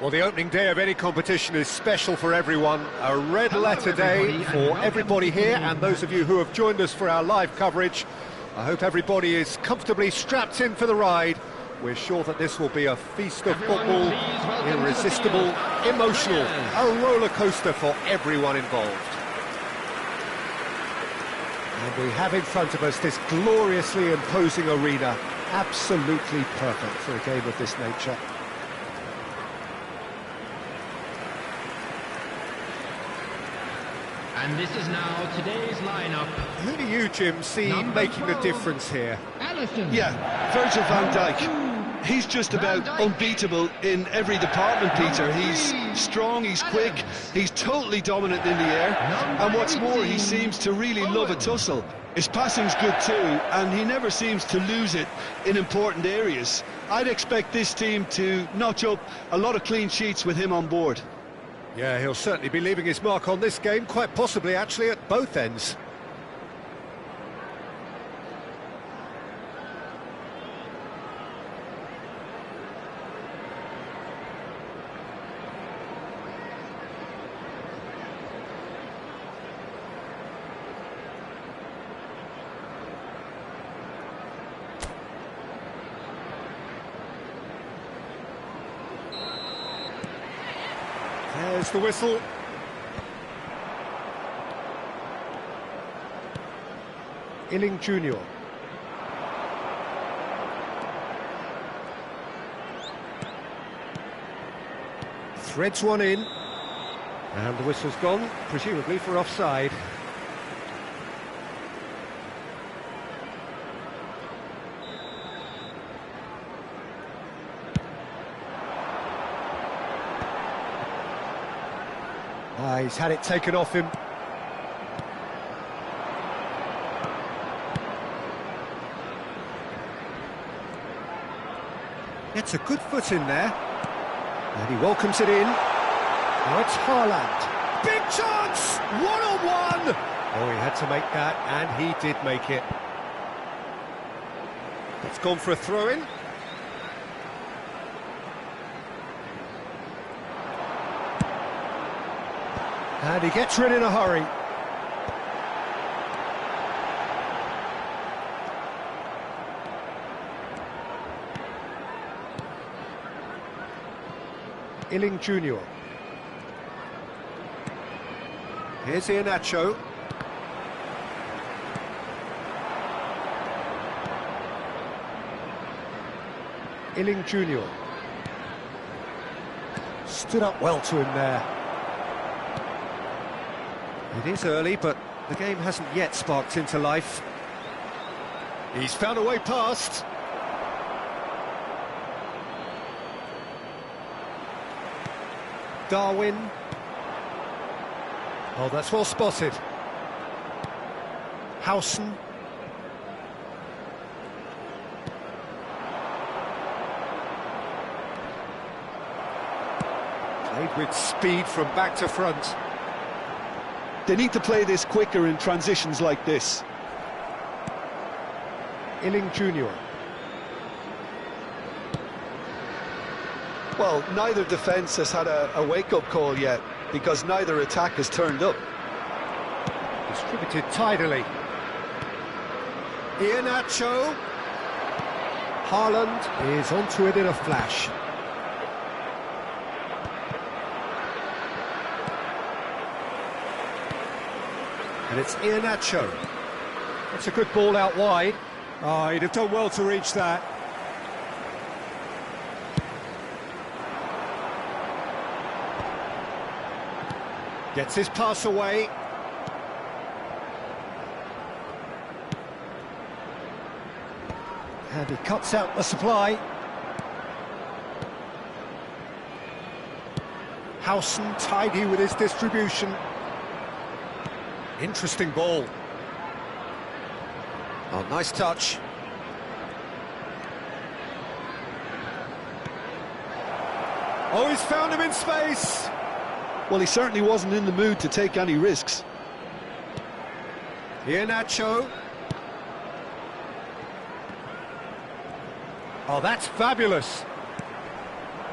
Well, the opening day of any competition is special for everyone. A red letter day for everybody here and those of you who have joined us for our live coverage. I hope everybody is comfortably strapped in for the ride. We're sure that this will be a feast of football, irresistible, emotional, a roller coaster for everyone involved. And we have in front of us this gloriously imposing arena, absolutely perfect for a game of this nature. And this is now today's lineup. Who do you, Jim, see making the difference here? Yeah, Virgil van Dijk. He's just about unbeatable in every department, Peter. He's strong, he's quick, he's totally dominant in the air. And what's more, he seems to really love a tussle. His passing's good too, and he never seems to lose it in important areas. I'd expect this team to notch up a lot of clean sheets with him on board. Yeah, he'll certainly be leaving his mark on this game, quite possibly actually at both ends. There's the whistle. Illing Jr. Threads one in. And the whistle's gone, presumably for offside. He's had it taken off him. Gets a good foot in there. And he welcomes it in. Now it's Haaland. Big chance! One-on-one! Oh, he had to make that, and he did make it. It's gone for a throw-in. And he gets rid in a hurry. Illing Jr. Here's Iheanacho. Illing Jr. Stood up well to him there. It is early, but the game hasn't yet sparked into life. He's found a way past. Darwin. Oh, that's well spotted. Howson. Played with speed from back to front. They need to play this quicker in transitions like this. Illing Jr. Well, neither defence has had a wake-up call yet, because neither attack has turned up. Distributed tidily. Iheanacho. Haaland is onto it in a flash. And it's Iheanacho. That's a good ball out wide. Oh, he'd have done well to reach that. Gets his pass away. And he cuts out the supply. Howson tidy with his distribution. Interesting ball. Oh, nice touch. Oh, he's found him in space. Well, he certainly wasn't in the mood to take any risks. Iheanacho. Oh, that's fabulous.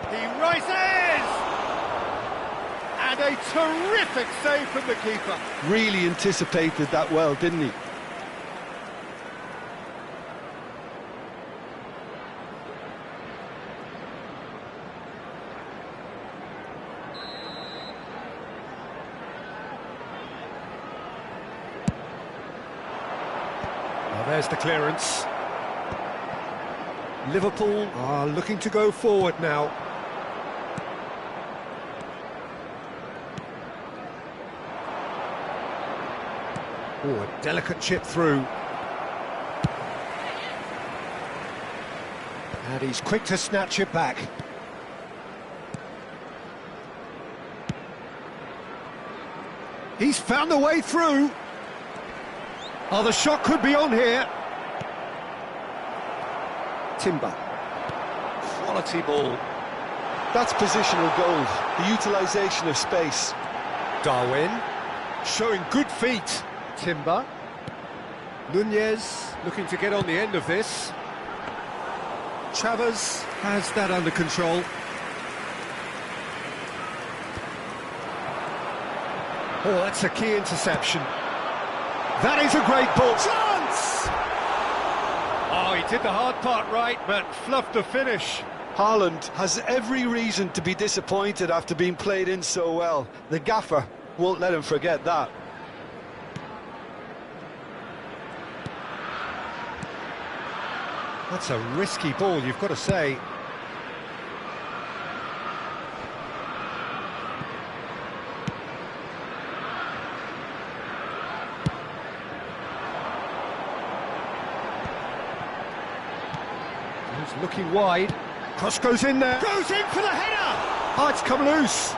He rises! a terrific save from the keeper. Really anticipated that well, didn't he? Well, there's the clearance. Liverpool are looking to go forward now. Oh, a delicate chip through. And he's quick to snatch it back. He's found the way through. Oh, the shot could be on here. Timber. Quality ball. That's positional goal, the utilisation of space. Darwin, showing good feet. Timber. Nunez looking to get on the end of this. Travers has that under control. Oh, that's a key interception. That is a great ball. Chance! Oh, he did the hard part right, but fluffed the finish. Haaland has every reason to be disappointed after being played in so well. The gaffer won't let him forget that. That's a risky ball, you've got to say. He's looking wide. Cross goes in there. Goes in for the header! Oh, it's come loose.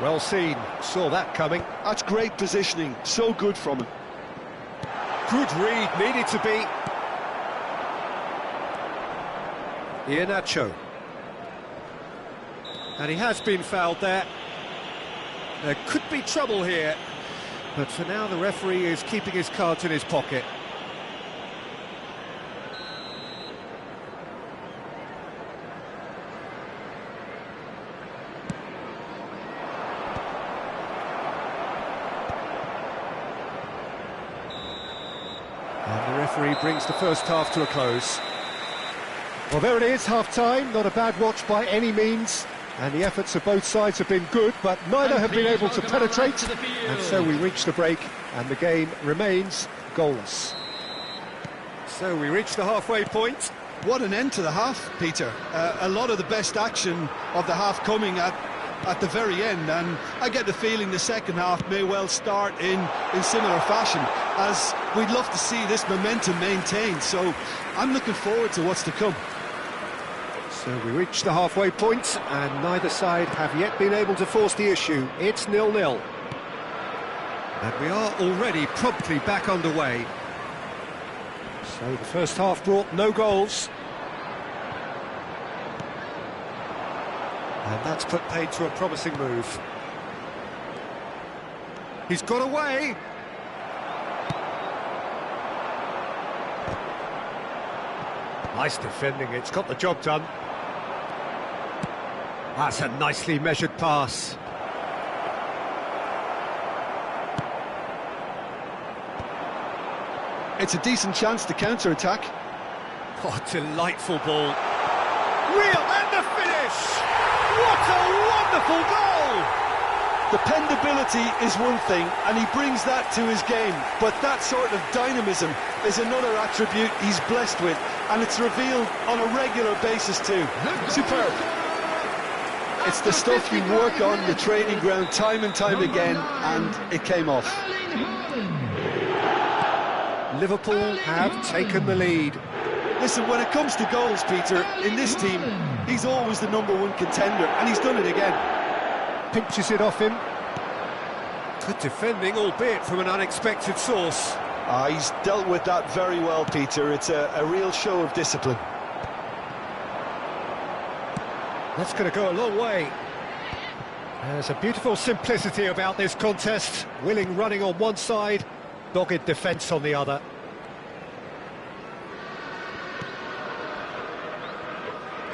Well seen, saw that coming. That's great positioning, so good from him. Good read, needed to be. Iheanacho. And he has been fouled there. There could be trouble here, but for now the referee is keeping his cards in his pocket. And the referee brings the first half to a close. Well, there it is, half-time. Not a bad watch by any means. And the efforts of both sides have been good, but neither have been able to penetrate. And so we reach the break, and the game remains goalless. So we reach the halfway point. What an end to the half, Peter. A lot of the best action of the half coming at the very end, and I get the feeling the second half may well start in similar fashion, as we'd love to see this momentum maintained. So I'm looking forward to what's to come. So we reach the halfway point, and neither side have yet been able to force the issue. It's 0-0. And we are already promptly back underway. So the first half brought no goals. And that's put paid to a promising move. He's got away. Nice defending, it's got the job done. That's a nicely measured pass. It's a decent chance to counter-attack. Oh, delightful ball. Real, and the finish! What a wonderful goal! Dependability is one thing, and he brings that to his game, but that sort of dynamism is another attribute he's blessed with, and it's revealed on a regular basis too. Superb. It's the stuff you work on the training ground time and time again, and it came off. Liverpool have taken the lead. Listen, when it comes to goals, Peter, in this team, he's always the #1 contender, and he's done it again. Pinches it off him. Good defending, albeit from an unexpected source. He's dealt with that very well, Peter. It's a real show of discipline. That's going to go a long way. There's a beautiful simplicity about this contest. Willing running on one side, dogged defence on the other.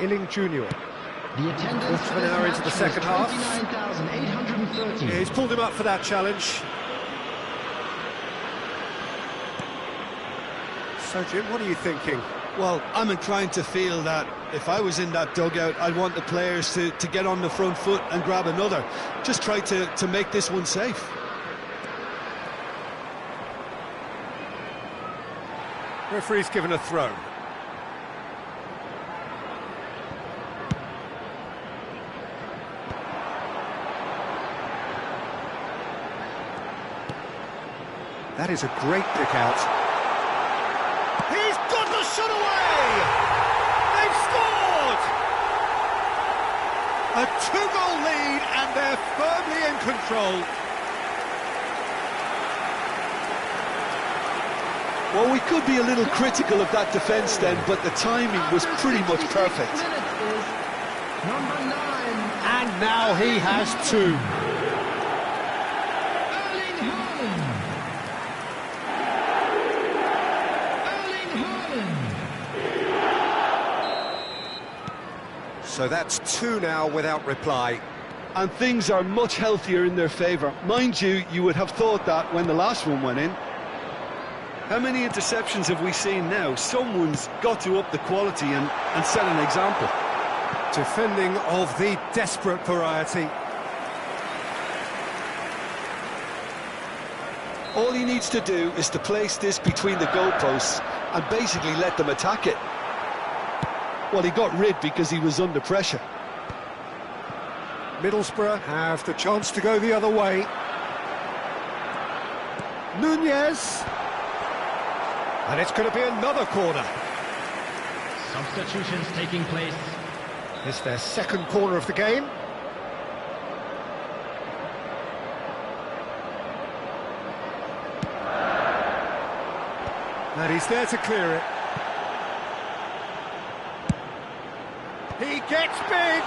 Illing Jr. The attendance Quarter of an hour into the second half. 29,830. Yeah, he's pulled him up for that challenge. So, Jim, what are you thinking? Well, I'm inclined to feel that if I was in that dugout, I'd want the players to get on the front foot and grab another. Just try to make this one safe. Referee's given a throw. That is a great pick out. He's got the shot away! They've scored! A two-goal lead and they're firmly in control. Well, we could be a little critical of that defence then, but the timing was pretty much perfect. Number 9. And now he has two. So that's two now without reply. And things are much healthier in their favour. Mind you, you would have thought that when the last one went in. How many interceptions have we seen now? Someone's got to up the quality and set an example. Defending of the desperate variety. All he needs to do is to place this between the goalposts and basically let them attack it. Well, he got rid because he was under pressure. Middlesbrough have the chance to go the other way. Nunez. And it's going to be another corner. Substitutions taking place. It's their second corner of the game. And he's there to clear it. He gets big.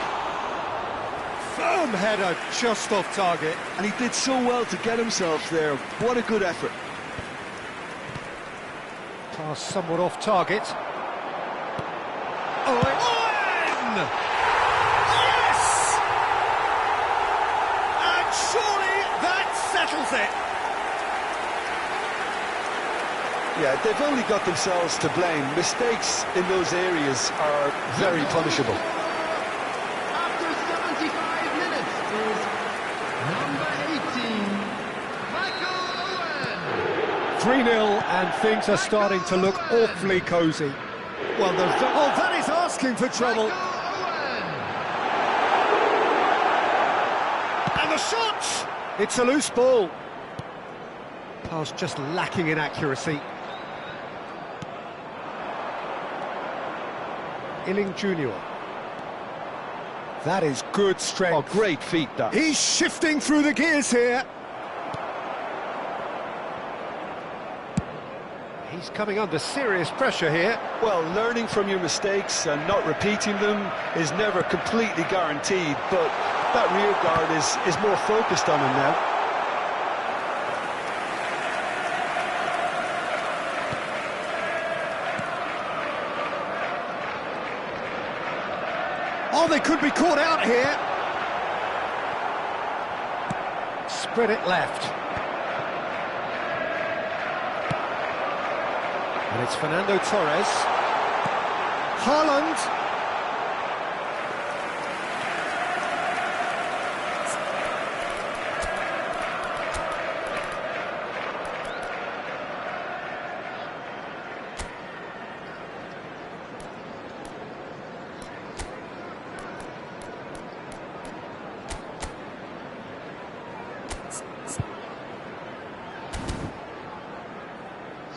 Firm header just off target. And he did so well to get himself there. What a good effort. Pass somewhat off target. Owen! Yes! And surely that settles it. Yeah, they've only got themselves to blame. Mistakes in those areas are very punishable. After 75 minutes is number 18, Michael Owen. 3-0 and things are starting to look awfully cosy. Well, Oh, that is asking for trouble. And the shot! It's a loose ball. Pass just lacking in accuracy. Illing Jr. That is good strength. Oh, great feet, that. He's shifting through the gears here. He's coming under serious pressure here. Well, learning from your mistakes and not repeating them is never completely guaranteed, but that rear guard is more focused on him now. Oh, they could be caught out here. Spread it left. And it's Fernando Torres. Haaland.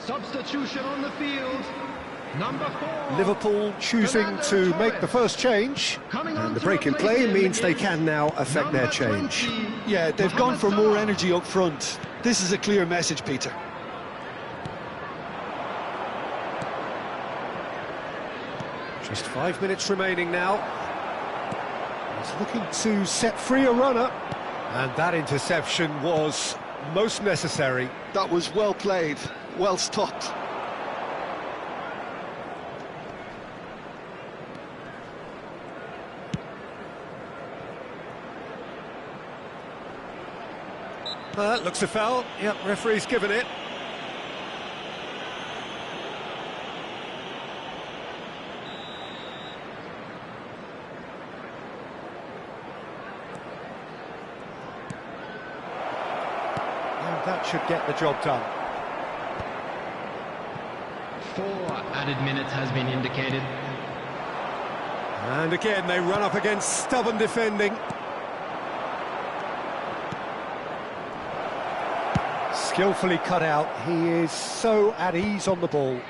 Substitution on the field. Number 4. Liverpool choosing to make the first change. And the break in play means they can now affect their change. Yeah, they've gone for more energy up front. This is a clear message, Peter. Just 5 minutes remaining now. He's looking to set free a runner. And that interception was most necessary. That was well played, well stopped. Looks a foul. Yep, referee's given it. And that should get the job done. 4 added minutes has been indicated. And again, they run up against stubborn defending. Skillfully cut out. He is so at ease on the ball.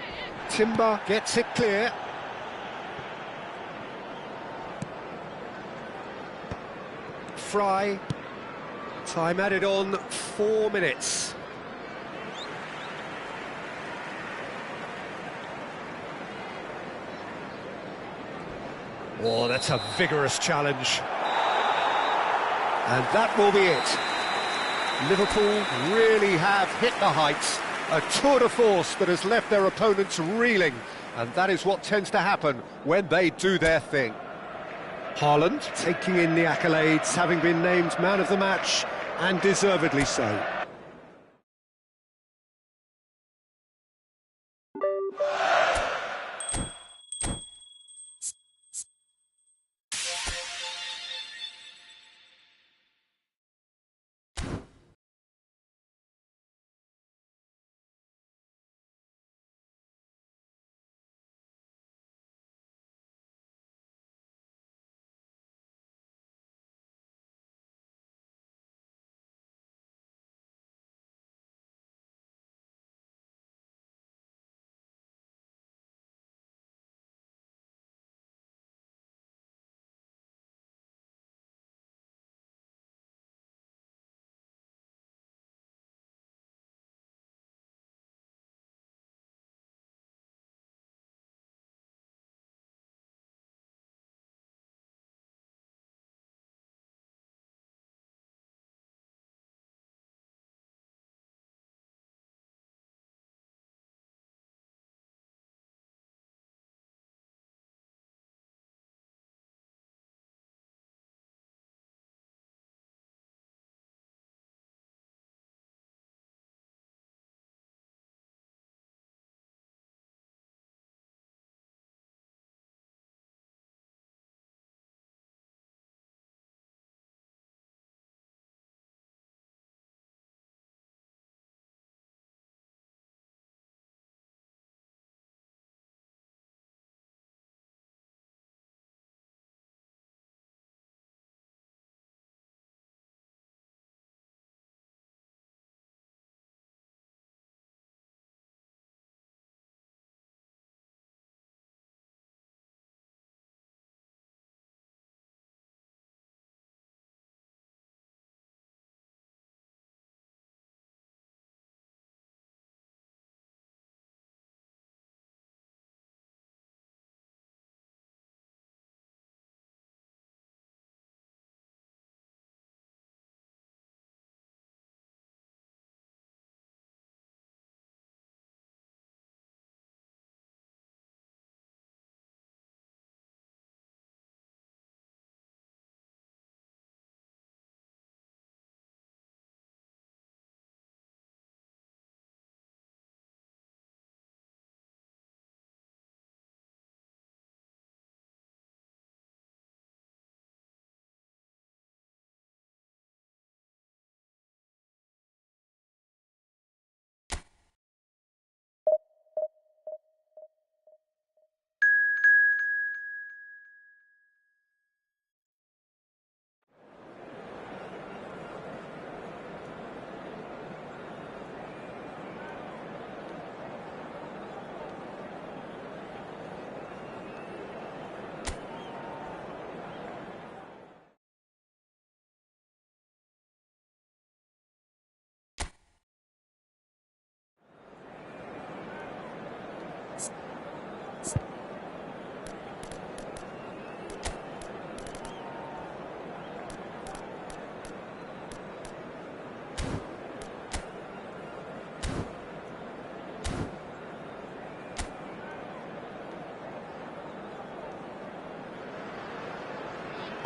Timber gets it clear. Fry. Time added on, 4 minutes. Oh, that's a vigorous challenge. And that will be it. Liverpool really have hit the heights. A tour de force that has left their opponents reeling. And that is what tends to happen when they do their thing. Haaland taking in the accolades, having been named man of the match, and deservedly so.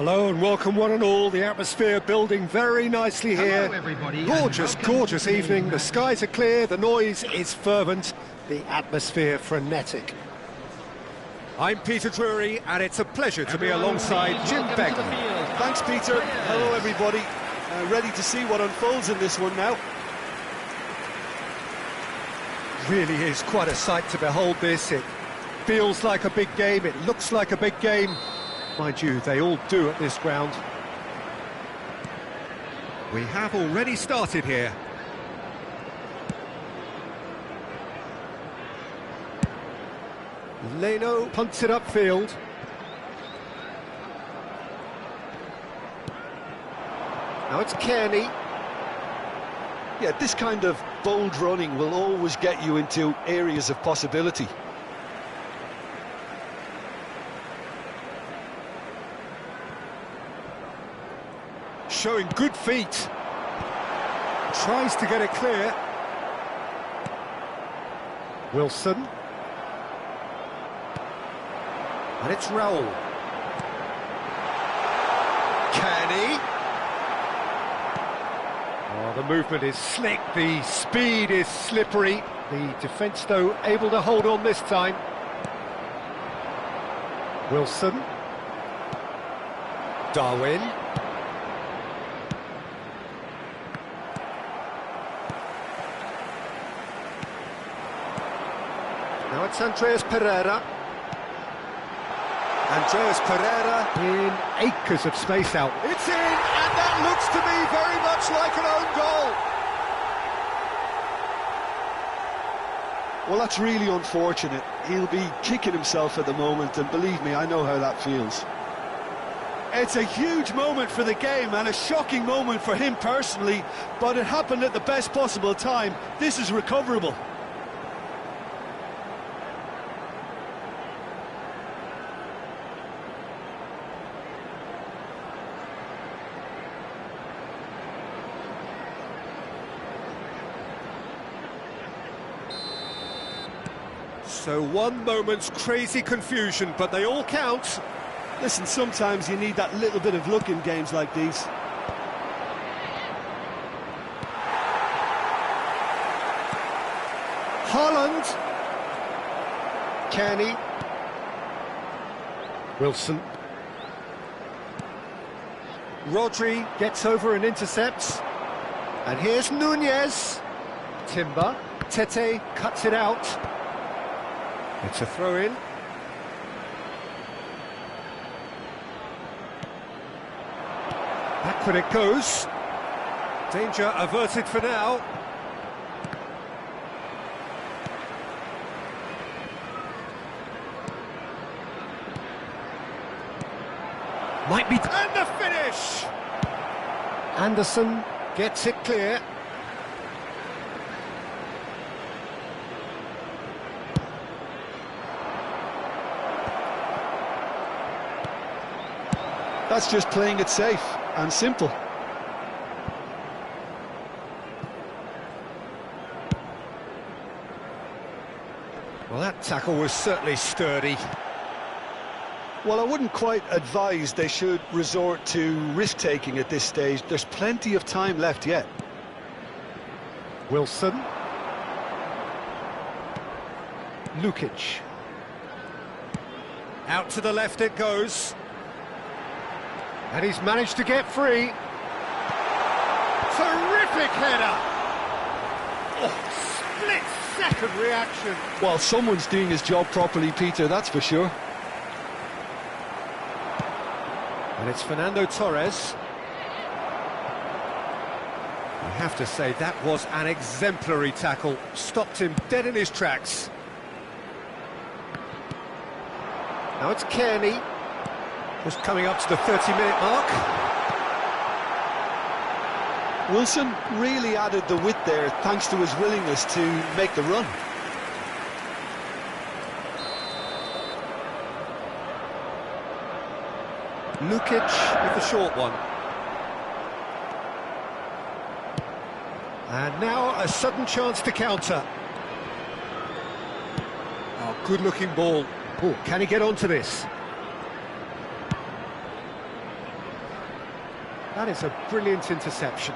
Hello and welcome one and all. The atmosphere building very nicely here. Hello, everybody, Gorgeous, and welcome gorgeous to the evening. The skies are clear, the noise is fervent, the atmosphere frenetic. I'm Peter Drury and it's a pleasure to be alongside Jim Begley. Thanks, Peter. Hello, everybody. Ready to see what unfolds in this one now. Really is quite a sight to behold this. It feels like a big game, it looks like a big game. Mind you, they all do at this ground. We have already started here. Leno punts it upfield. Now it's Kearney. Yeah, this kind of bold running will always get you into areas of possibility. Showing good feet. Tries to get it clear. Wilson. And it's Raul. Kearney. Oh, the movement is slick, the speed is slippery. The defence, though, able to hold on this time. Wilson. Darwin. Now it's Andreas Pereira. Andreas Pereira in acres of space out. It's in, and that looks to me very much like an own goal. Well, that's really unfortunate. He'll be kicking himself at the moment, and believe me, I know how that feels. It's a huge moment for the game and a shocking moment for him personally, but it happened at the best possible time. This is recoverable. So one moment's crazy confusion, but they all count. Listen, sometimes you need that little bit of luck in games like these. Haaland. Kearney. Wilson. Rodri gets over and intercepts. And here's Nunez. Timber. Tete cuts it out. It's a throw-in. Back when it goes. Danger averted for now. Might be... And the finish! Anderson gets it clear. That's just playing it safe and simple. Well, that tackle was certainly sturdy. Well, I wouldn't quite advise they should resort to risk-taking at this stage. There's plenty of time left yet. Wilson. Lukic. Out to the left it goes. And he's managed to get free. Terrific header! Oh, split-second reaction. Well, someone's doing his job properly, Peter, that's for sure. And it's Fernando Torres. I have to say, that was an exemplary tackle. Stopped him dead in his tracks. Now it's Kearney. Just coming up to the 30-minute mark. Wilson really added the width there thanks to his willingness to make the run. Lukic with the short one. And now a sudden chance to counter. Oh, good-looking ball. Oh, can he get onto this? That is a brilliant interception.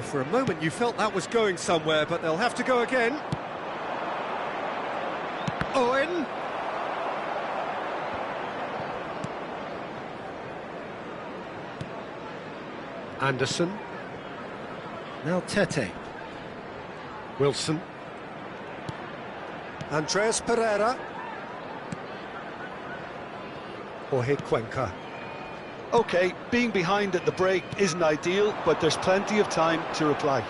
For a moment you felt that was going somewhere, but they'll have to go again. Owen. Anderson. Now Tete. Wilson. Andreas Pereira. Jorge Cuenca. OK, being behind at the break isn't ideal, but there's plenty of time to reply.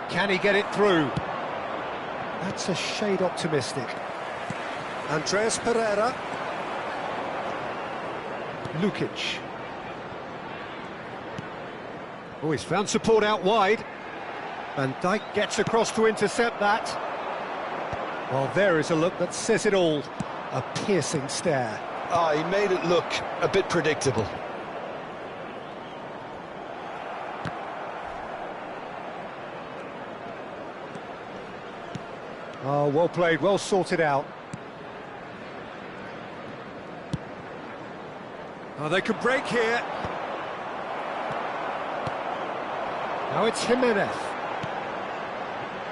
Can he get it through? That's a shade optimistic. Andreas Pereira. Lukic. Oh, he's found support out wide. Van Dijk gets across to intercept that. Well, there is a look that says it all. A piercing stare. Ah, he made it look a bit predictable. Oh, well played, well sorted out. Oh, they could break here. Now it's Jimenez.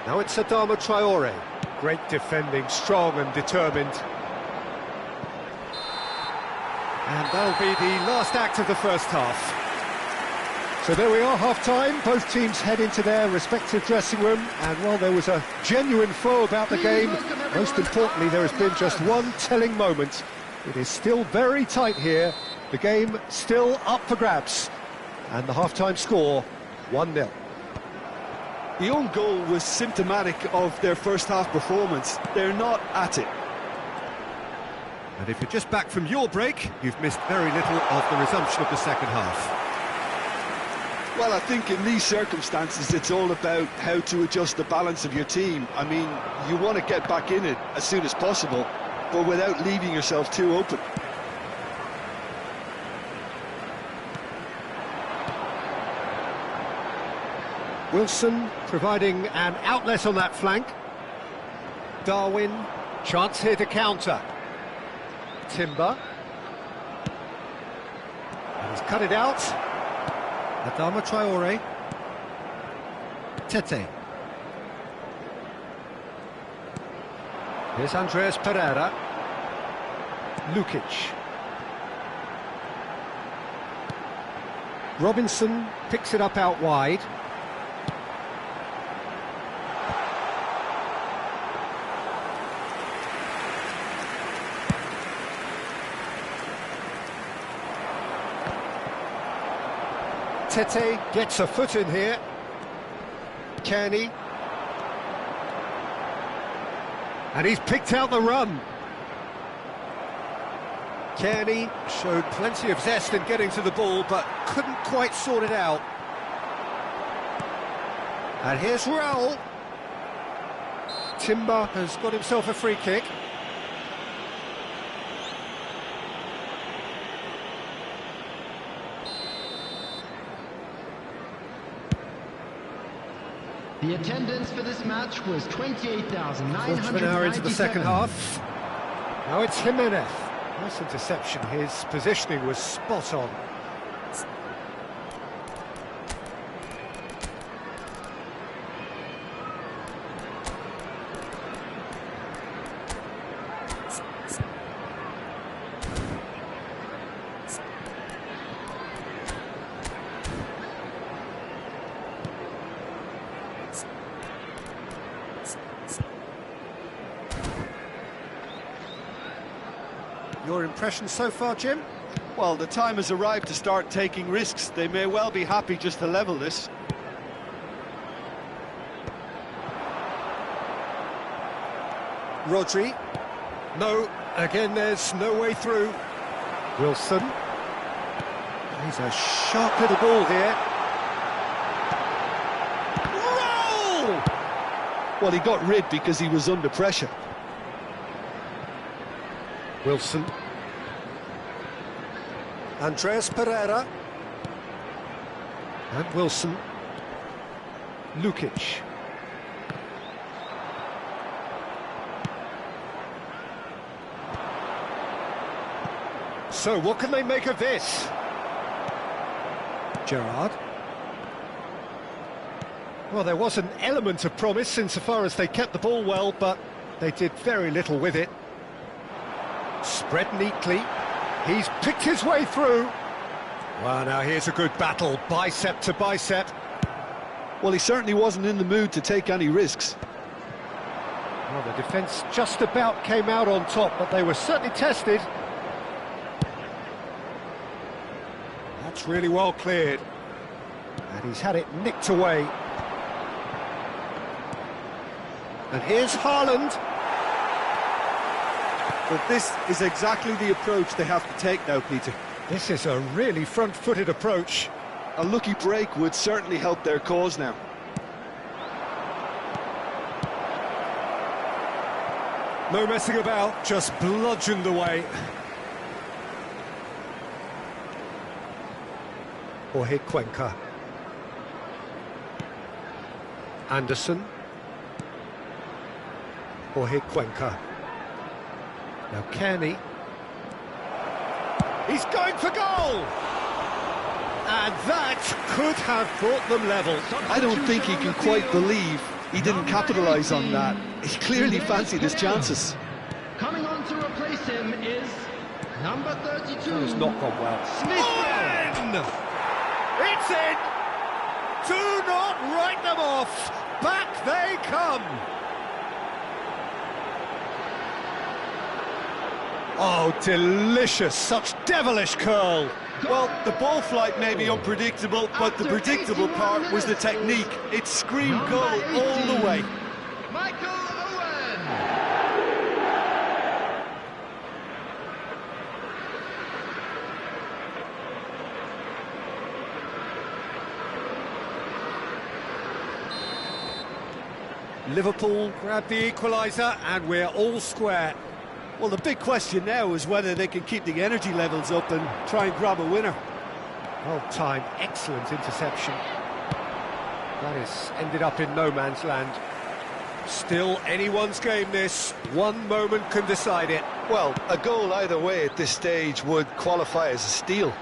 Now it's Adama Traore. Great defending, strong and determined. And that'll be the last act of the first half. So there we are, half-time. Both teams head into their respective dressing room. And while there was a genuine flow about the game, most importantly, there has been just one telling moment. It is still very tight here. The game still up for grabs. And the half-time score, 1-0. The own goal was symptomatic of their first-half performance. They're not at it. And if you're just back from your break, you've missed very little of the resumption of the second half. Well, I think in these circumstances, it's all about how to adjust the balance of your team. I mean, you want to get back in it as soon as possible, but without leaving yourself too open. Wilson providing an outlet on that flank. Darwin, chance here to counter. Timber. And he's cut it out. Adama Traore. Tete. Here's Andreas Pereira. Lukic. Robinson picks it up out wide. Tete gets a foot in here. Kearney. And he's picked out the run. Kearney showed plenty of zest in getting to the ball, but couldn't quite sort it out. And here's Raul. Timber has got himself a free kick. The attendance for this match was 28,997. Quarter of an hour into the second half. Now it's Jimenez. Nice interception. His positioning was spot on. Your impression so far, Jim? Well, the time has arrived to start taking risks. They may well be happy just to level this. Rodri. No, again there's no way through. Wilson. He's a sharp little ball here. Roll! Well, he got rid because he was under pressure. Wilson. Andreas Pereira. And Wilson. Lukic. So, what can they make of this? Gerrard. Well, there was an element of promise insofar as they kept the ball well, but they did very little with it. Spread neatly. He's picked his way through. Well, now here's a good battle, bicep to bicep. Well, he certainly wasn't in the mood to take any risks. Well, the defence just about came out on top, but they were certainly tested. That's really well cleared. And he's had it nicked away. And here's Haaland. But this is exactly the approach they have to take now, Peter. This is a really front-footed approach. A lucky break would certainly help their cause now. No messing about, just bludgeoned away. Jorge Cuenca. Anderson. Jorge Cuenca. Now Kearney. He's going for goal! And that could have brought them level. I don't think he can quite believe he didn't capitalise on that. He clearly fancied his chances. Coming on to replace him is number 32. That has not gone well. Smith. It's in! Do not write them off! Back they come! Oh, delicious! Such devilish curl! Well, the ball flight may be unpredictable, but the predictable part was the technique. It screamed goal all the way. Michael Owen. Liverpool grab the equaliser and we're all square. Well, the big question now is whether they can keep the energy levels up and try and grab a winner. Well timed, excellent interception. That is ended up in no man's land. Still anyone's game this. One moment can decide it. Well, a goal either way at this stage would qualify as a steal.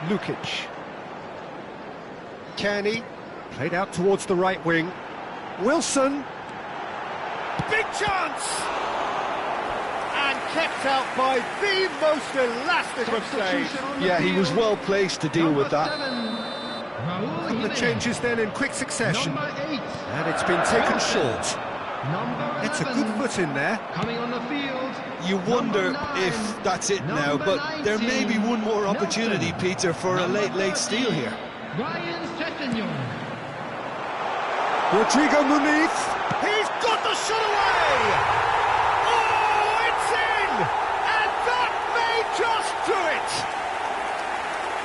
Lukic. Kearney, played out towards the right wing. Wilson. Big chance! And kept out by the most elastic of saves. Yeah, he was well placed to deal with that. A couple of changes then in quick succession. Number 8. And it's been taken short. Number It's a good 11. foot in there. Coming on the field. You wonder Number 9. if that's it now, Number but there may be one more opportunity, Nelson. Peter, for a Number late steal 13. here. Ryan Sessegnon. Rodrigo Muniz. He's got the shot away! Oh, it's in! And that may just do it!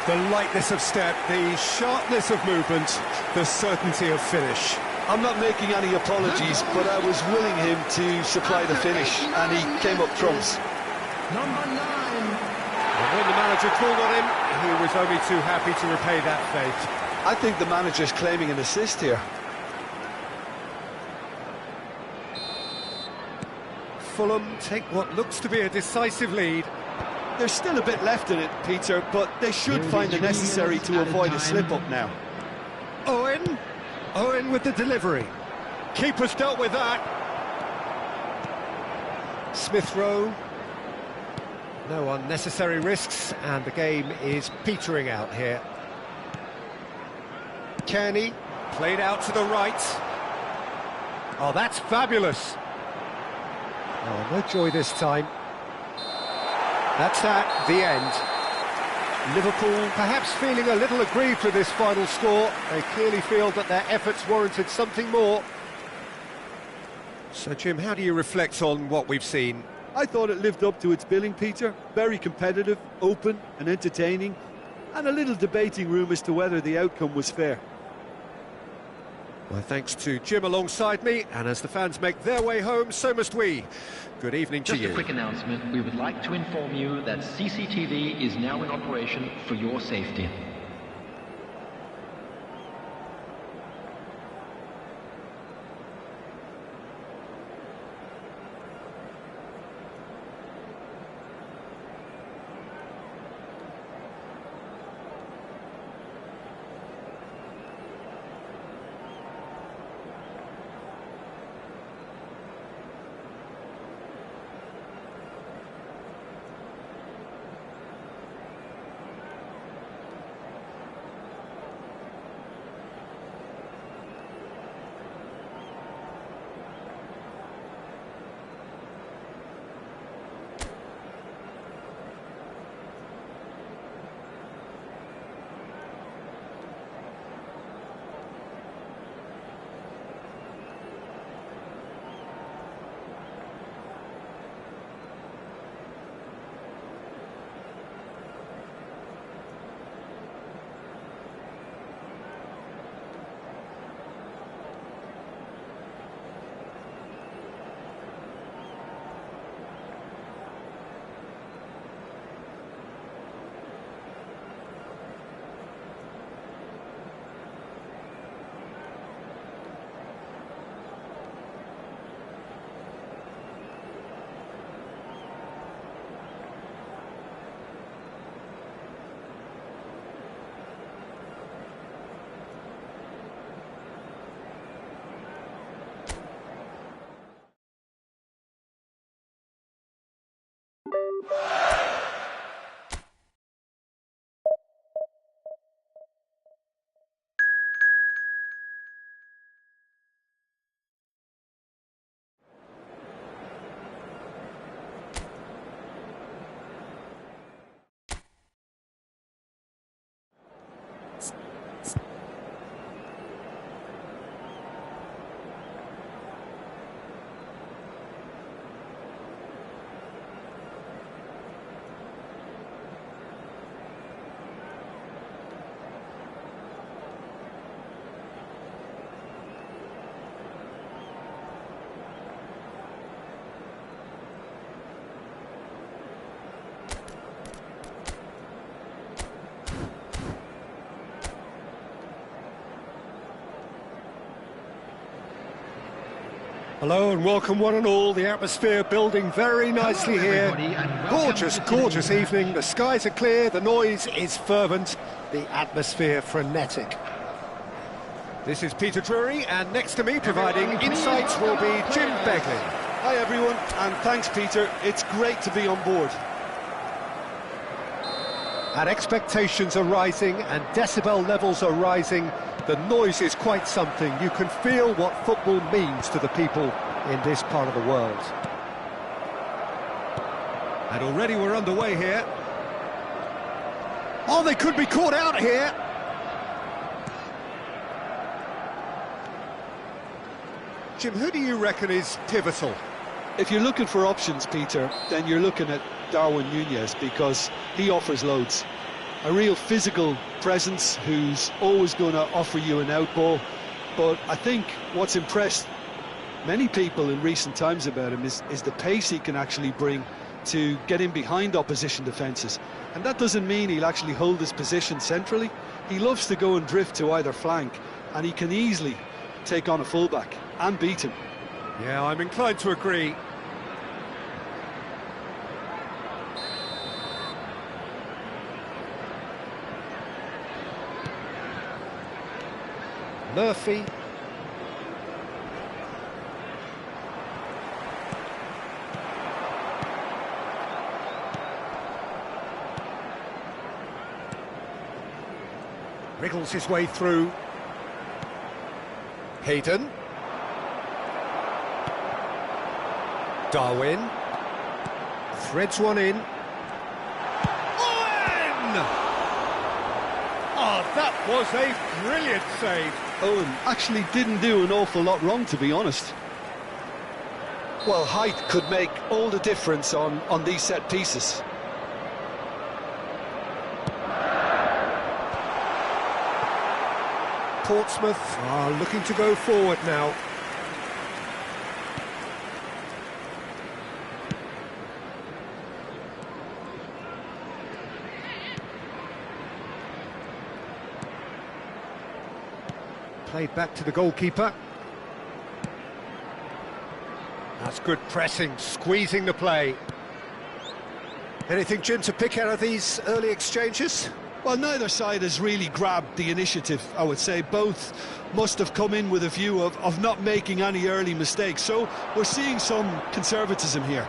The lightness of step, the sharpness of movement, the certainty of finish. I'm not making any apologies, but I was willing him to supply the finish, and he came up trumps. Number 9. And when the manager called on him, he was only too happy to repay that faith. I think the manager's claiming an assist here. Fulham take what looks to be a decisive lead. There's still a bit left in it, Peter, but they should find it necessary to avoid a slip-up now. Owen. Owen with the delivery. Keeper's dealt with that. Smith Rowe. No unnecessary risks, and the game is petering out here. Kearney, played out to the right. Oh, that's fabulous. Oh, no joy this time. That's that, the end. Liverpool perhaps feeling a little aggrieved with this final score. They clearly feel that their efforts warranted something more. So, Jim, how do you reflect on what we've seen? I thought it lived up to its billing, Peter. Very competitive, open and entertaining, and a little debating room as to whether the outcome was fair. Well, thanks to Jim alongside me, and as the fans make their way home, so must we. Good evening to Just you. a quick announcement. We would like to inform you that CCTV is now in operation for your safety. Hello and welcome one and all. The atmosphere building very nicely here. Gorgeous, gorgeous evening. The skies are clear, the noise is fervent, the atmosphere frenetic. This is Peter Drury, and next to me providing insights will be Jim Begley. Hi everyone, and thanks Peter. It's great to be on board. And expectations are rising and decibel levels are rising. The noise is quite something. You can feel what football means to the people in this part of the world. And already we're underway here. Oh, they could be caught out here. Jim, who do you reckon is pivotal? If you're looking for options, Peter, then you're looking at Darwin Núñez, because he offers loads. A real physical presence who's always going to offer you an out ball. But I think what's impressed many people in recent times about him is the pace he can actually bring to get in behind opposition defences. And that doesn't mean he'll actually hold his position centrally. He loves to go and drift to either flank, and he can easily take on a fullback and beat him. Yeah, I'm inclined to agree. Murphy. Wriggles his way through. Hayden. Darwin. Threads one in. Owen! Oh, that was a brilliant save. Owen actually didn't do an awful lot wrong, to be honest. Well, height could make all the difference on these set pieces. Portsmouth are looking to go forward now. Played back to the goalkeeper. That's good pressing, squeezing the play. Anything, Jim, to pick out of these early exchanges? Well, neither side has really grabbed the initiative, I would say. Both must have come in with a view of not making any early mistakes. So we're seeing some conservatism here.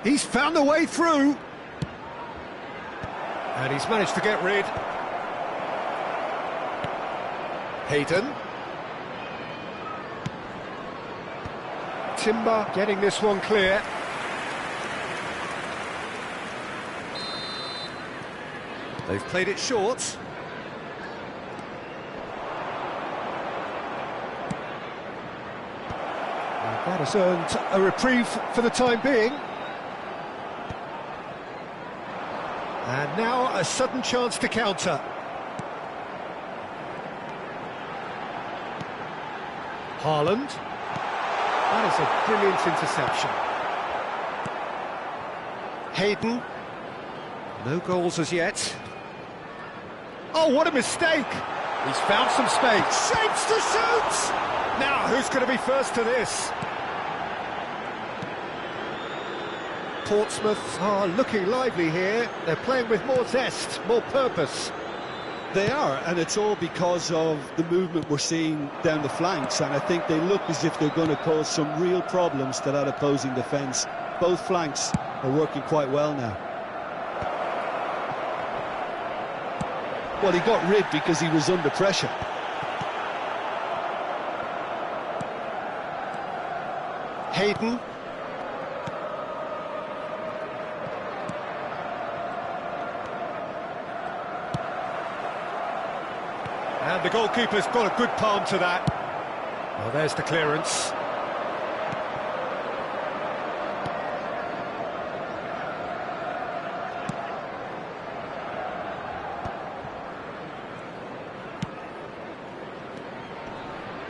He's found a way through. And he's managed to get rid. Hayden. Timber getting this one clear. They've played it short. And that has earned a reprieve for the time being. And now a sudden chance to counter. Haaland. That is a brilliant interception. Hayden. No goals as yet. Oh, what a mistake! He's found some space. Shapes to shoot! Now, who's going to be first to this? Portsmouth are looking lively here. They're playing with more zest, more purpose. They are, and it's all because of the movement we're seeing down the flanks, and I think they look as if they're going to cause some real problems to that opposing defence. Both flanks are working quite well now. Well, he got rid because he was under pressure. Hayden. And the goalkeeper's got a good palm to that. Well, there's the clearance.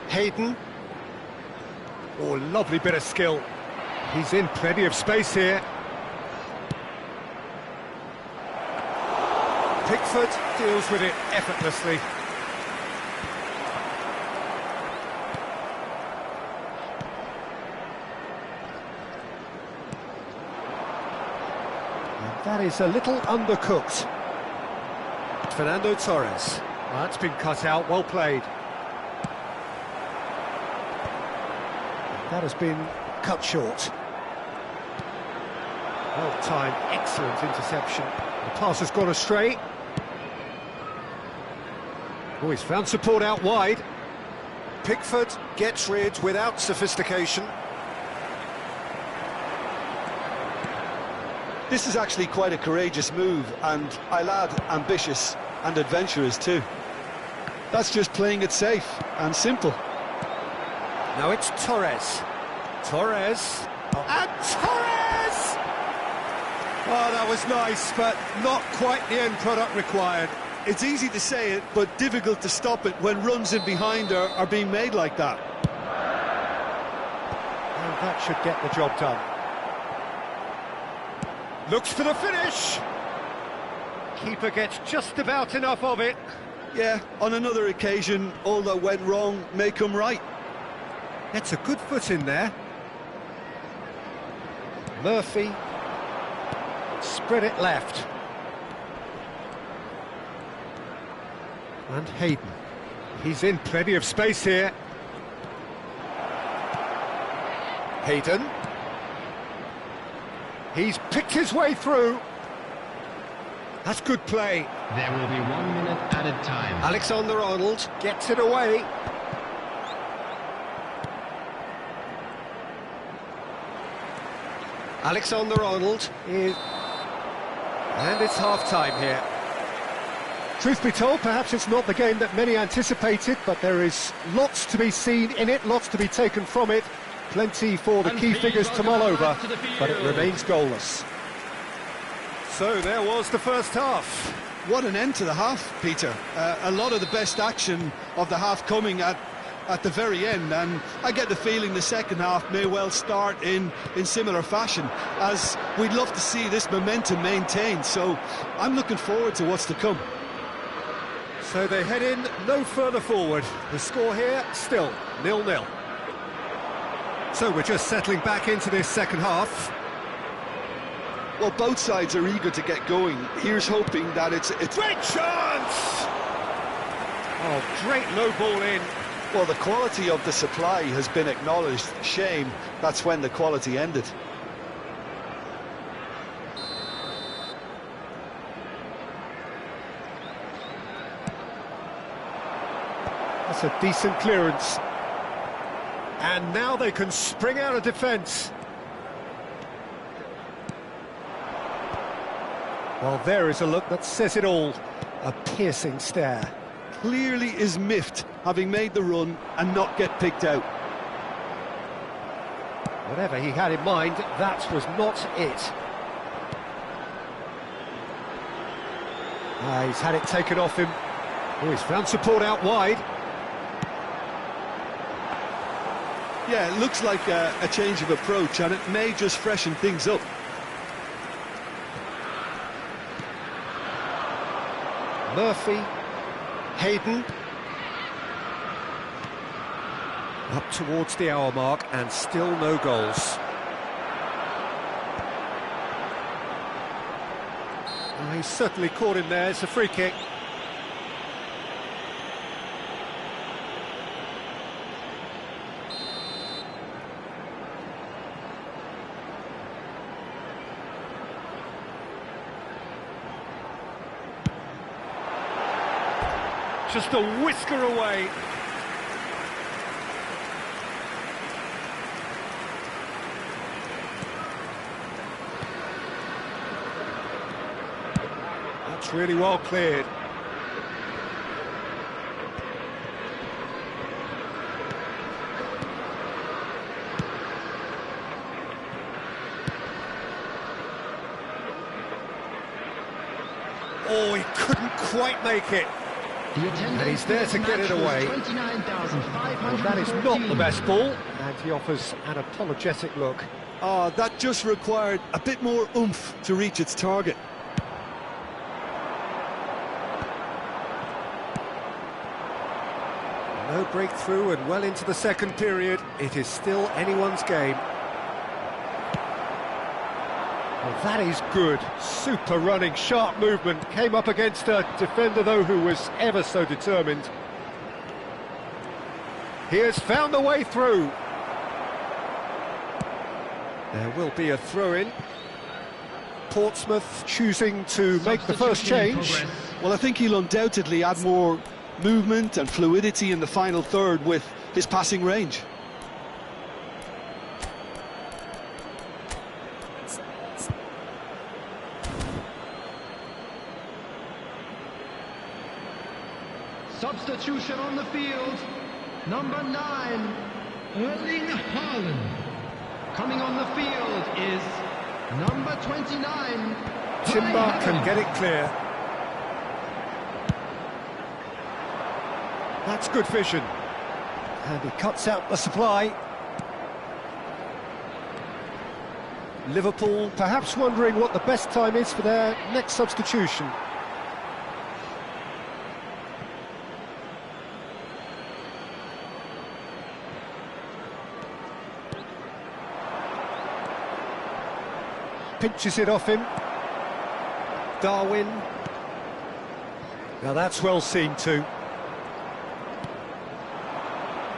Hayden. Oh, lovely bit of skill. He's in plenty of space here. Pickford deals with it effortlessly. And that is a little undercooked. Fernando Torres. Well, that's been cut out, well played. That has been cut short. Well timed, excellent interception. The pass has gone astray. Oh, he's found support out wide. Pickford gets rid without sophistication. This is actually quite a courageous move, and I'll add ambitious and adventurous too. That's just playing it safe and simple. Now it's Torres. Torres. Oh. And Torres! Oh, that was nice, but not quite the end product required. It's easy to say it, but difficult to stop it when runs in behind are being made like that. And that should get the job done. Looks for the finish. Keeper gets just about enough of it. Yeah, on another occasion, all that went wrong may come right. Gets a good foot in there. Murphy. Spread it left. And Hayden. He's in plenty of space here. Hayden. He's picked his way through. That's good play. There will be 1 minute added time. Alexander-Arnold gets it away. Alexander-Arnold is... And it's half-time here. Truth be told, perhaps it's not the game that many anticipated, but there is lots to be seen in it, lots to be taken from it. Plenty for the key figures to mull over, but it remains goalless. So there was the first half. What an end to the half, Peter. A lot of the best action of the half coming at the very end, and I get the feeling the second half may well start in similar fashion, as we'd love to see this momentum maintained, so I'm looking forward to what's to come. So they head in no further forward. The score here, still 0-0. So we're just settling back into this second half. Well, both sides are eager to get going. Here's hoping that it's... Great chance! Oh, great low ball in. Well, the quality of the supply has been acknowledged. Shame that's when the quality ended. That's a decent clearance. And now they can spring out of defence. Well, there is a look that says it all. A piercing stare. Clearly is miffed, having made the run and not get picked out. Whatever he had in mind, that was not it. He's had it taken off him. Oh, he's found support out wide. Yeah, it looks like a change of approach, and it may just freshen things up. Murphy, Hayden. Up towards the hour mark, and still no goals. Oh, he's certainly caught him there. It's a free kick. just a whisker away. That's really well cleared. Oh, he couldn't quite make it. And he's there to get it away. Well, that is not the best ball, and he offers an apologetic look. Oh, that just required a bit more oomph to reach its target. No breakthrough and well into the second period. It is still anyone's game. Well, that is good. Super running, sharp movement. Came up against a defender, though, who was ever so determined. He has found a way through. There will be a throw-in. Portsmouth choosing to make the first change. Well, I think he'll undoubtedly add more movement and fluidity in the final third with his passing range. Substitution on the field, number 9, Erling Haaland. Coming on the field is number 29. Timber can get it clear. That's good vision. And he cuts out the supply. Liverpool perhaps wondering what the best time is for their next substitution. Pinches it off him. Darwin. Now that's well seen too.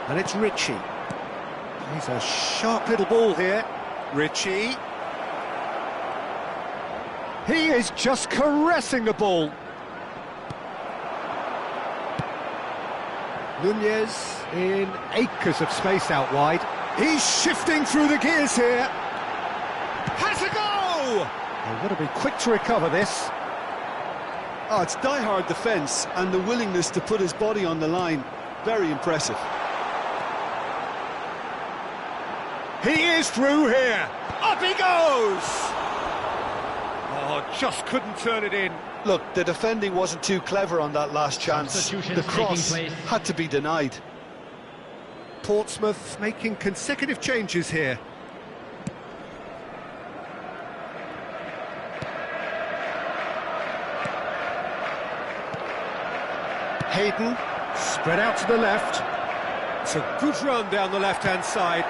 And it's Ritchie. He's a sharp little ball here. Ritchie. He is just caressing the ball. Nunez in acres of space out wide. He's shifting through the gears here. Has a go! They've got to be quick to recover this. Oh, it's die-hard defence and the willingness to put his body on the line. Very impressive. He is through here. Up he goes! Oh, just couldn't turn it in. Look, the defending wasn't too clever on that last chance. The cross had to be denied. Portsmouth making consecutive changes here. Hayden, spread out to the left. It's a good run down the left-hand side.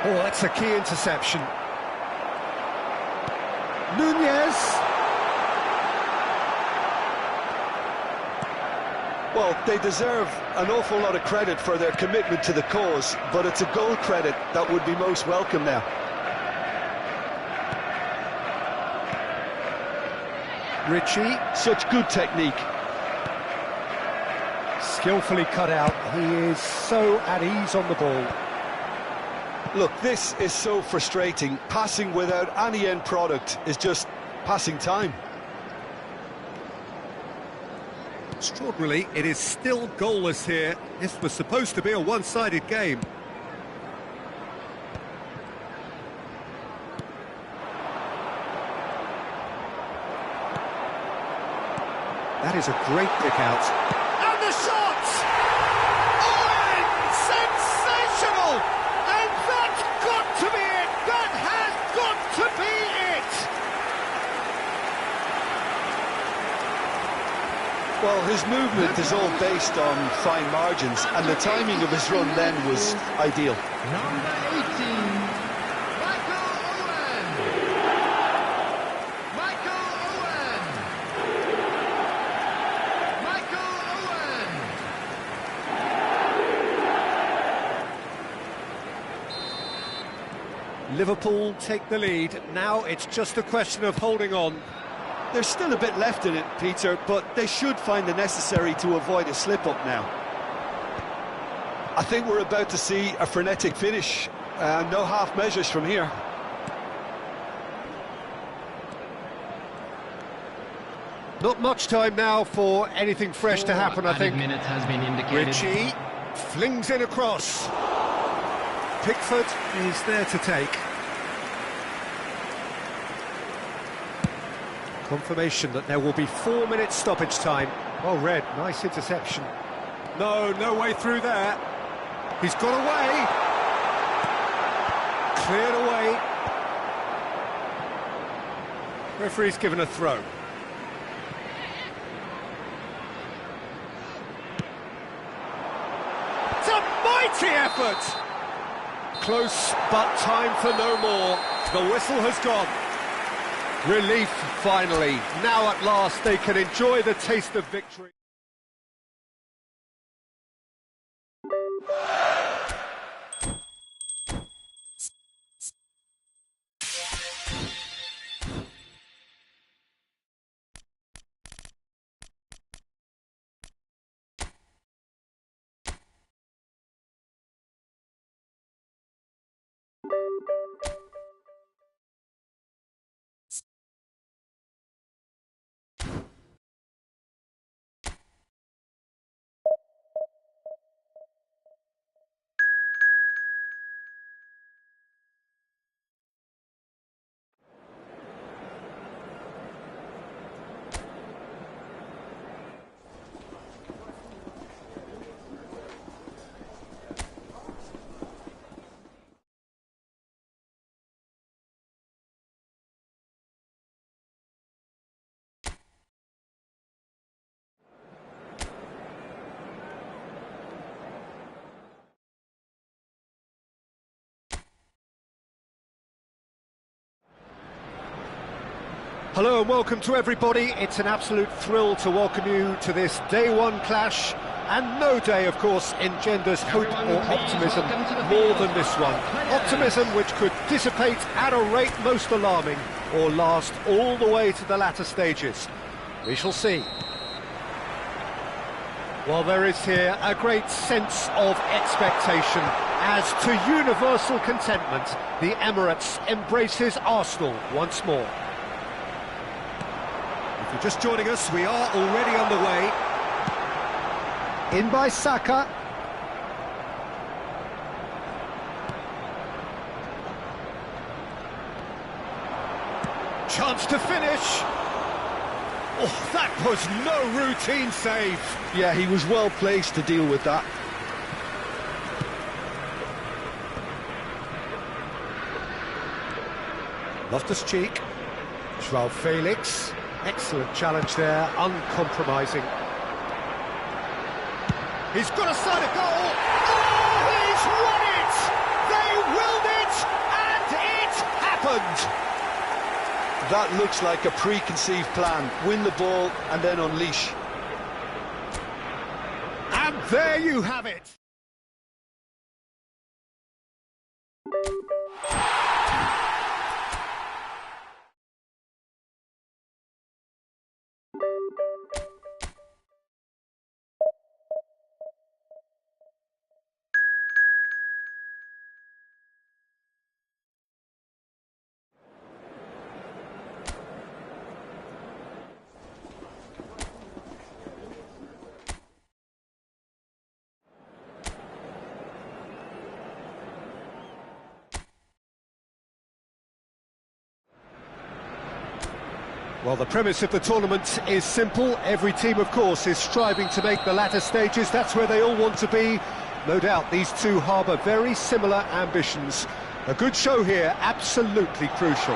Oh, that's a key interception. Nunez. Well, they deserve an awful lot of credit for their commitment to the cause, but it's a goal credit that would be most welcome now. Ritchie. Such good technique. Skillfully cut out. He is so at ease on the ball. Look, this is so frustrating. Passing without any end product is just passing time. Extraordinarily, it is still goalless here. This was supposed to be a one-sided game. That is a great pick out. And the shot! Owen! Sensational! And that's got to be it! That has got to be it! Well, his movement is all based on fine margins, and the timing of his run then was ideal. Number 18, Michael Owen. Michael Owen. Michael Owen. Liverpool take the lead. Now it's just a question of holding on. there's still a bit left in it, Peter, but they should find the necessary to avoid a slip-up now. I think we're about to see a frenetic finish. No half measures from here. Not much time now for anything fresh to happen, I think. Minutes has been indicated. Ritchie flings in across. Pickford is there to take. Confirmation that there will be 4 minutes stoppage time. Well read, nice interception. No way through there. He's got away. Cleared away. Referee's given a throw. It's a mighty effort! Close, but time for no more. The whistle has gone. Relief, finally. Now at last they can enjoy the taste of victory. Hello and welcome to everybody. It's an absolute thrill to welcome you to this day one clash, and no day, of course, engenders hope or optimism more than this one. Optimism which could dissipate at a rate most alarming, or last all the way to the latter stages. We shall see. Well, there is here a great sense of expectation, as to universal contentment, the Emirates embraces Arsenal once more. If you're just joining us, we are already underway. In by Saka. Chance to finish. Oh, that was no routine save. Yeah, he was well placed to deal with that. Loftus-Cheek. Joao Felix. Excellent challenge there, uncompromising. He's got a side of goal. Oh, he's won it! They willed it, and it happened! That looks like a preconceived plan. Win the ball and then unleash. And there you have it! Well, the premise of the tournament is simple. Every team, of course, is striving to make the latter stages. That's where they all want to be. No doubt these two harbour very similar ambitions. A good show here, absolutely crucial.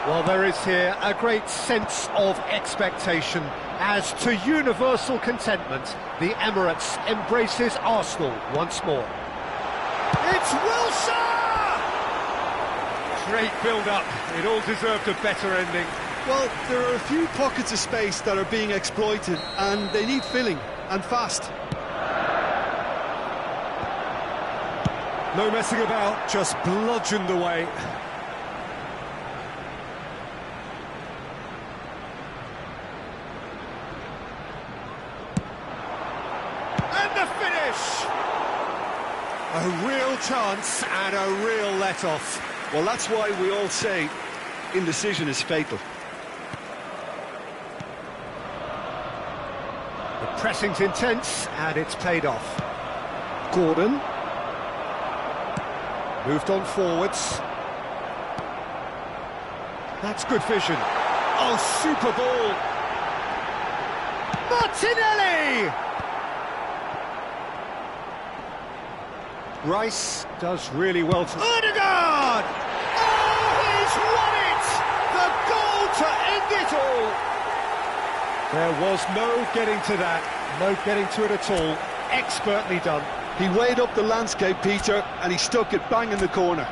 Well, there is here a great sense of expectation, as to universal contentment, the Emirates embraces Arsenal once more. It's Wilson! Great build-up. It all deserved a better ending. Well, there are a few pockets of space that are being exploited, and they need filling, and fast. No messing about, just bludgeoned away. the finish! A real chance and a real let-off. Well, that's why we all say indecision is fatal. The pressing's intense and it's paid off. Gordon. Moved on forwards. That's good vision. Oh, super ball. Martinelli! Rice does really well to... Odegaard! Oh, he's won it! The goal to end it all! There was no getting to that, no getting to it at all. Expertly done. He weighed up the landscape, Peter, and he stuck it bang in the corner.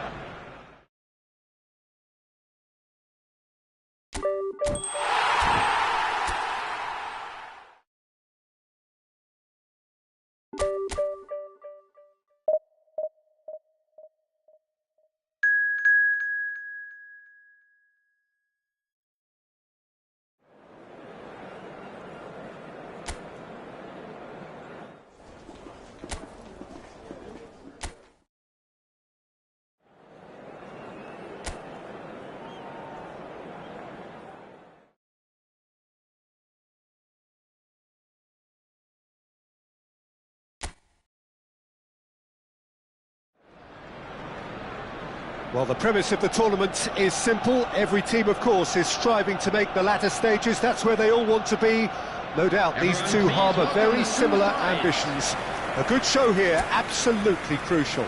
Well, the premise of the tournament is simple. Every team, of course, is striving to make the latter stages. That's where they all want to be. No doubt, these two harbour very similar ambitions. A good show here, absolutely crucial.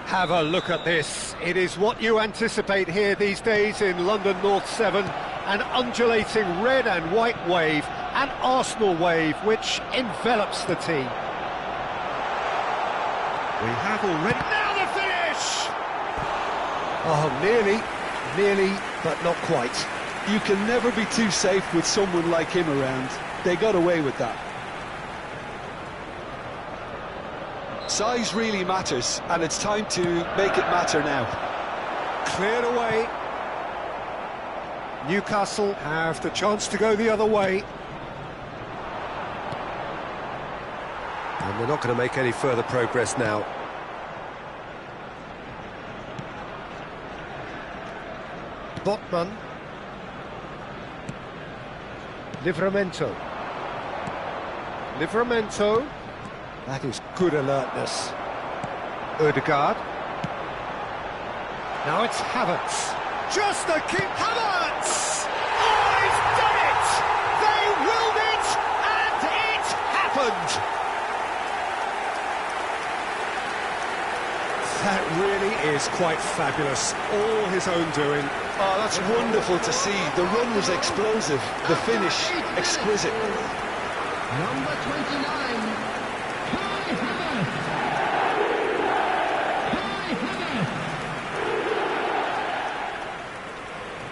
Have a look at this. It is what you anticipate here these days in London North 7. An undulating red and white wave, an Arsenal wave, which envelops the team. We have already... Now the finish! Oh, nearly, but not quite. You can never be too safe with someone like him around. They got away with that. Size really matters, and it's time to make it matter now. Cleared away. Newcastle have the chance to go the other way. And they're not going to make any further progress now. Botman. Livramento. That is good alertness. Odegaard. Now it's Havertz. Just the kick. Havertz! Oh, he's done it! They willed it, and it happened! That really is quite fabulous. All his own doing. Oh, that's wonderful to see. The run was explosive, the finish exquisite. Number 29, Kai Havertz.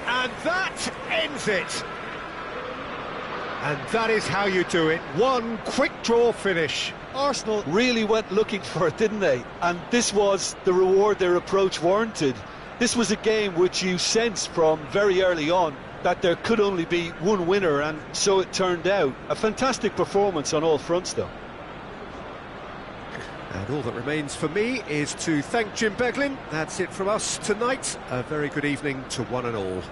And that ends it. And that is how you do it. One quick draw finish. Arsenal really went looking for it, didn't they? And this was the reward their approach warranted. This was a game which you sensed from very early on that there could only be one winner, and so it turned out. A fantastic performance on all fronts, though. And all that remains for me is to thank Jim Beglin. That's it from us tonight. A very good evening to one and all.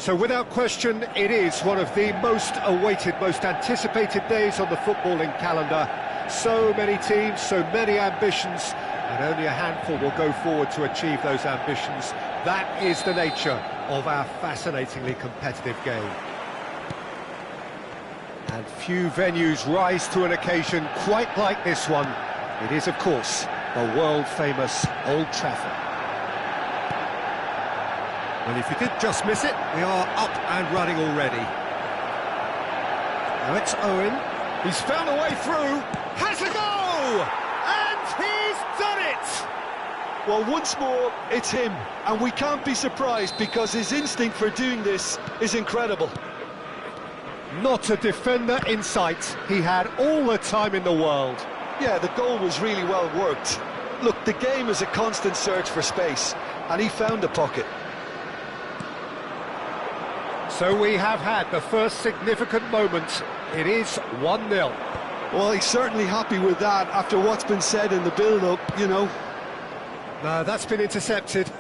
So without question, it is one of the most awaited, most anticipated days on the footballing calendar. So many teams, so many ambitions, and only a handful will go forward to achieve those ambitions. That is the nature of our fascinatingly competitive game. And few venues rise to an occasion quite like this one. It is, of course, the world-famous Old Trafford. Well, if you did just miss it, we are up and running already. Now it's Owen. He's found a way through. Has a go! And he's done it! Well, once more, it's him. And we can't be surprised because his instinct for doing this is incredible. Not a defender in sight. He had all the time in the world. Yeah, the goal was really well worked. Look, the game is a constant search for space, and he found a pocket. So we have had the first significant moment. It is 1-0. Well, he's certainly happy with that after what's been said in the build-up, you know. No, that's been intercepted.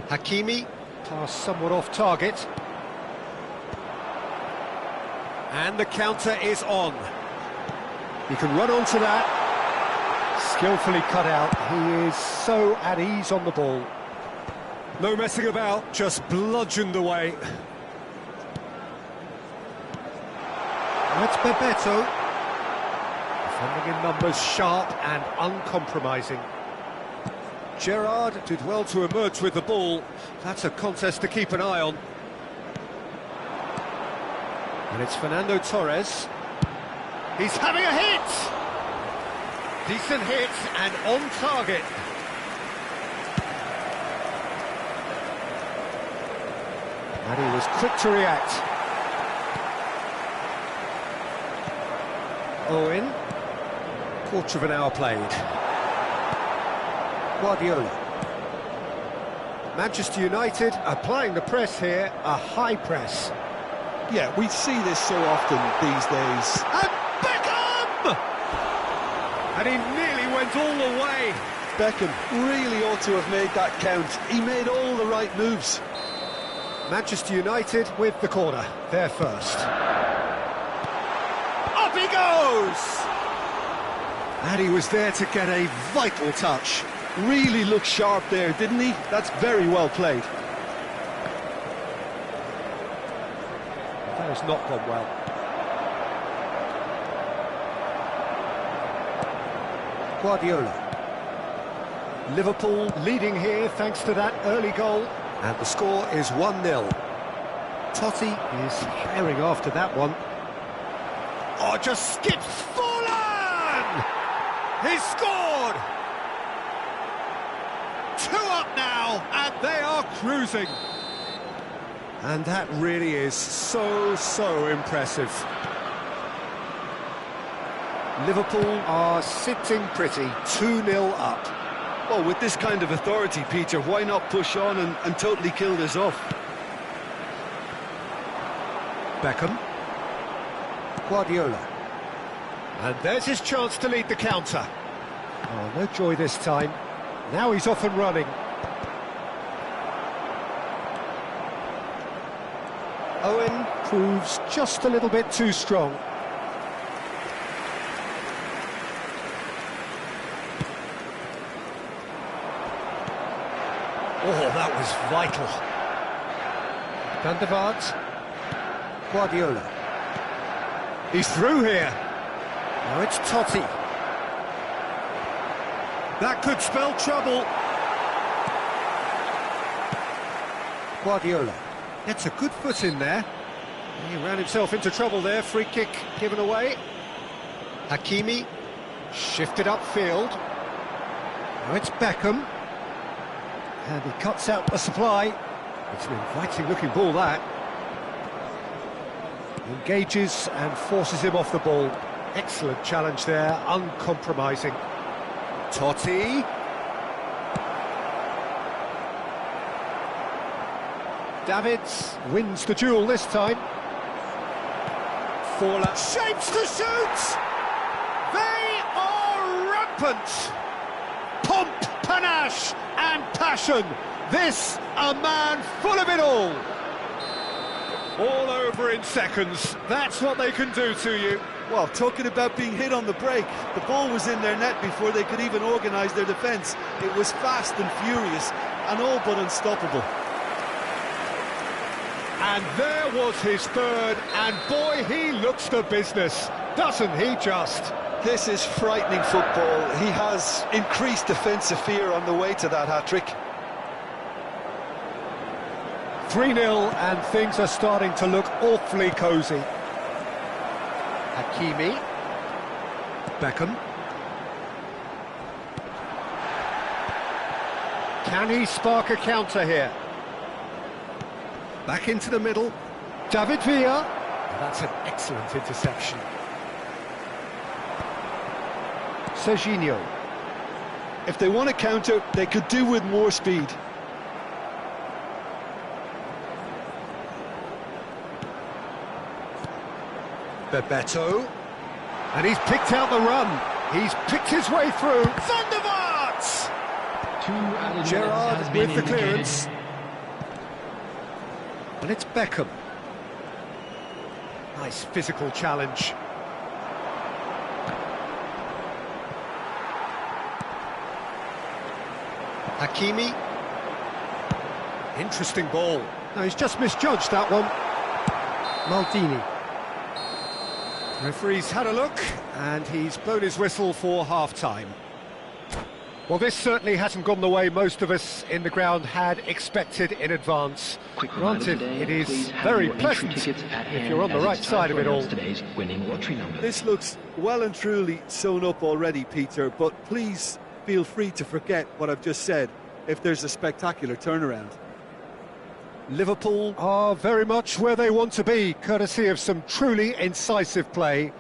Hakimi, pass somewhat off target. And the counter is on. He can run onto that. Skillfully cut out. He is so at ease on the ball. No messing about, just bludgeoned away. That's Bebeto. Defending in numbers, sharp and uncompromising. Gerrard did well to emerge with the ball. That's a contest to keep an eye on. And it's Fernando Torres. He's having a hit! Decent hit and on target. And he was quick to react. Owen. Quarter of an hour played. Guardiola. Manchester United applying the press here, a high press. Yeah, we see this so often these days. And Beckham! And he nearly went all the way. Beckham really ought to have made that count. He made all the right moves. Manchester United with the corner, they're first. Up he goes! And he was there to get a vital touch. Really looked sharp there, didn't he? That's very well played. That has not gone well. Guardiola. Liverpool leading here thanks to that early goal. And the score is 1-0. Totti is herring after that one. Oh, just skips Forlan! He's scored! 2 up now, and they are cruising. And that really is so impressive. Liverpool are sitting pretty, 2-0 up. Well, with this kind of authority, Peter, why not push on and totally kill this off? Beckham. Guardiola. And there's his chance to lead the counter. Oh, no joy this time. Now he's off and running. Owen proves just a little bit too strong. Oh, that was vital. Van der Vaart. Guardiola. He's through here. Now it's Totti. That could spell trouble. Guardiola gets a good foot in there. He ran himself into trouble there. Free kick given away. Hakimi shifted upfield. Now it's Beckham. And he cuts out the supply. It's an inviting looking ball, that. Engages and forces him off the ball. Excellent challenge there, uncompromising. Totti. Davids wins the duel this time. Forlan shapes to shoot! They are rampant! Pomp, panache and passion This, a man full of it all. All over in seconds. That's what they can do to you. Well, talking about being hit on the break, the ball was in their net before they could even organise their defence. It was fast and furious and all but unstoppable. And there was his third, and boy, he looks the business, doesn't he just? This is frightening football. He has increased defensive fear on the way to that hat-trick. 3-0, and things are starting to look awfully cosy. Hakimi. Beckham. Can he spark a counter here? Back into the middle. David Villa. That's an excellent interception. Serginho. If they want to counter, they could do with more speed. Bebeto. And he's picked out the run. He's picked his way through. Van der Vaart! Gerrard with the clearance. And it's Beckham. Nice physical challenge. Hakimi. Interesting ball. No, he's just misjudged that one. Maldini. Referee's had a look, and he's blown his whistle for half-time. Well, this certainly hasn't gone the way most of us in the ground had expected in advance. Granted, it is very pleasant if you're on the right side of it all. This looks well and truly sewn up already, Peter, but please feel free to forget what I've just said if there's a spectacular turnaround. Liverpool are very much where they want to be, courtesy of some truly incisive play.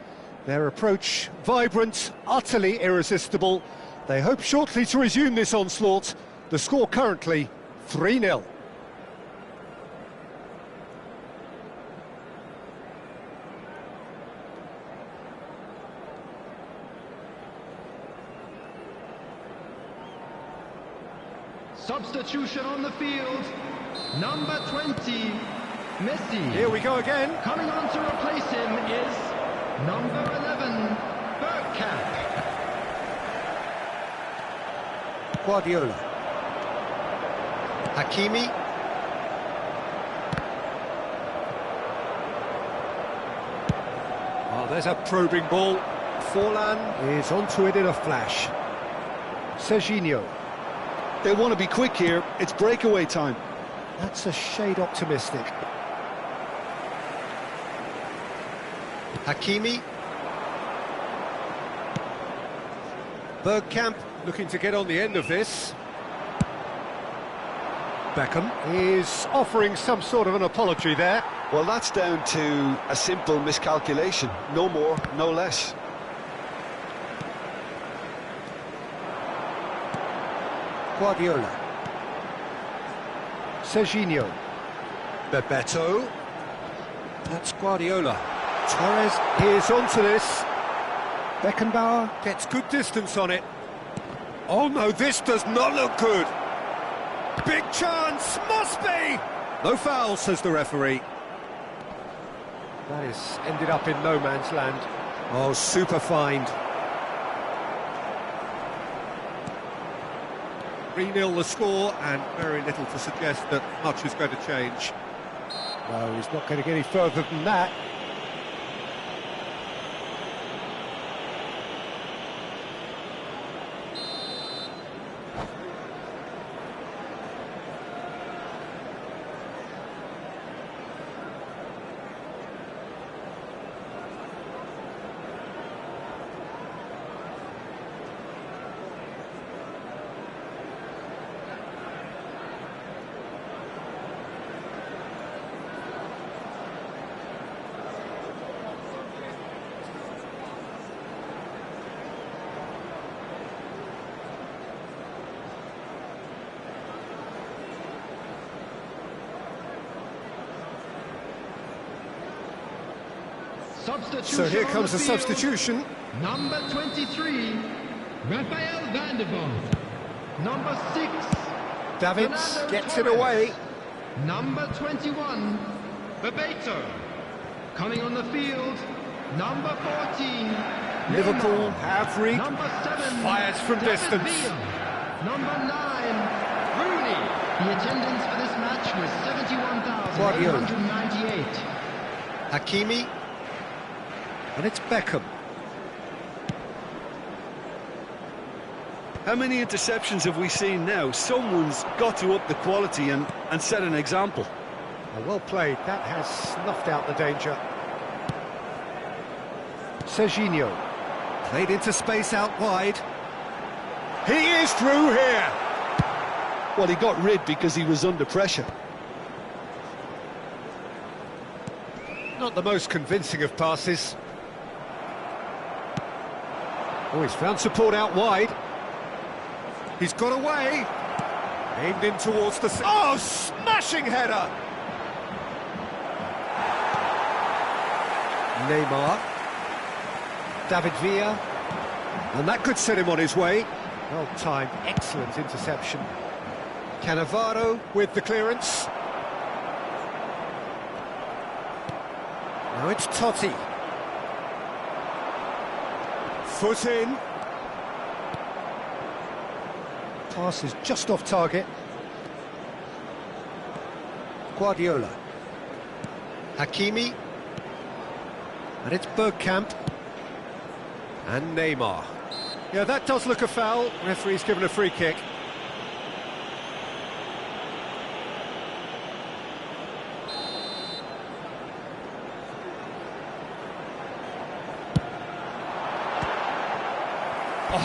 Their approach vibrant, utterly irresistible. They hope shortly to resume this onslaught. The score currently 3-0. Substitution on the field. Number 20, Messi. Here we go again. Coming on to replace him is number 11, Bergkamp. Guardiola. Hakimi. Oh, there's a probing ball. Forlan is onto it in a flash. Serginho. They want to be quick here. It's breakaway time. That's a shade optimistic. Hakimi. Bergkamp looking to get on the end of this. Beckham is offering some sort of an apology there. Well, that's down to a simple miscalculation. No more, no less. Guardiola. Serginho. Bebeto. That's Guardiola. Torres is onto this. Beckenbauer gets good distance on it. Oh no, this does not look good. Big chance, must be! No foul, says the referee. That has ended up in no man's land. Oh, super find. 3-0 the score, and very little to suggest that much is going to change. No, he's not going to get any further than that. So here comes the substitution. Number 23, Rafael van der Vaart. Number 6, Davids Fernando gets it Torres. away. Number 21, Bebeto. Coming on the field, number 14, Liverpool Neymar. have reached. Number 7, Fires from David distance. Villa. Number 9, Rooney. The attendance for this match was 71,898. Hakimi. And it's Beckham. How many interceptions have we seen now? Someone's got to up the quality and set an example. Well played. That has snuffed out the danger. Serginho. Played into space out wide. He is through here. Well, he got rid because he was under pressure. Not the most convincing of passes. Oh, he's found support out wide. He's got away. Aimed in towards the... Oh, smashing header! Neymar. David Villa. And that could set him on his way. Well timed, excellent interception. Cannavaro with the clearance. Now it's Totti. Foot in. Pass is just off target. Guardiola. Hakimi. And it's Bergkamp. And Neymar. Yeah, that does look a foul. Referee's given a free kick.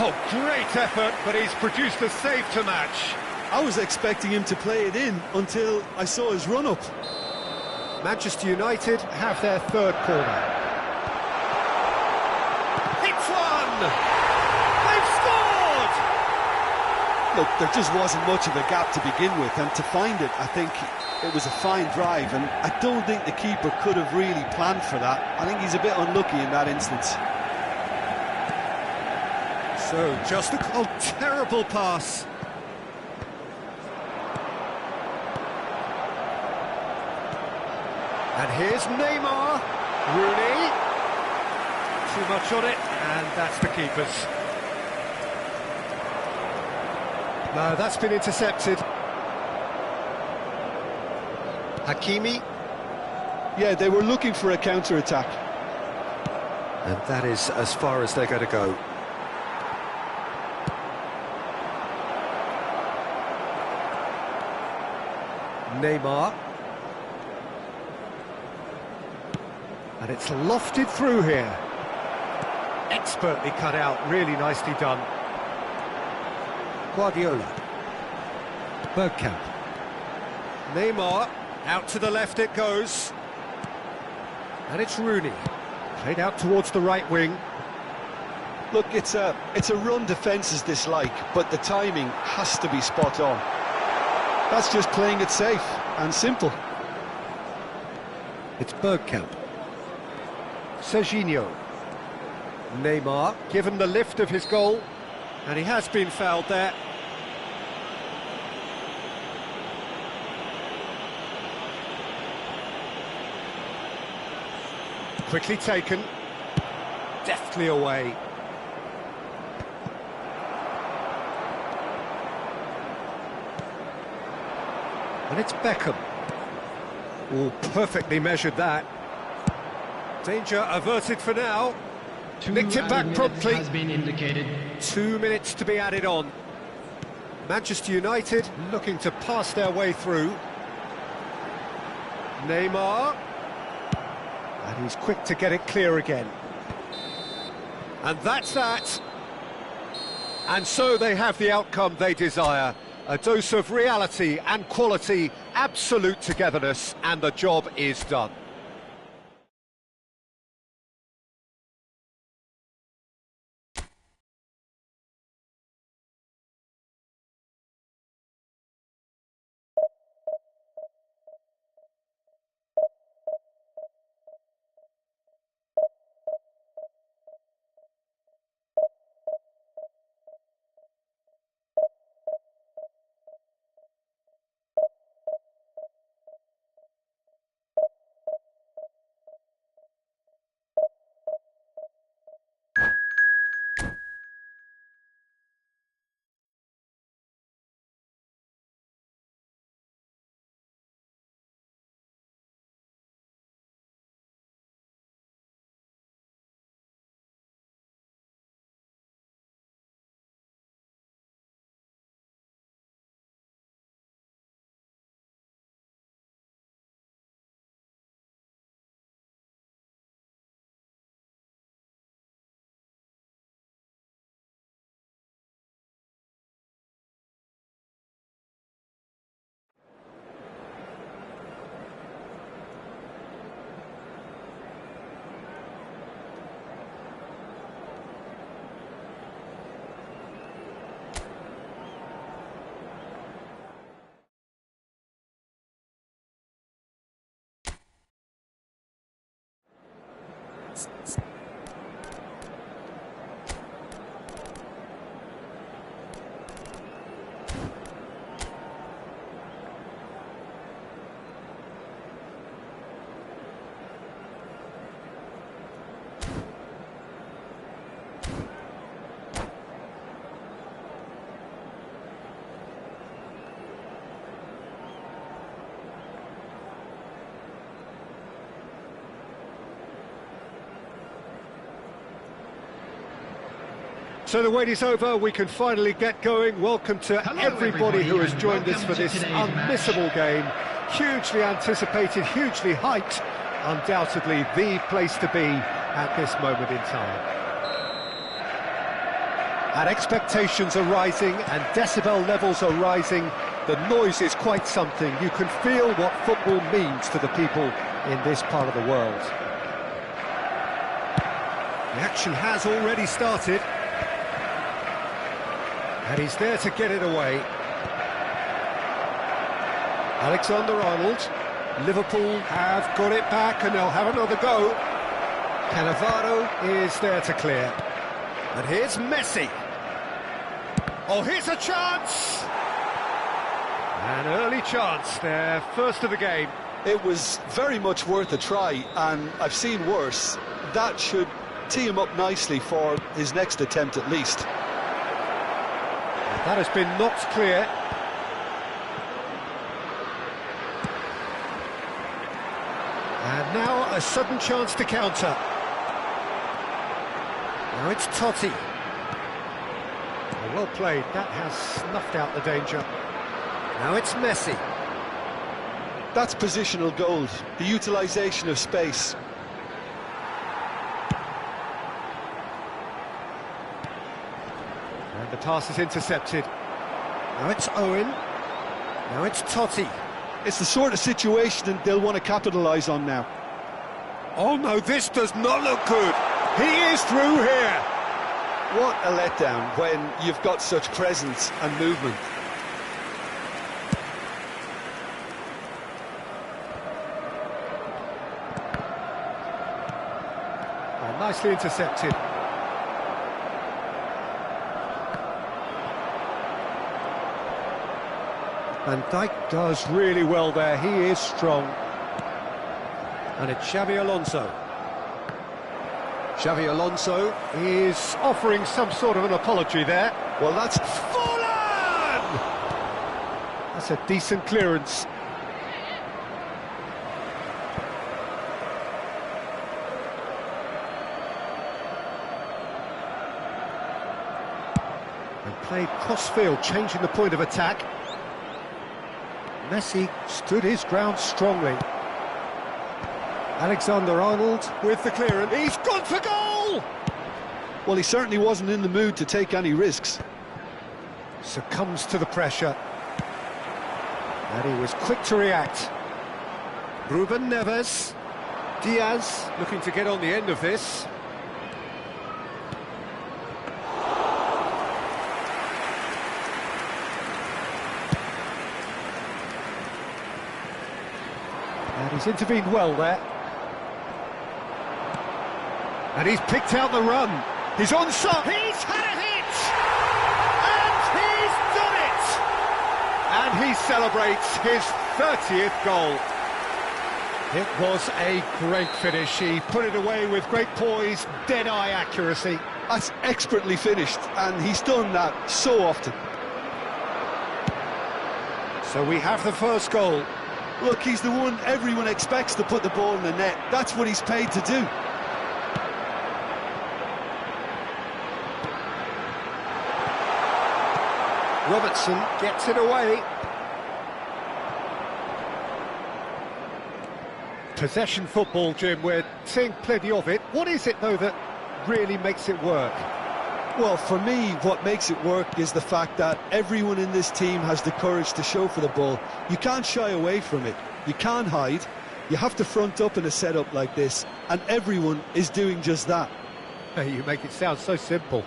Oh, great effort, but he's produced a save to match. I was expecting him to play it in until I saw his run-up. Manchester United have their third corner. It's one! They've scored! Look, there just wasn't much of a gap to begin with, and to find it, I think it was a fine drive, and I don't think the keeper could have really planned for that. I think he's a bit unlucky in that instance. So, just a terrible pass. And here's Neymar. Rooney. Too much on it, and that's the keeper's. No, that's been intercepted. Hakimi. Yeah, they were looking for a counter-attack. And that is as far as they're going to go. Neymar. And it's lofted through here. Expertly cut out, really nicely done. Guardiola. Bergkamp. Neymar. Out to the left it goes. And it's Rooney. Played out towards the right wing. Look, it's a run defence's dislike, but the timing has to be spot on. That's just playing it safe and simple. It's Bergkamp. Serginho. Neymar, given the lift of his goal, and he has been fouled there. Quickly taken. Deftly away. And it's Beckham. Oh, perfectly measured that. Danger averted for now. Nicked it back promptly. Has been indicated. 2 minutes to be added on. Manchester United looking to pass their way through. Neymar. And he's quick to get it clear again. And that's that. And so they have the outcome they desire. A dose of reality and quality, absolute togetherness, and the job is done. So the wait is over, we can finally get going. Welcome to everybody who has joined us for this unmissable game. Hugely anticipated, hugely hyped, undoubtedly the place to be at this moment in time. And expectations are rising and decibel levels are rising. The noise is quite something. You can feel what football means to the people in this part of the world. The action has already started. And he's there to get it away. Alexander-Arnold. Liverpool have got it back and they'll have another go. Cannavaro is there to clear. And here's Messi. Oh, here's a chance! An early chance, their first of the game. It was very much worth a try, and I've seen worse. That should tee him up nicely for his next attempt at least. That has been knocked clear. And now a sudden chance to counter. Now it's Totti. Well played, that has snuffed out the danger. Now it's Messi. That's positional gold, the utilisation of space. And the pass is intercepted. Now it's Owen. Now it's Totti. It's the sort of situation that they'll want to capitalise on now. Oh no, this does not look good. He is through here. What a letdown when you've got such presence and movement. Oh, nicely intercepted. Van Dijk does really well there, he is strong. And it's Xabi Alonso. Xabi Alonso is offering some sort of an apology there. Well, that's fallen! That's a decent clearance. And played cross-field, changing the point of attack. Messi stood his ground strongly. Alexander-Arnold with the clearance. He's gone for goal! Well, he certainly wasn't in the mood to take any risks. Succumbs to the pressure. And he was quick to react. Ruben Neves. Diaz looking to get on the end of this. And he's intervened well there. And he's picked out the run. He's onside. He's had a hit! And he's done it! And he celebrates his 30th goal. It was a great finish. He put it away with great poise, dead-eye accuracy. That's expertly finished, and he's done that so often. So we have the first goal. Look, he's the one everyone expects to put the ball in the net. That's what he's paid to do. Robertson gets it away. Possession football, Jim, we're seeing plenty of it. What is it, though, that really makes it work? Well, for me, what makes it work is the fact that everyone in this team has the courage to show for the ball. You can't shy away from it. You can't hide. You have to front up in a setup like this, and everyone is doing just that. Hey, you make it sound so simple.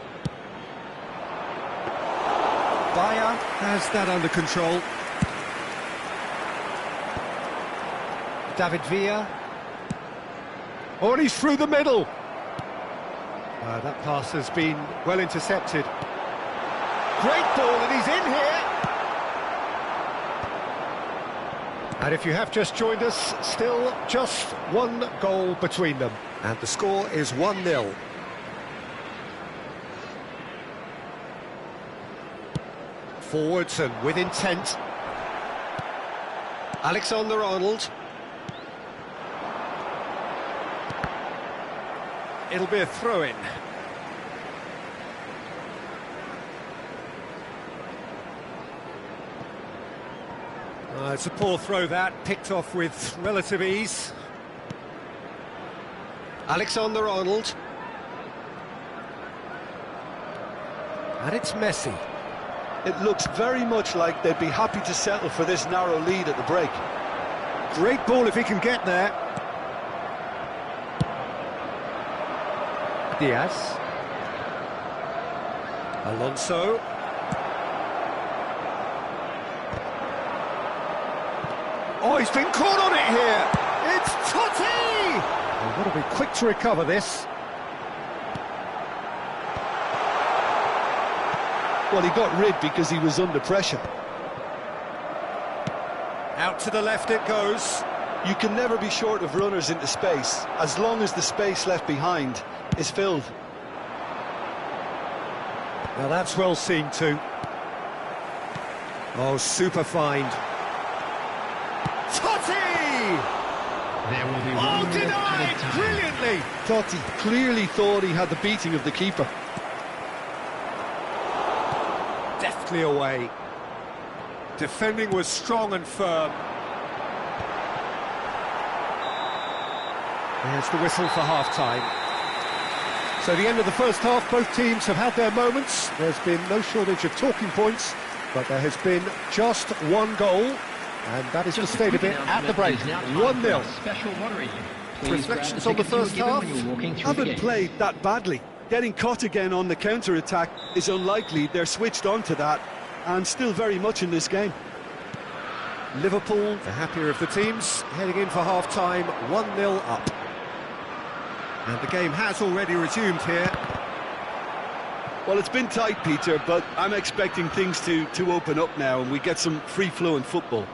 Bayer has that under control. David Villa. Oh, and he's through the middle. That pass has been well intercepted. Great ball, and he's in here. And if you have just joined us, still just one goal between them. And the score is 1-0. Forwards and with intent. Alexander-Arnold. It'll be a throw-in. It's a poor throw that, picked off with relative ease. Alexander-Arnold. And it's Messi. It looks very much like they'd be happy to settle for this narrow lead at the break. Great ball if he can get there. Diaz. Alonso. Oh, he's been caught on it here. It's Totti! They've got to be quick to recover this. Well, he got rid because he was under pressure. Out to the left it goes. You can never be short of runners into space, as long as the space left behind is filled. Now that's well seen too. Oh, super find. Totti! There will be one more denied added time. brilliantly. Totti clearly thought he had the beating of the keeper. Deftly away. Defending was strong and firm. There's the whistle for half-time. So the end of the first half, both teams have had their moments. There's been no shortage of talking points, but there has been just one goal, and that is the state of it at the break. 1-0. Reflections on the first half? Haven't played that badly. Getting caught again on the counter-attack is unlikely. They're switched on to that, and still very much in this game. Liverpool, the happier of the teams, heading in for half-time, 1-0 up. And the game has already resumed here. Well, it's been tight, Peter, but I'm expecting things to open up now and we get some free-flowing football.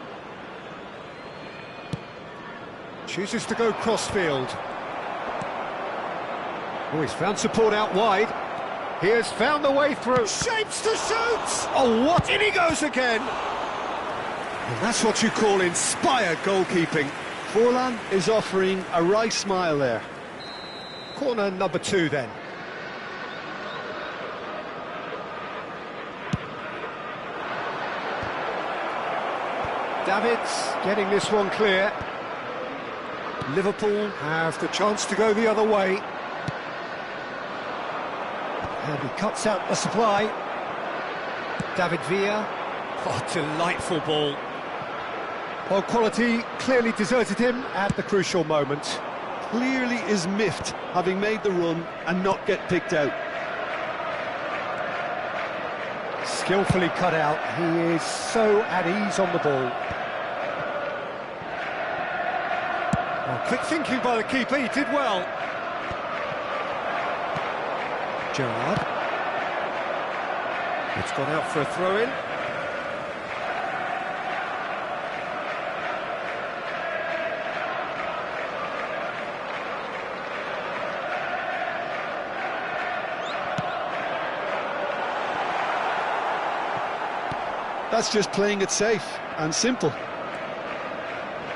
Chooses to go cross-field. Oh, he's found support out wide. He has found the way through. Shapes to shoot! Oh, what? In he goes again! And that's what you call inspired goalkeeping. Forlan is offering a wry smile there. Corner number 2 then. Davids getting this one clear. Liverpool have the chance to go the other way. And he cuts out the supply. David Villa. Oh, delightful ball. Well, quality clearly deserted him at the crucial moment. Clearly is miffed, having made the run and not get picked out. Skillfully cut out. He is so at ease on the ball. Well, quick thinking by the keeper, he did well. Gerrard. It's gone out for a throw-in. That's just playing it safe and simple.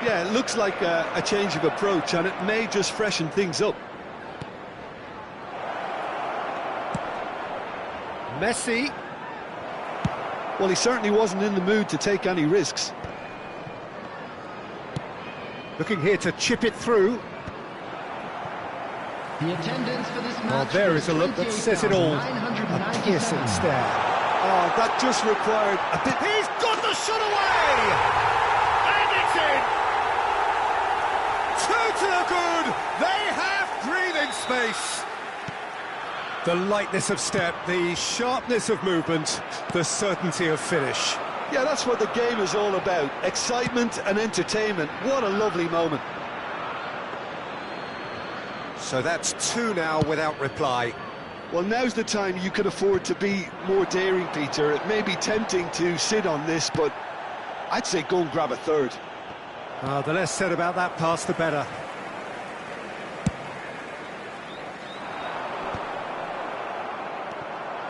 Yeah, it looks like a change of approach, and it may just freshen things up. Messi. Well, he certainly wasn't in the mood to take any risks. Looking here to chip it through. The attendance for this match. Well, there is a look that says it all. A piercing stare. Oh, that just required a bit... He's got the shot away! And it's in! 2 to the good! They have breathing space! The lightness of step, the sharpness of movement, the certainty of finish. Yeah, that's what the game is all about. Excitement and entertainment. What a lovely moment. So that's 2 now without reply. Well, now's the time you can afford to be more daring, Peter. It may be tempting to sit on this, but I'd say go and grab a third. The less said about that pass, the better.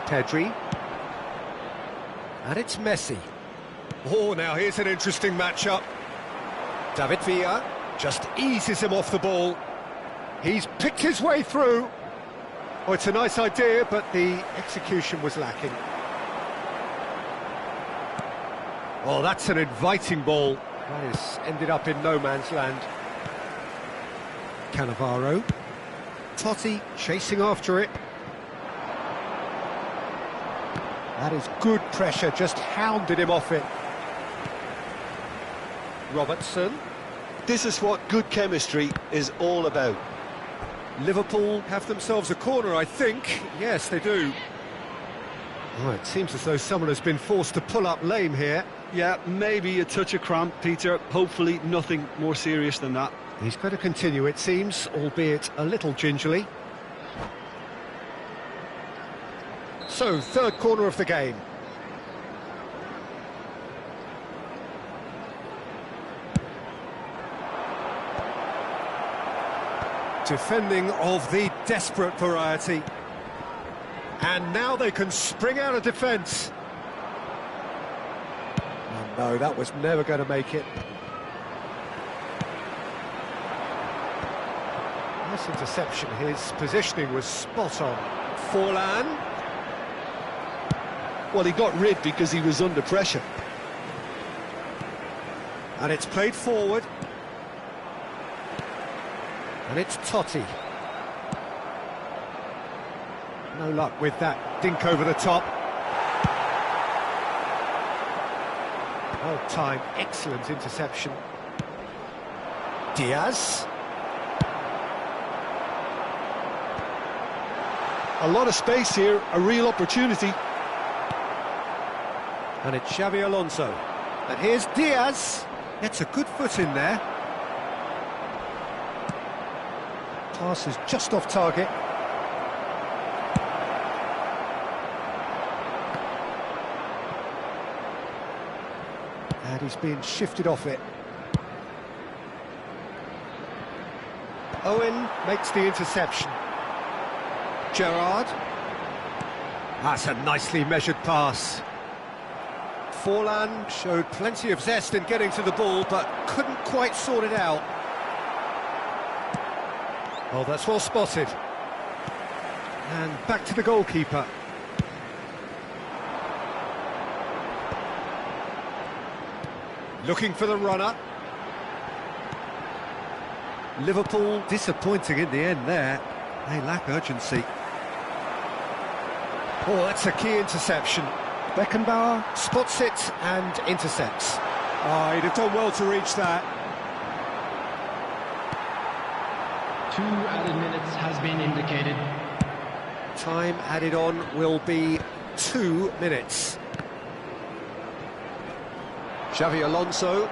Pedri. And it's Messi. Oh, now here's an interesting matchup. David Villa just eases him off the ball. He's picked his way through. Oh, it's a nice idea, but the execution was lacking. Oh, that's an inviting ball. That is ended up in no man's land. Cannavaro. Totti chasing after it. That is good pressure, just hounded him off it. Robertson. This is what good chemistry is all about. Liverpool have themselves a corner, I think. Yes, they do. Oh, it seems as though someone has been forced to pull up lame here. Yeah, maybe a touch of cramp, Peter. Hopefully nothing more serious than that. He's going to continue, it seems, albeit a little gingerly. So, third corner of the game. Defending of the desperate variety. And now they can spring out of defence. Oh no, that was never going to make it. Nice interception, his positioning was spot on. Forlan. Well, he got rid because he was under pressure. And it's played forward. And it's Totti. No luck with that dink over the top. Well timed, excellent interception. Diaz. A lot of space here, a real opportunity. And it's Xavi Alonso. And here's Diaz. Gets a good foot in there. Pass is just off target. And he's being shifted off it. Owen makes the interception. Gerrard. That's a nicely measured pass. Forlan showed plenty of zest in getting to the ball, but couldn't quite sort it out. Oh, that's well spotted. And back to the goalkeeper. Looking for the runner. Liverpool disappointing in the end there. They lack urgency. Oh, that's a key interception. Beckenbauer spots it and intercepts. Oh, he'd have done well to reach that. 2 added minutes has been indicated. Time added on will be 2 minutes. Xavi Alonso.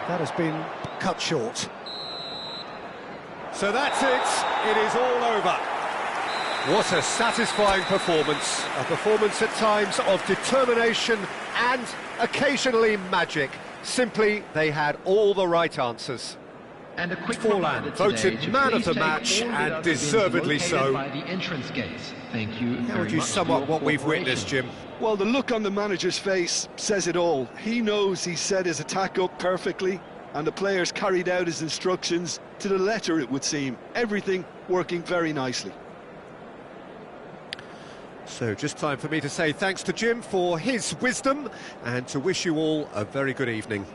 That has been cut short. So that's it. It is all over. What a satisfying performance. A performance at times of determination and occasionally magic. Simply, they had all the right answers. And a quick Forlan voted man of the match, and deservedly so. By the entrance gates. Thank you. How would you sum up what we've witnessed, Jim? Well, the look on the manager's face says it all. He knows he set his attack up perfectly, and the players carried out his instructions to the letter, it would seem. Everything working very nicely. So just time for me to say thanks to Jim for his wisdom, and to wish you all a very good evening.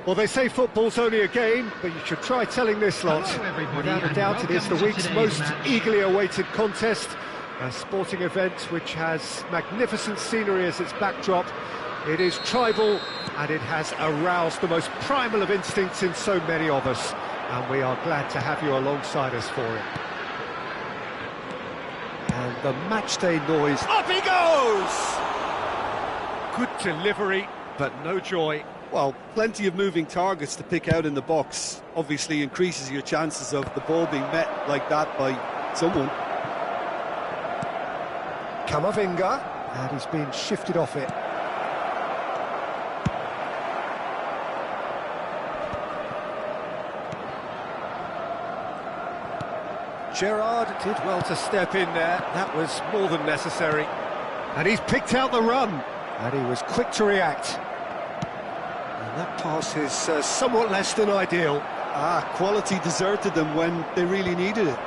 Well, they say football's only a game, but you should try telling this lot. Hello, everybody, Without a and doubt, it is the welcome to week's today's most match. eagerly awaited contest. A sporting event which has magnificent scenery as its backdrop. It is tribal, and it has aroused the most primal of instincts in so many of us. And we are glad to have you alongside us for it. And the matchday noise. Up he goes! Good delivery, but no joy. Well, plenty of moving targets to pick out in the box. Obviously increases your chances of the ball being met like that by someone. Camavinga, and he's been shifted off it. Gerrard did well to step in there. That was more than necessary. And he's picked out the run. And he was quick to react. And that pass is somewhat less than ideal. Quality deserted them when they really needed it.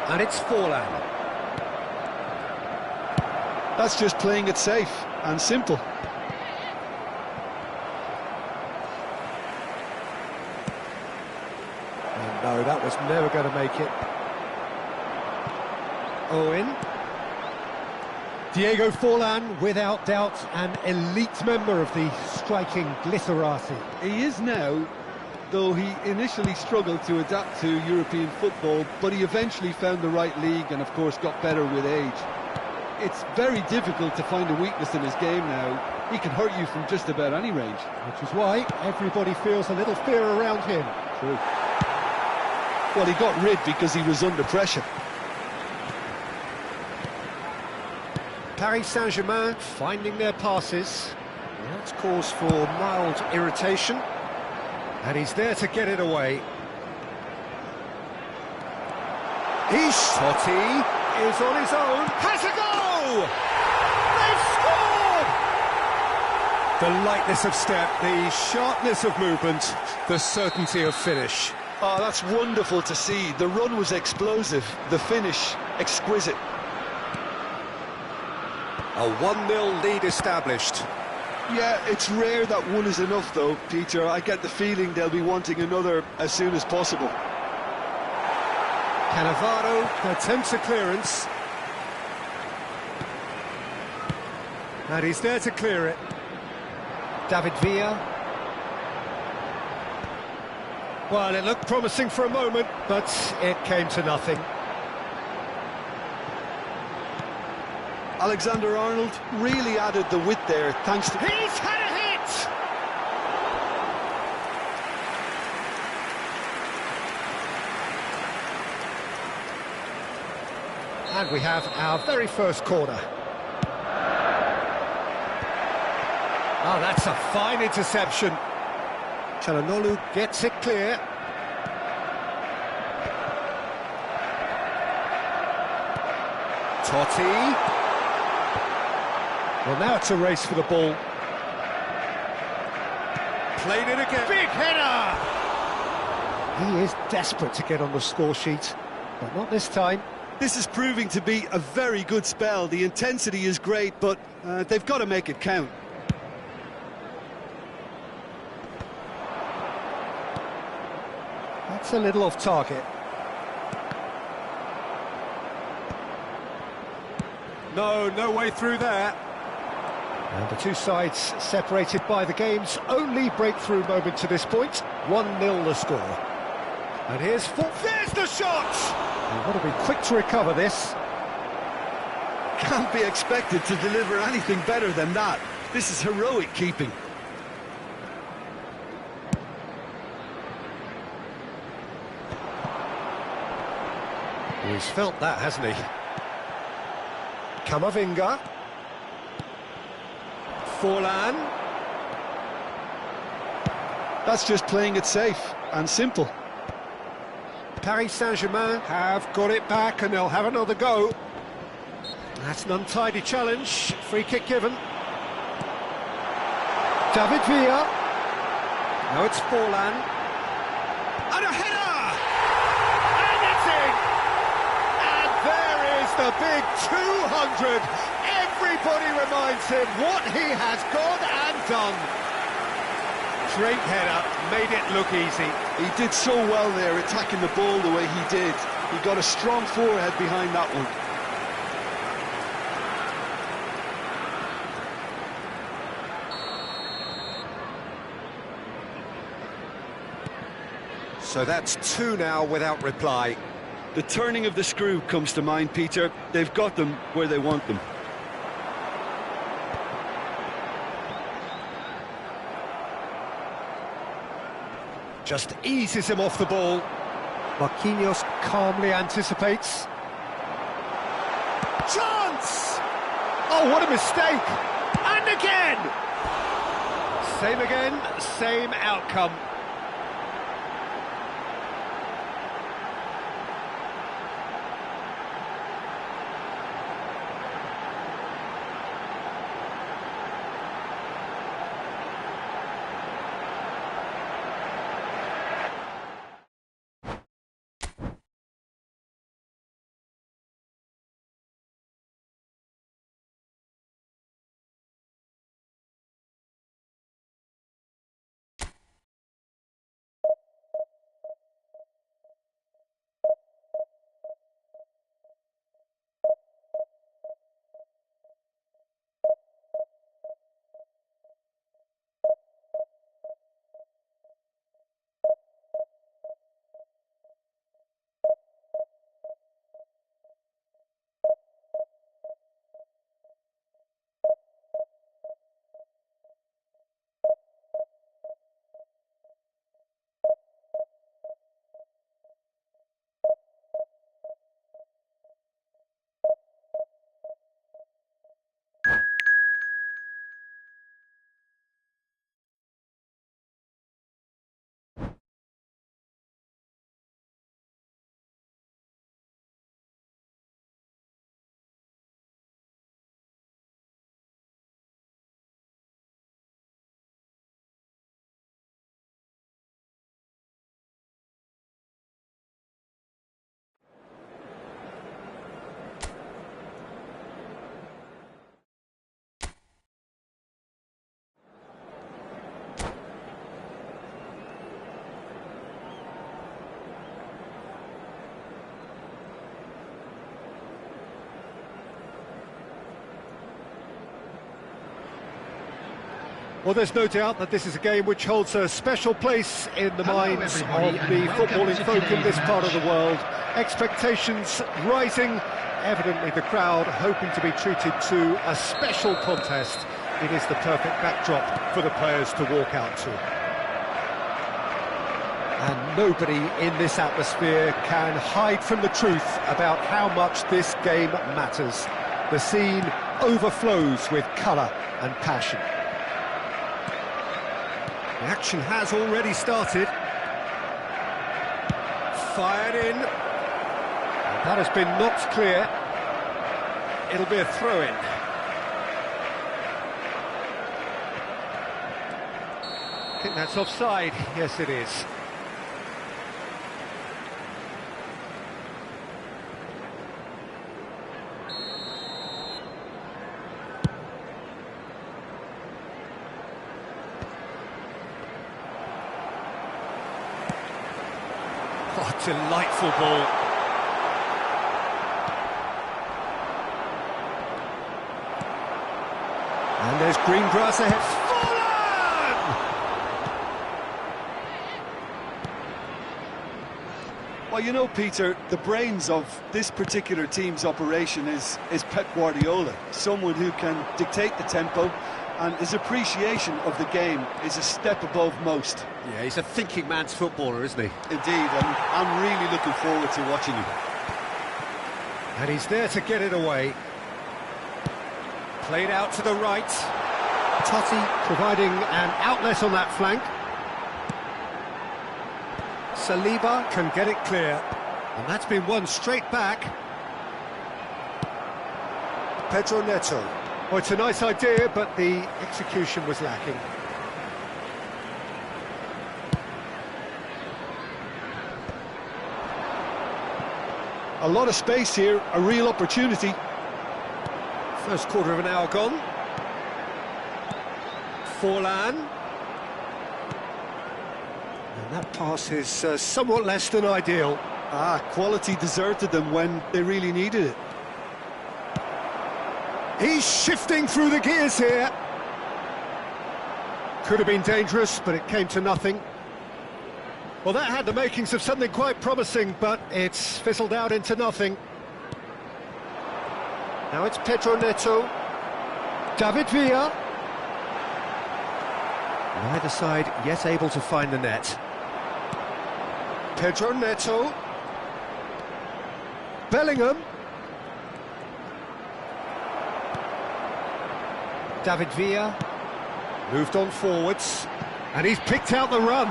And it's Forlan. That's just playing it safe and simple. And no, that was never going to make it. Owen. Diego Forlan, without doubt, an elite member of the striking glitterati. He is now, though he initially struggled to adapt to European football, but he eventually found the right league and of course got better with age. It's very difficult to find a weakness in his game now. He can hurt you from just about any range. Which is why everybody feels a little fear around him. True. Well, he got rid because he was under pressure. Paris Saint-Germain finding their passes. That's cause for mild irritation. And he's there to get it away. Totti is on his own. Has a goal! They've scored! The lightness of step, the sharpness of movement, the certainty of finish. Oh, that's wonderful to see. The run was explosive, the finish exquisite. A 1-0 lead established. Yeah, it's rare that one is enough though, Peter. I get the feeling they'll be wanting another as soon as possible. Cannavaro attempts a clearance. And he's there to clear it. David Villa. Well, it looked promising for a moment, but it came to nothing. Alexander-Arnold really added the width there, thanks to... He's had a hit! And we have our very first corner. Oh, that's a fine interception. Çalhanoğlu gets it clear. Totti. Well, now it's a race for the ball. Played it again. Big header! He is desperate to get on the score sheet, but not this time. This is proving to be a very good spell. The intensity is great, but they've got to make it count. That's a little off target. No way through there. And the two sides separated by the game's only breakthrough moment to this point. 1-0 the score. And here's there's the shot! You've got to be quick to recover this. Can't be expected to deliver anything better than that. This is heroic keeping. He's felt that, hasn't he? Camavinga. Forlan. That's just playing it safe and simple. Paris Saint-Germain have got it back and they'll have another go. That's an untidy challenge. Free kick given. David Villa. Now it's Forlan. And a header! And it's in! And there is the big 200. Everybody reminds him what he has gone and done. Great header, made it look easy. He did so well there, attacking the ball the way he did. He got a strong forehead behind that one. So that's 2 now without reply. The turning of the screw comes to mind, Peter. They've got them where they want them. Just eases him off the ball. Marquinhos calmly anticipates. Chance! Oh, what a mistake! And again! Same again, same outcome. Well, there's no doubt that this is a game which holds a special place in the minds of the footballing folk in this part of the world. Expectations rising, evidently the crowd hoping to be treated to a special contest. It is the perfect backdrop for the players to walk out to. And nobody in this atmosphere can hide from the truth about how much this game matters. The scene overflows with colour and passion. The action has already started. Fired in. And that has been knocked clear. It'll be a throw-in. I think that's offside. Yes, it is. Oh, delightful ball. And there's green grass ahead. Well, you know, Peter, the brains of this particular team's operation is Pep Guardiola, someone who can dictate the tempo, and his appreciation of the game is a step above most. Yeah, he's a thinking man's footballer, isn't he? Indeed, I'm really looking forward to watching him. And he's there to get it away. Played out to the right. Totti providing an outlet on that flank. Saliba can get it clear. And that's been won straight back. Pedro Neto. Well, it's a nice idea, but the execution was lacking. A lot of space here, a real opportunity. First quarter of an hour gone. Forlan. And that pass is somewhat less than ideal. Quality deserted them when they really needed it. He's shifting through the gears here. Could have been dangerous, but it came to nothing. Well, that had the makings of something quite promising, but it's fizzled out into nothing. Now it's Pedro Neto. David Villa. Neither side yet able to find the net. Pedro Neto. Bellingham. David Villa. Moved on forwards. And he's picked out the run.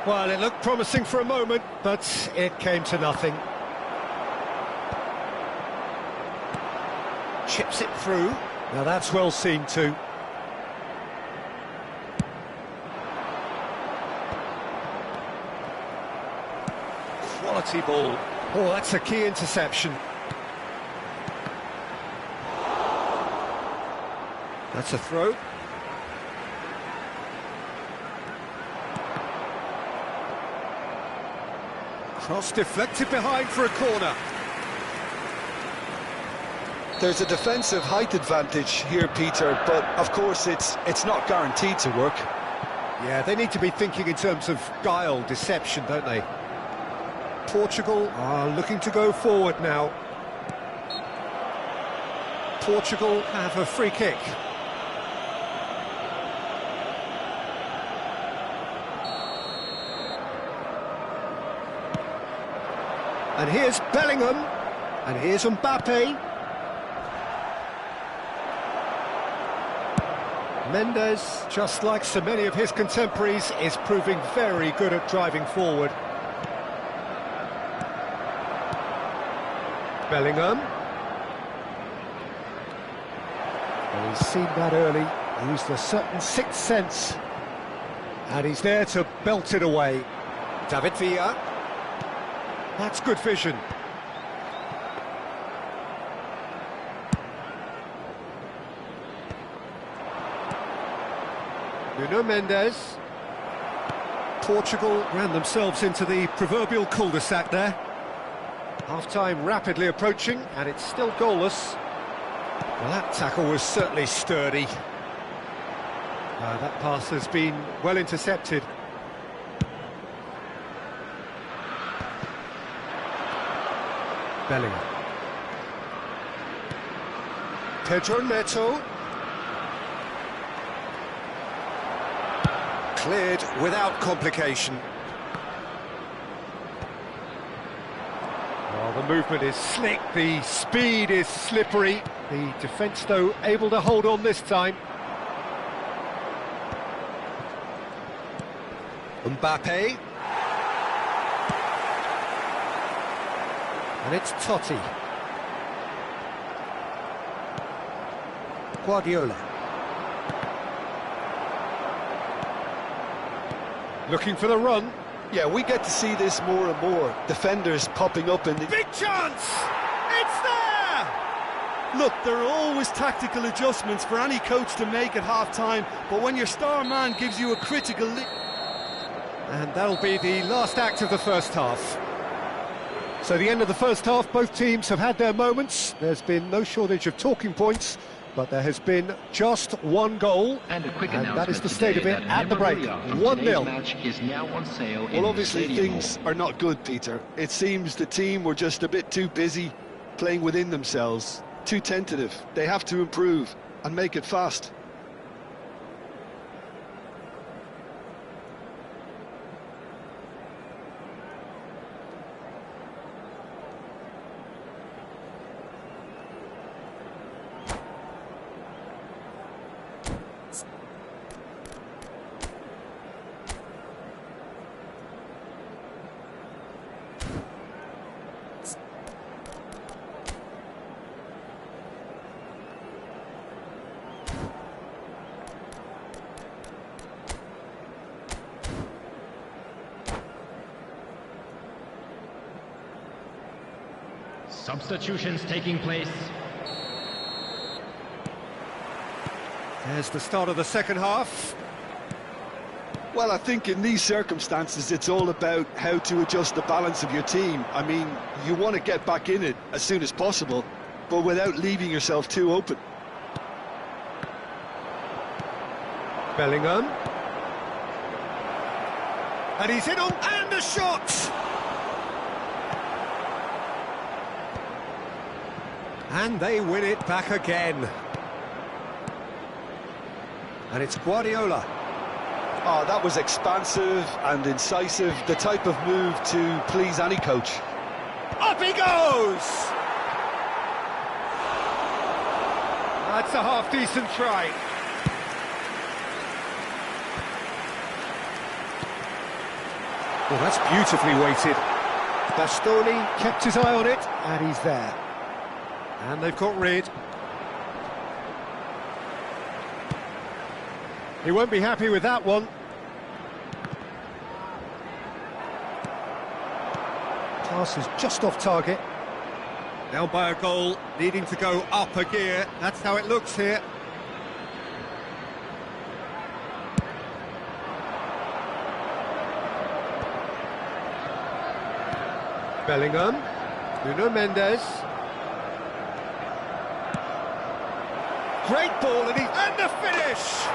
Well, it looked promising for a moment, but it came to nothing. Chips it through. Now that's well seen too. Quality ball. Oh, that's a key interception. That's a throw. Cross deflected behind for a corner. There's a defensive height advantage here, Peter, but of course it's not guaranteed to work. Yeah, they need to be thinking in terms of guile, deception, don't they? Portugal are looking to go forward now. Portugal have a free kick. And here's Bellingham, and here's Mbappe. Mendes, just like so many of his contemporaries, is proving very good at driving forward. Bellingham. Well, he's seen that early, used a certain sixth sense, and he's there to belt it away. David Villa. That's good vision. Nuno Mendes. Portugal ran themselves into the proverbial cul-de-sac there. Half-time rapidly approaching, and it's still goalless. Well, that tackle was certainly sturdy. That pass has been well intercepted. Bellingham. Pedro Neto. Cleared without complication. Well, the movement is slick, the speed is slippery. The defence, though, able to hold on this time. Mbappe. And it's Totti. Guardiola. Looking for the run. Yeah, we get to see this more and more. Defenders popping up in the... Big chance! It's there! Look, there are always tactical adjustments for any coach to make at half-time, but when your star man gives you a critical... And that'll be the last act of the first half. So the end of the first half, both teams have had their moments. There's been no shortage of talking points, but there has been just one goal, and that is the state of it at the break. 1-0. Well, obviously things are not good, Peter. It seems the team were just a bit too busy playing within themselves, too tentative. They have to improve and make it fast. Substitutions taking place. There's the start of the second half. Well, I think in these circumstances, it's all about how to adjust the balance of your team. I mean, you want to get back in it as soon as possible, but without leaving yourself too open. Bellingham. And he's in on, and a shot! And they win it back again. And it's Guardiola. Oh, that was expansive and incisive, the type of move to please any coach. Up he goes! That's a half-decent try. Well, that's beautifully weighted. Bastoni kept his eye on it, and he's there. And they've got rid. He won't be happy with that one. Pass is just off target. Down by a goal, needing to go up a gear. That's how it looks here. Bellingham. Nuno Mendes. Great ball, and the finish!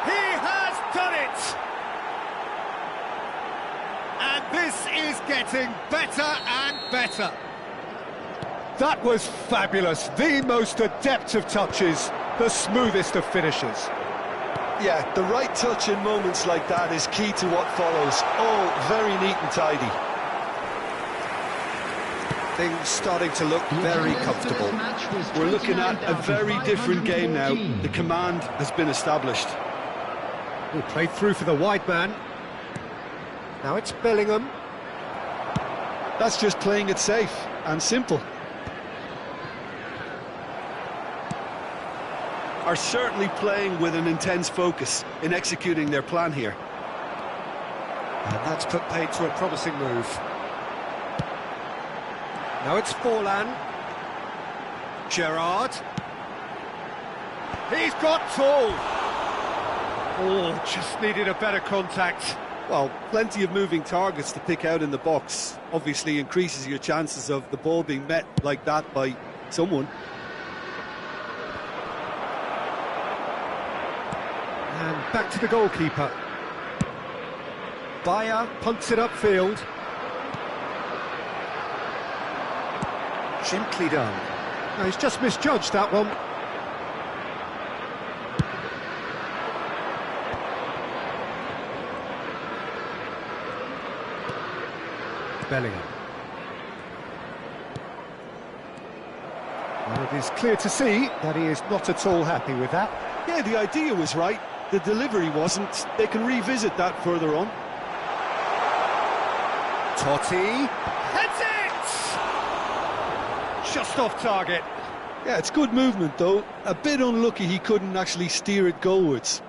He has done it! And this is getting better and better. That was fabulous. The most adept of touches, the smoothest of finishes. Yeah, the right touch in moments like that is key to what follows. All very neat and tidy. Things starting to look very comfortable. We're looking at a very different game now. The command has been established. He played through for the wide man. Now it's Bellingham. That's just playing it safe and simple. Are certainly playing with an intense focus in executing their plan here. And that's put paid to a promising move. Now it's Forlan. Gerrard. He's got tall. Oh, just needed a better contact. Well, plenty of moving targets to pick out in the box. Obviously increases your chances of the ball being met like that by someone. And back to the goalkeeper. Bayer punts it upfield. Gently done. No, he's just misjudged that one. Bellingham. Well, it is clear to see that he is not at all happy with that. Yeah, the idea was right. The delivery wasn't. They can revisit that further on. Totti heads it! Just off target. Yeah, it's good movement though. A bit unlucky he couldn't actually steer it goalwards.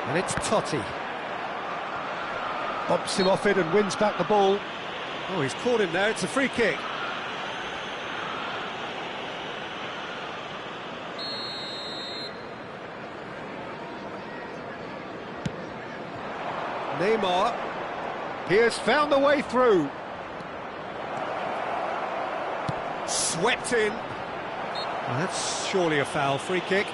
And it's Totti. Bumps him off it and wins back the ball. Oh, he's caught him there, it's a free kick. Neymar. He has found the way through. Swept in. Well, that's surely a foul, free kick.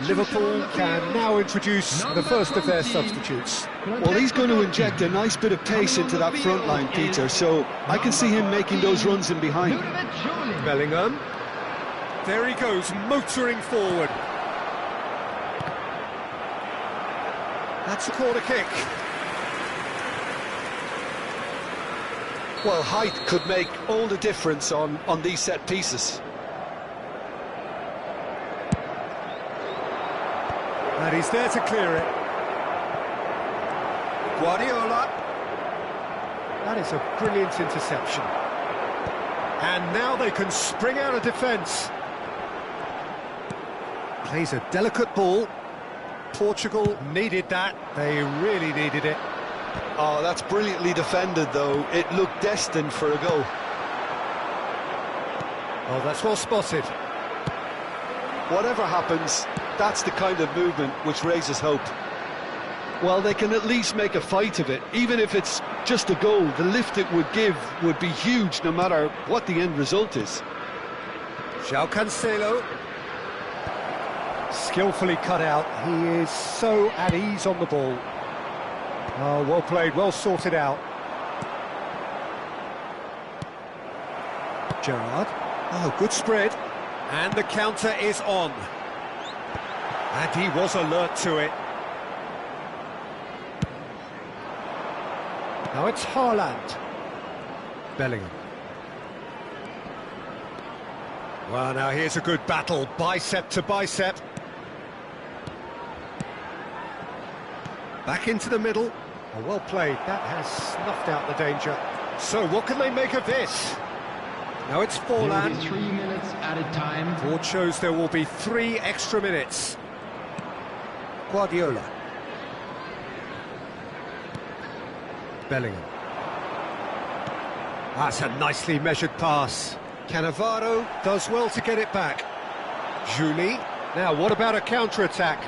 Liverpool can now introduce the first of their substitutes. Well, he's going to inject a nice bit of pace into that front line, Peter, so I can see him making those runs in behind. Bellingham. There he goes, motoring forward. That's a corner kick. Well, height could make all the difference on these set pieces. And he's there to clear it. Guardiola. That is a brilliant interception. And now they can spring out of defence. Plays a delicate ball. Portugal needed that. They really needed it. Oh, that's brilliantly defended, though. It looked destined for a goal. Oh, that's well spotted. Whatever happens, that's the kind of movement which raises hope. Well, they can at least make a fight of it. Even if it's just a goal, the lift it would give would be huge no matter what the end result is. João Cancelo. Skillfully cut out. He is so at ease on the ball. Oh, well played, well sorted out. Gerrard. Oh, good spread. And the counter is on. And he was alert to it. Now it's Haaland. Bellingham. Well, now here's a good battle, bicep to bicep. Back into the middle. Oh, well played, that has snuffed out the danger. So what can they make of this? Now it's Forlan. 3 minutes added time. Board shows there will be 3 extra minutes. Guardiola. Bellingham. That's a nicely measured pass. Cannavaro does well to get it back. Juli. Now, what about a counter-attack?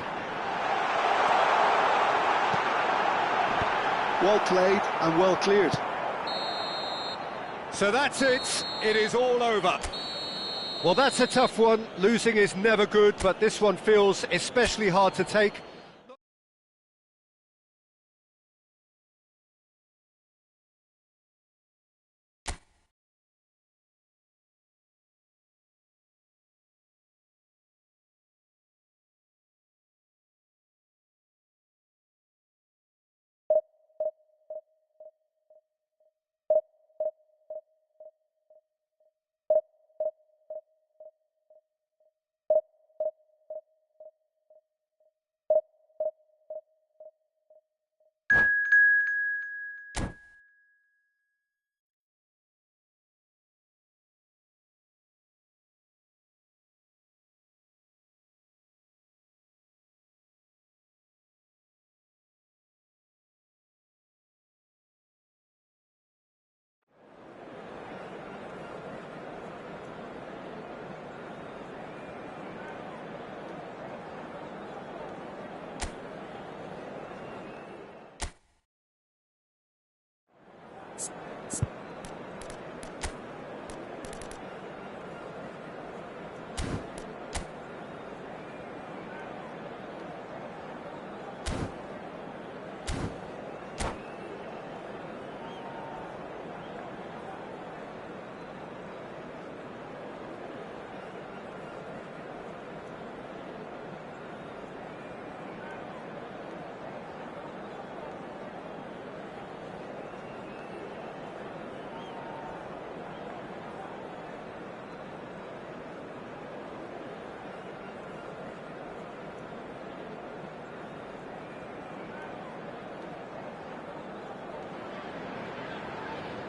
Well played and well cleared. So that's it. It is all over. Well, that's a tough one. Losing is never good, but this one feels especially hard to take.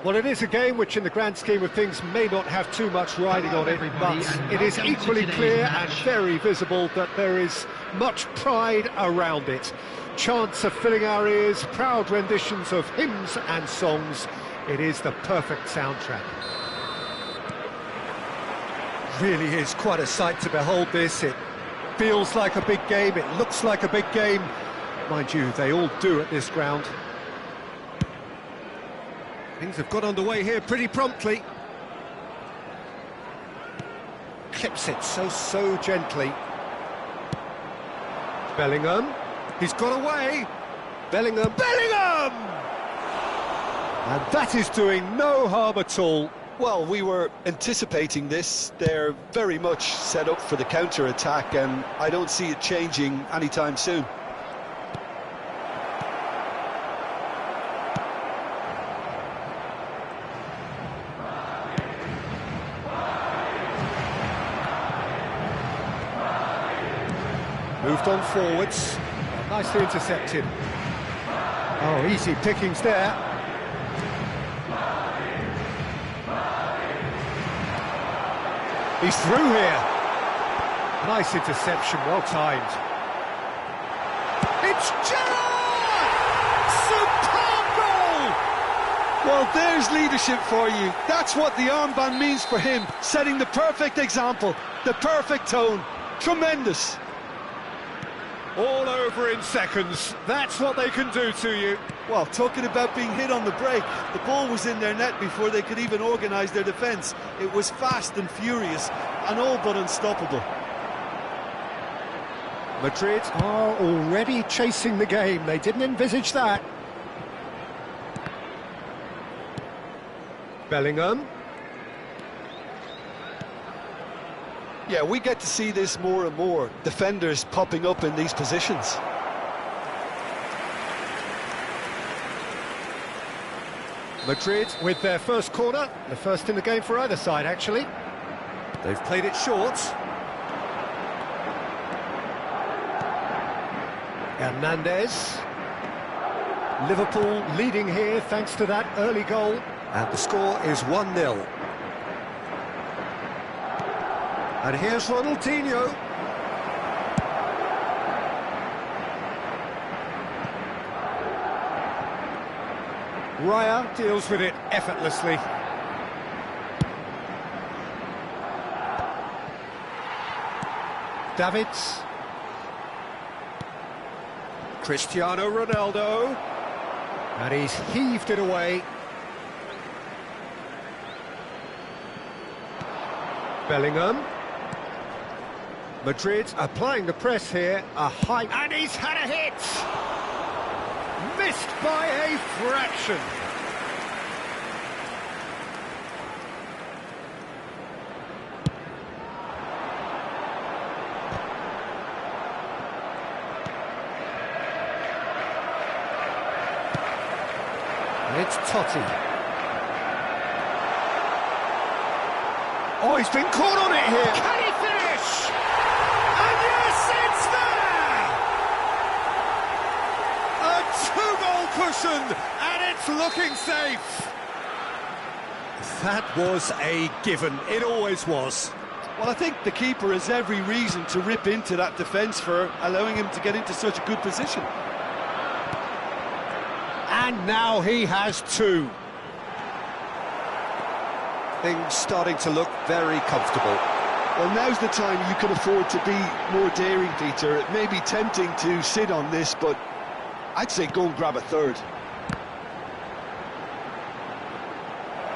Well, it is a game which, in the grand scheme of things, may not have too much riding on it, but it is equally clear and very visible that there is much pride around it. Chants are filling our ears, proud renditions of hymns and songs. It is the perfect soundtrack. Really is quite a sight to behold this. It feels like a big game, it looks like a big game. Mind you, they all do at this ground. Things have got underway here pretty promptly. Clips it so gently. Bellingham. He's got away. Bellingham. Bellingham! And that is doing no harm at all. Well, we were anticipating this. They're very much set up for the counter-attack, and I don't see it changing anytime soon. moved on forwards. Nicely intercepted. Oh, easy pickings there. He's through here. Nice interception, well timed. It's Gerrard! Superb goal! Well, there's leadership for you. That's what the armband means for him, setting the perfect example, the perfect tone. Tremendous. All over in seconds. That's what they can do to you. Well, talking about being hit on the break, the ball was in their net before they could even organise their defence. It was fast and furious and all but unstoppable. Madrid are already chasing the game. They didn't envisage that. Bellingham. Yeah, we get to see this more and more. Defenders popping up in these positions. Madrid with their first corner, the first in the game for either side, actually. They've played it short. Hernandez. Liverpool leading here thanks to that early goal. And the score is 1-0. And here's Ronaldinho. Raya deals with it effortlessly. Davids. Cristiano Ronaldo. And he's heaved it away. Bellingham. Madrid applying the press here, a high... And he's had a hit! Missed by a fraction. And it's Totti. Oh, he's been caught on it here. Can he finish? And yes, it's there! A two-goal cushion, and it's looking safe. That was a given. It always was. Well, I think the keeper has every reason to rip into that defence for allowing him to get into such a good position. And now he has two. Things starting to look very comfortable. Well, now's the time you can afford to be more daring, Peter. It may be tempting to sit on this, but I'd say go and grab a third.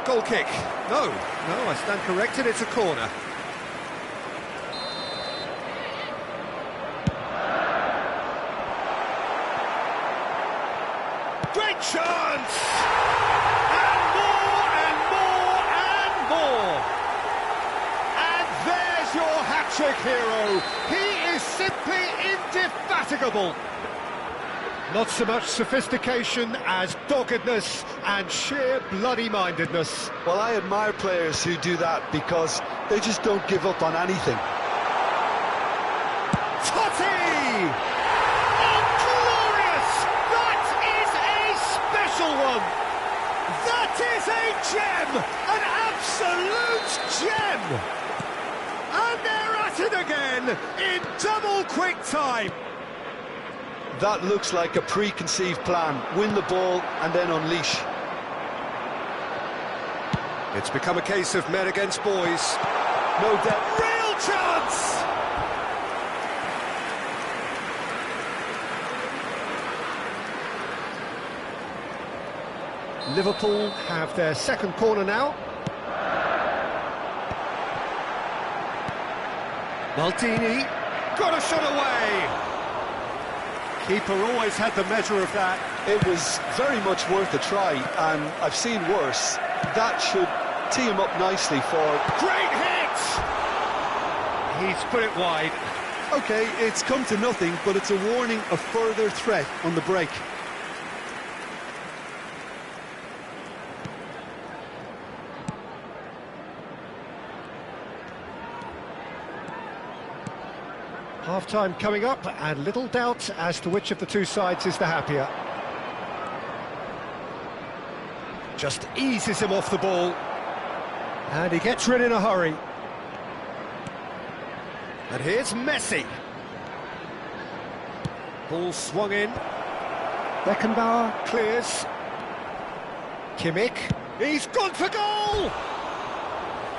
Goal kick. No, I stand corrected, it's a corner. Great chance! And more and more and more! And there's your hat-trick hero. He is simply indefatigable. Not so much sophistication as doggedness and sheer bloody-mindedness. Well, I admire players who do that because they just don't give up on anything. Totti! Oh, glorious! That is a special one! That is a gem! An absolute gem! And they're at it again in double quick time. That looks like a preconceived plan. Win the ball and then unleash. It's become a case of men against boys. No doubt. Real chance! Liverpool have their second corner now. Maldini got a shot away. Keeper always had the measure of that. It was very much worth a try, and I've seen worse. That should tee him up nicely for... Great hit! He's put it wide. OK, it's come to nothing, but it's a warning of further threat on the break. Half-time coming up, and little doubt as to which of the two sides is the happier. Just eases him off the ball. And he gets rid in a hurry. And here's Messi. Ball swung in. Beckenbauer clears. Kimmich. He's gone for goal!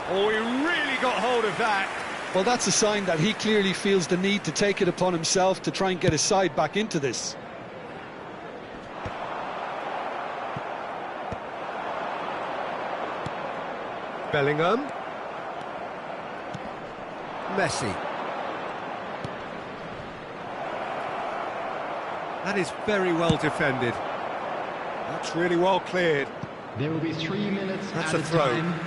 Oh, he really got hold of that. Well, that's a sign that he clearly feels the need to take it upon himself to try and get his side back into this. Bellingham. Messi. That is very well defended. That's really well cleared. There will be 3 minutes That's at a throw. time.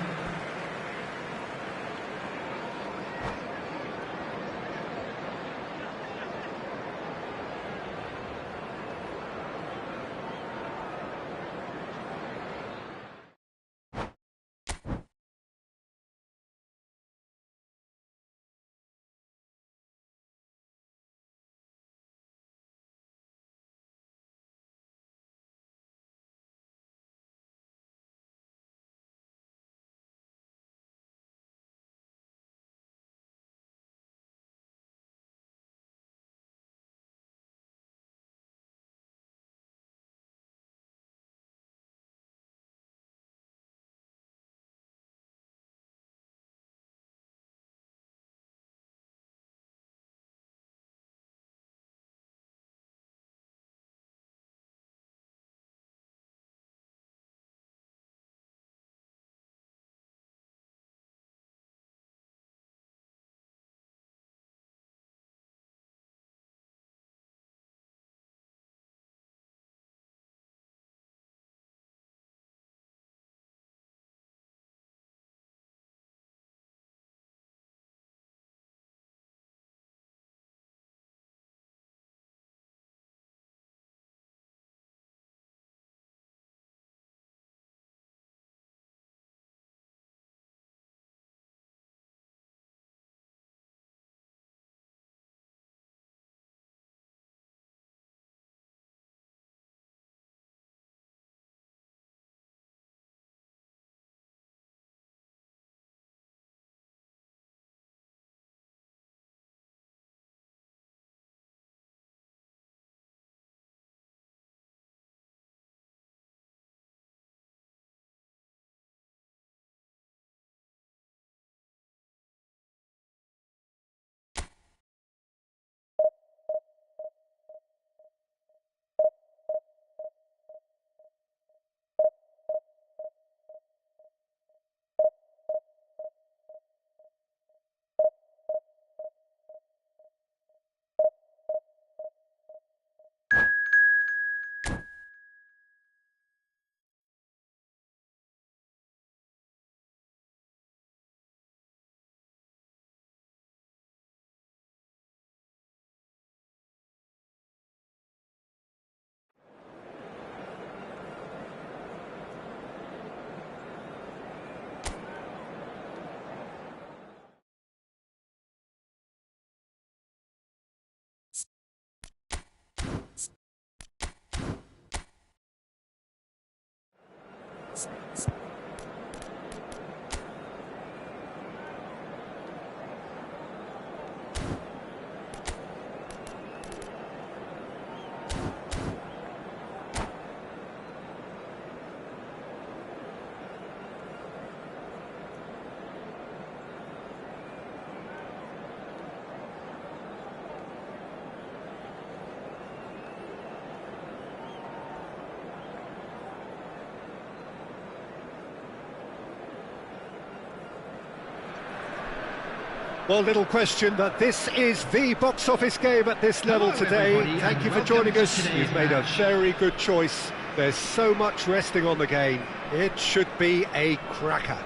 Well, little question that this is the box office game at this level today. Everybody, Thank you for welcome joining to us. today's You've made a match. very good choice. There's so much resting on the game. It should be a cracker.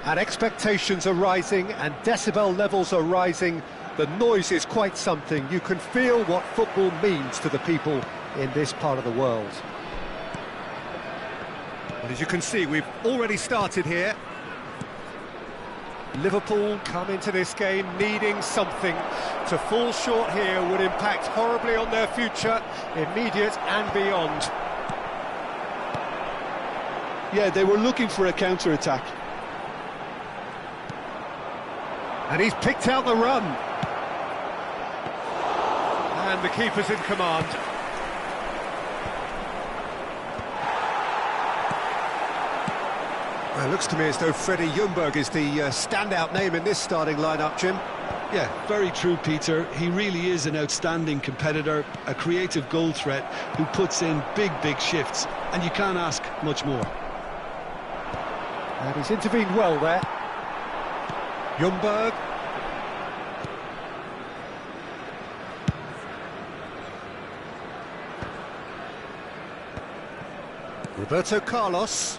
And expectations are rising and decibel levels are rising. The noise is quite something. You can feel what football means to the people in this part of the world. And as you can see, we've already started here. Liverpool come into this game needing something. To fall short here would impact horribly on their future, immediate and beyond. Yeah, they were looking for a counter-attack. And he's picked out the run. And the keeper's in command. Well, it looks to me as though Freddie Ljungberg is the standout name in this starting lineup, Jim. Yeah, very true, Peter. He really is an outstanding competitor, a creative goal threat who puts in big shifts, and you can't ask much more. And he's intervened well there. Ljungberg. Roberto Carlos.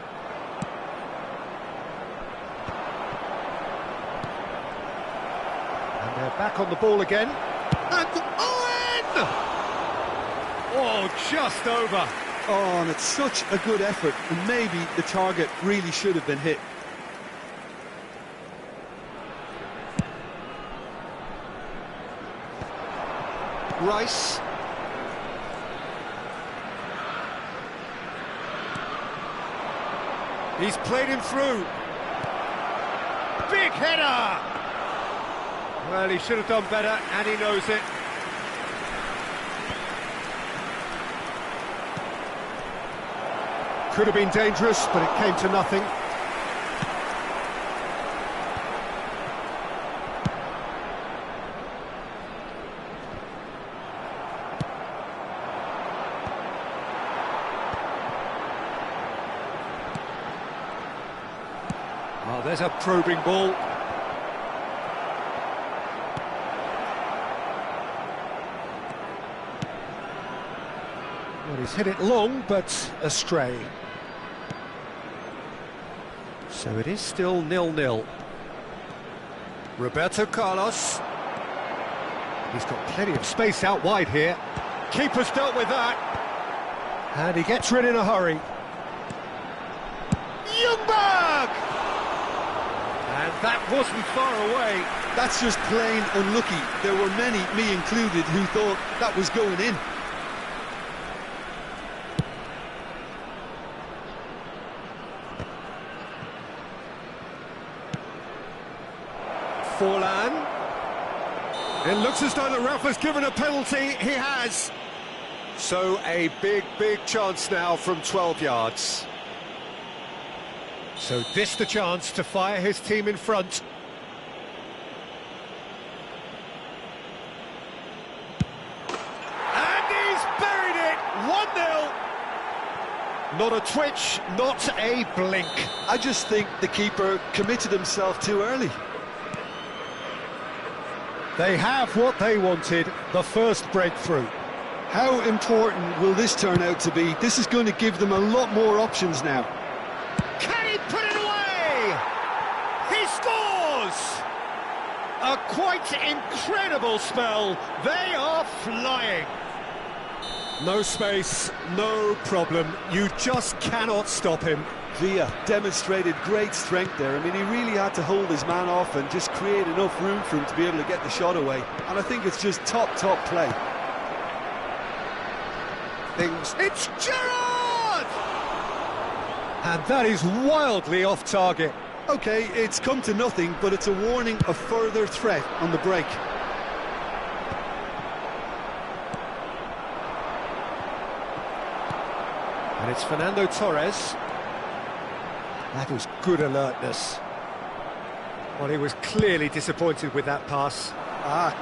And they're back on the ball again. And Owen! Oh, just over. Oh, and it's such a good effort, and maybe the target really should have been hit. Rice. He's played him through. Big header! Well, he should have done better, and he knows it. Could have been dangerous, but it came to nothing. Oh, there's a probing ball. Well, he's hit it long, but astray. So it is still 0-0. Roberto Carlos. He's got plenty of space out wide here. Keeper's dealt with that. And he gets rid in a hurry. Ljungberg! And that wasn't far away. That's just plain unlucky. There were many, me included, who thought that was going in. Forlan. It looks as though the ref has given a penalty. He has. So a big chance now from 12 yards. So this the chance to fire his team in front. And he's buried it! 1-0. Not a twitch, not a blink. I just think the keeper committed himself too early. They have what they wanted, the first breakthrough. How important will this turn out to be? This is going to give them a lot more options now. Can he put it away? He scores! A quite incredible spell. They are flying. No space, no problem. You just cannot stop him. Villa demonstrated great strength there. I mean, he really had to hold his man off and just create enough room for him to be able to get the shot away. And I think it's just top play. It's Gerrard! And that is wildly off target. OK, it's come to nothing, but it's a warning of further threat on the break. And it's Fernando Torres. That was good alertness. Well, he was clearly disappointed with that pass.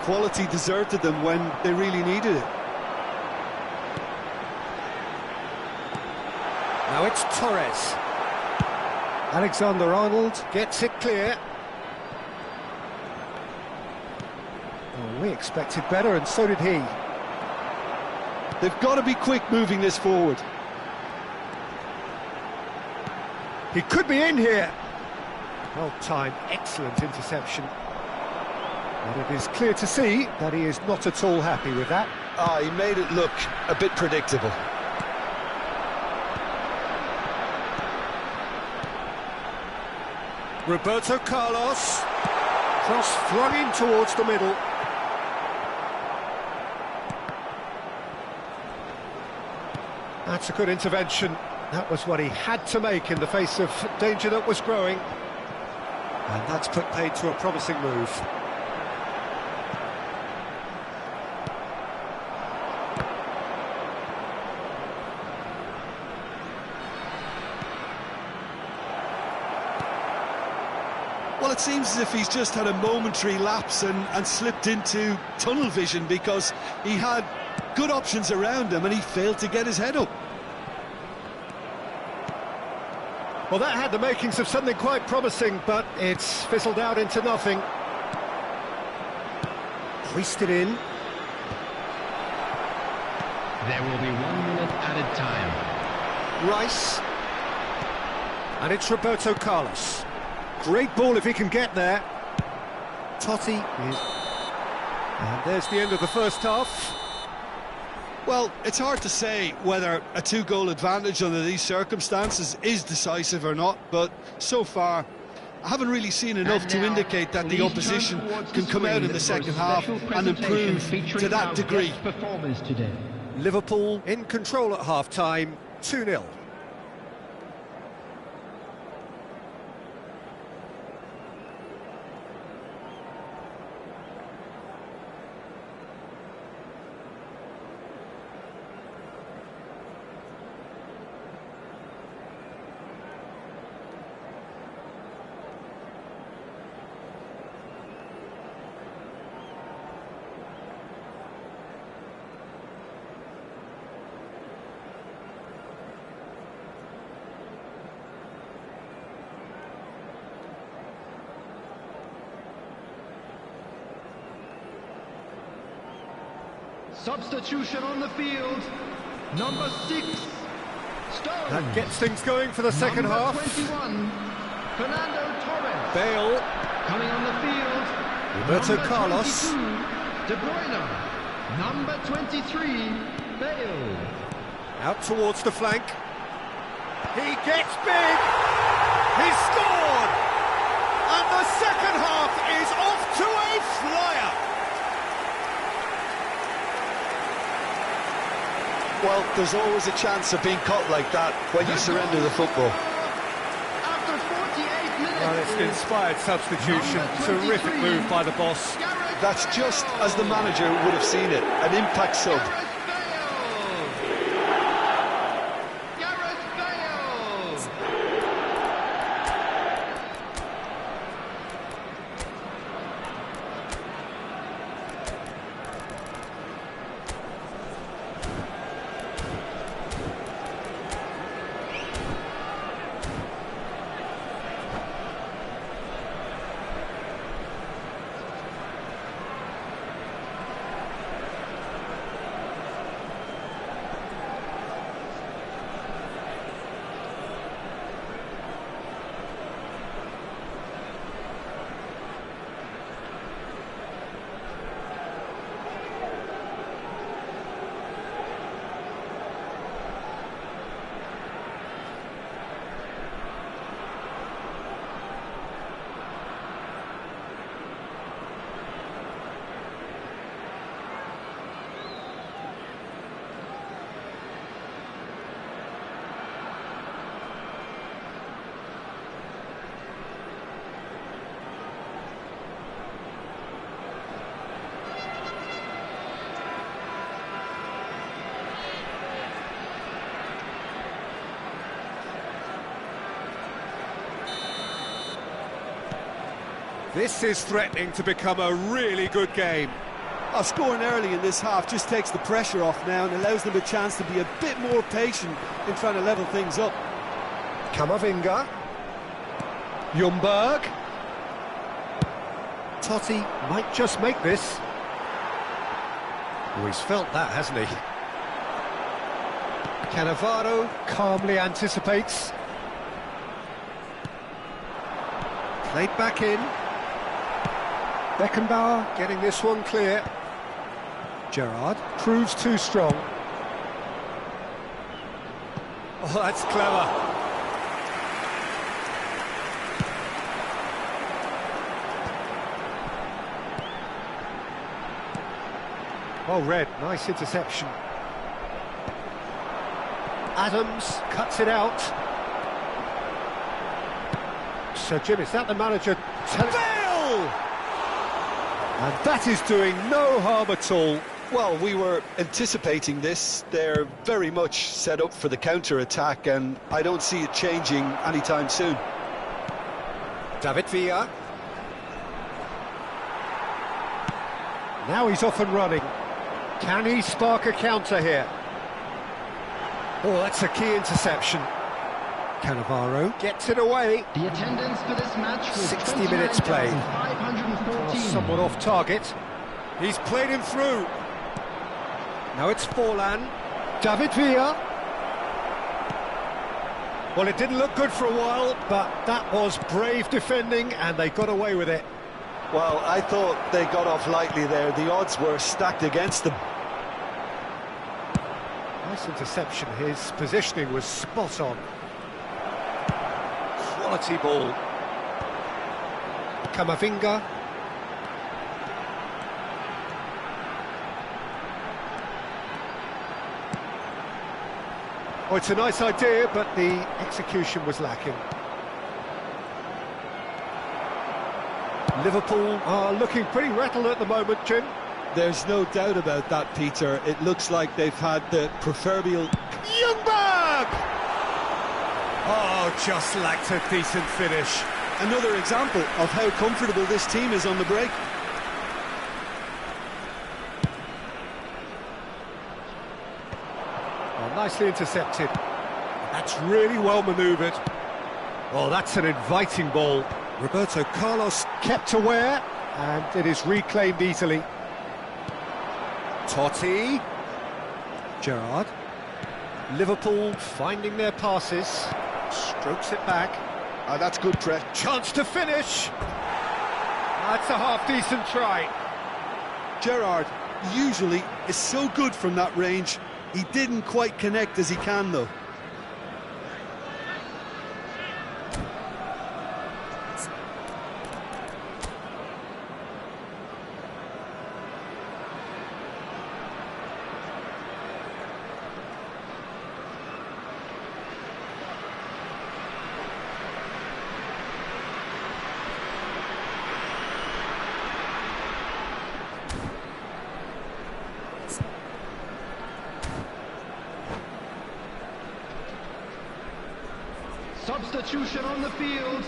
Quality deserted them when they really needed it. Now it's Torres. Alexander-Arnold gets it clear. Oh, we expected better, and so did he. They've got to be quick moving this forward. He could be in here. Well timed, excellent interception. But it is clear to see that he is not at all happy with that. He made it look a bit predictable. Roberto Carlos. Cross flung in towards the middle. That's a good intervention. That was what he had to make in the face of danger that was growing. And that's put paid to a promising move. Well, it seems as if he's just had a momentary lapse and slipped into tunnel vision, because he had good options around him and he failed to get his head up. Well, that had the makings of something quite promising, but it's fizzled out into nothing. Hoisted in. There will be 1 minute added time. Rice. And it's Roberto Carlos. Great ball if he can get there. Totti is... And there's the end of the first half. Well, it's hard to say whether a two-goal advantage under these circumstances is decisive or not, but so far I haven't really seen enough to indicate that the opposition can come out in the second half and improve to that degree. Liverpool in control at half-time, 2-0. Substitution on the field, number 6, Stone. That gets things going for the second half. 21, Fernando Torres. Bale. Coming on the field, Roberto number Carlos. 22, De Bruyne. Number 23, Bale. Out towards the flank. He gets big. He scored. And the second half is off to a flyer. Well, there's always a chance of being caught like that when you surrender the football. After 48 minutes. Well, it's an inspired substitution. Terrific move by the boss. That's just as the manager would have seen it, an impact sub. This is threatening to become a really good game. Scoring early in this half just takes the pressure off now and allows them a chance to be a bit more patient in trying to level things up. Camavinga. Ljungberg. Totti might just make this. Oh, he's felt that, hasn't he? Cannavaro calmly anticipates. Played back in. Beckenbauer getting this one clear. Gerrard proves too strong. Oh, that's clever. Well read, nice interception. Adams cuts it out. So Jim, is that the manager? Fail! And that is doing no harm at all. Well, we were anticipating this. They're very much set up for the counter-attack, and I don't see it changing anytime soon. David Villa. Now he's off and running. Can he spark a counter here? Oh, that's a key interception. Cannavaro gets it away. The attendance for this match was 60 minutes played. 514. Somewhat off target. He's played him through. Now it's Forlan. David Villa. Well, it didn't look good for a while, but that was brave defending, and they got away with it. Well, I thought they got off lightly there. The odds were stacked against them. Nice interception. His positioning was spot on. Quality ball. Camavinga. Oh, it's a nice idea, but the execution was lacking. Liverpool are looking pretty rattled at the moment, Jim. There's no doubt about that, Peter. It looks like they've had the proverbial... Ljungberg! Oh, just lacked a decent finish. Another example of how comfortable this team is on the break. Oh, nicely intercepted. That's really well manoeuvred. Oh, that's an inviting ball. Roberto Carlos kept aware, and it is reclaimed easily. Totti. Gerrard. Liverpool finding their passes. Strokes it back. That's good press. Chance to finish. That's a half-decent try. Gerrard usually is so good from that range. He didn't quite connect as he can, though. Substitution on the field,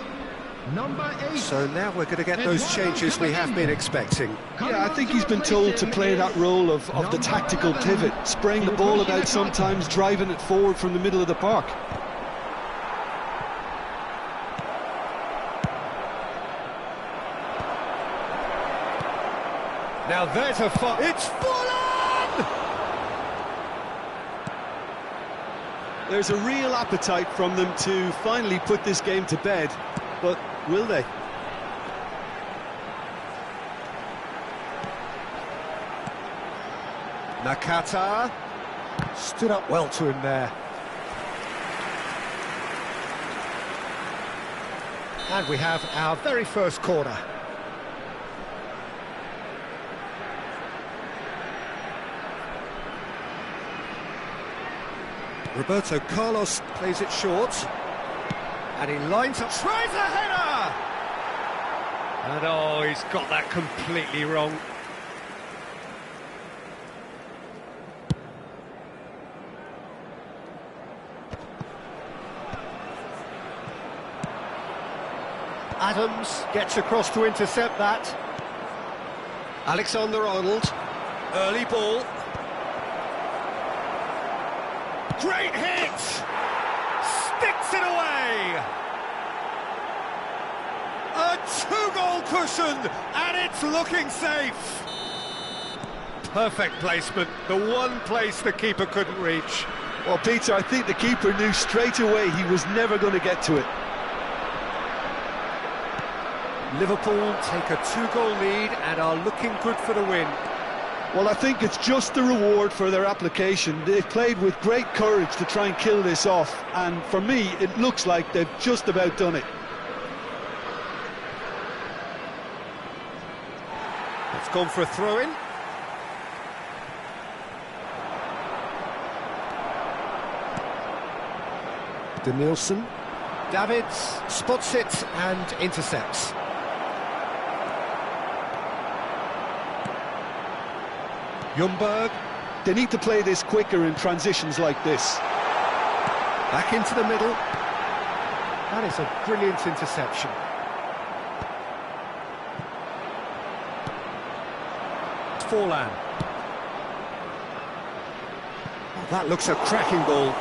number 8. So now we're going to get those changes we have been expecting. Yeah, I think he's been told to play that role of the tactical pivot, spraying the ball about sometimes, driving it forward from the middle of the park. Now there's a it's Forlan! There's a real appetite from them to finally put this game to bed, but will they? Nakata stood up well to him there. And we have our very first corner. Roberto Carlos plays it short, and he lines up, tries a header! And oh, he's got that completely wrong. Adams gets across to intercept that. Alexander-Arnold, early ball. Great hit! Sticks it away! A two-goal cushion, and it's looking safe! Perfect placement, the one place the keeper couldn't reach. Well, Peter, I think the keeper knew straight away he was never going to get to it. Liverpool take a two-goal lead and are looking good for the win. Well, I think it's just the reward for their application. They've played with great courage to try and kill this off, and for me, it looks like they've just about done it. It's gone for a throw-in. Danielson. Davids spots it and intercepts. Ljungberg. They need to play this quicker in transitions like this. Back into the middle. That is a brilliant interception. Forlan. Oh, that looks a cracking ball.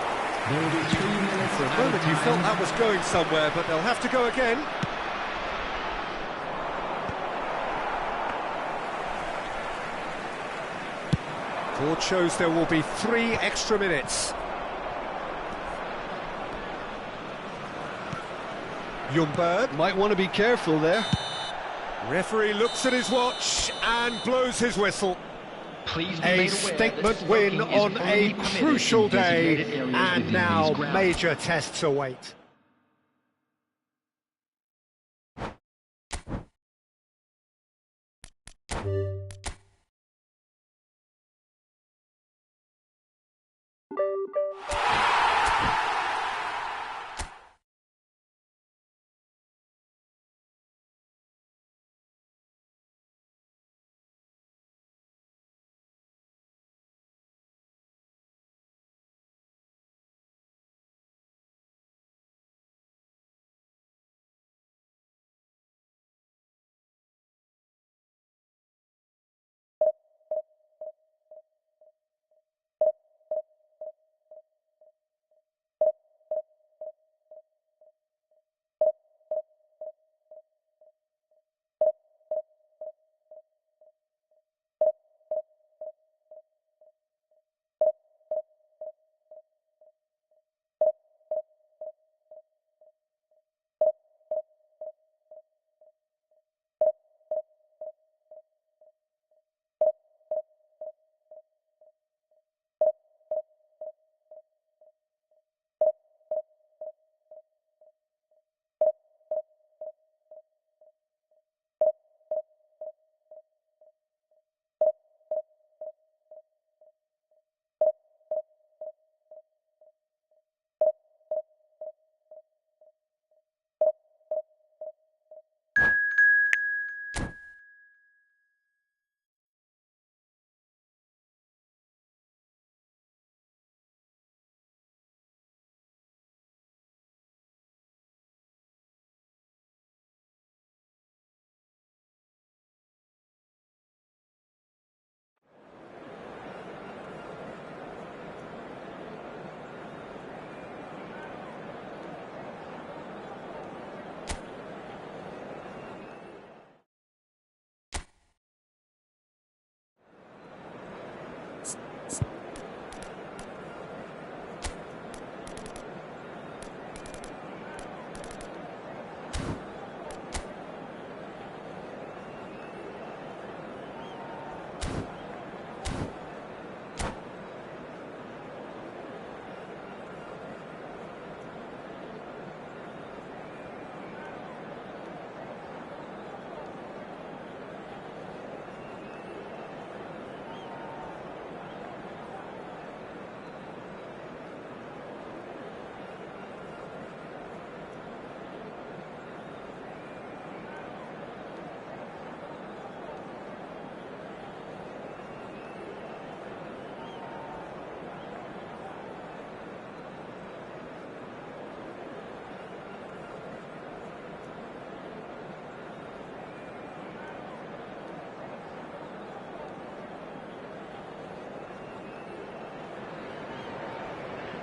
There will be 3 minutes. For a moment you felt that was going somewhere, but they'll have to go again. Court shows there will be 3 extra minutes. Ljungberg. Might want to be careful there. Referee looks at his watch and blows his whistle. Please be A made aware statement that win smoking is on only a permitted crucial in day, designated areas and within now these grounds. major tests await.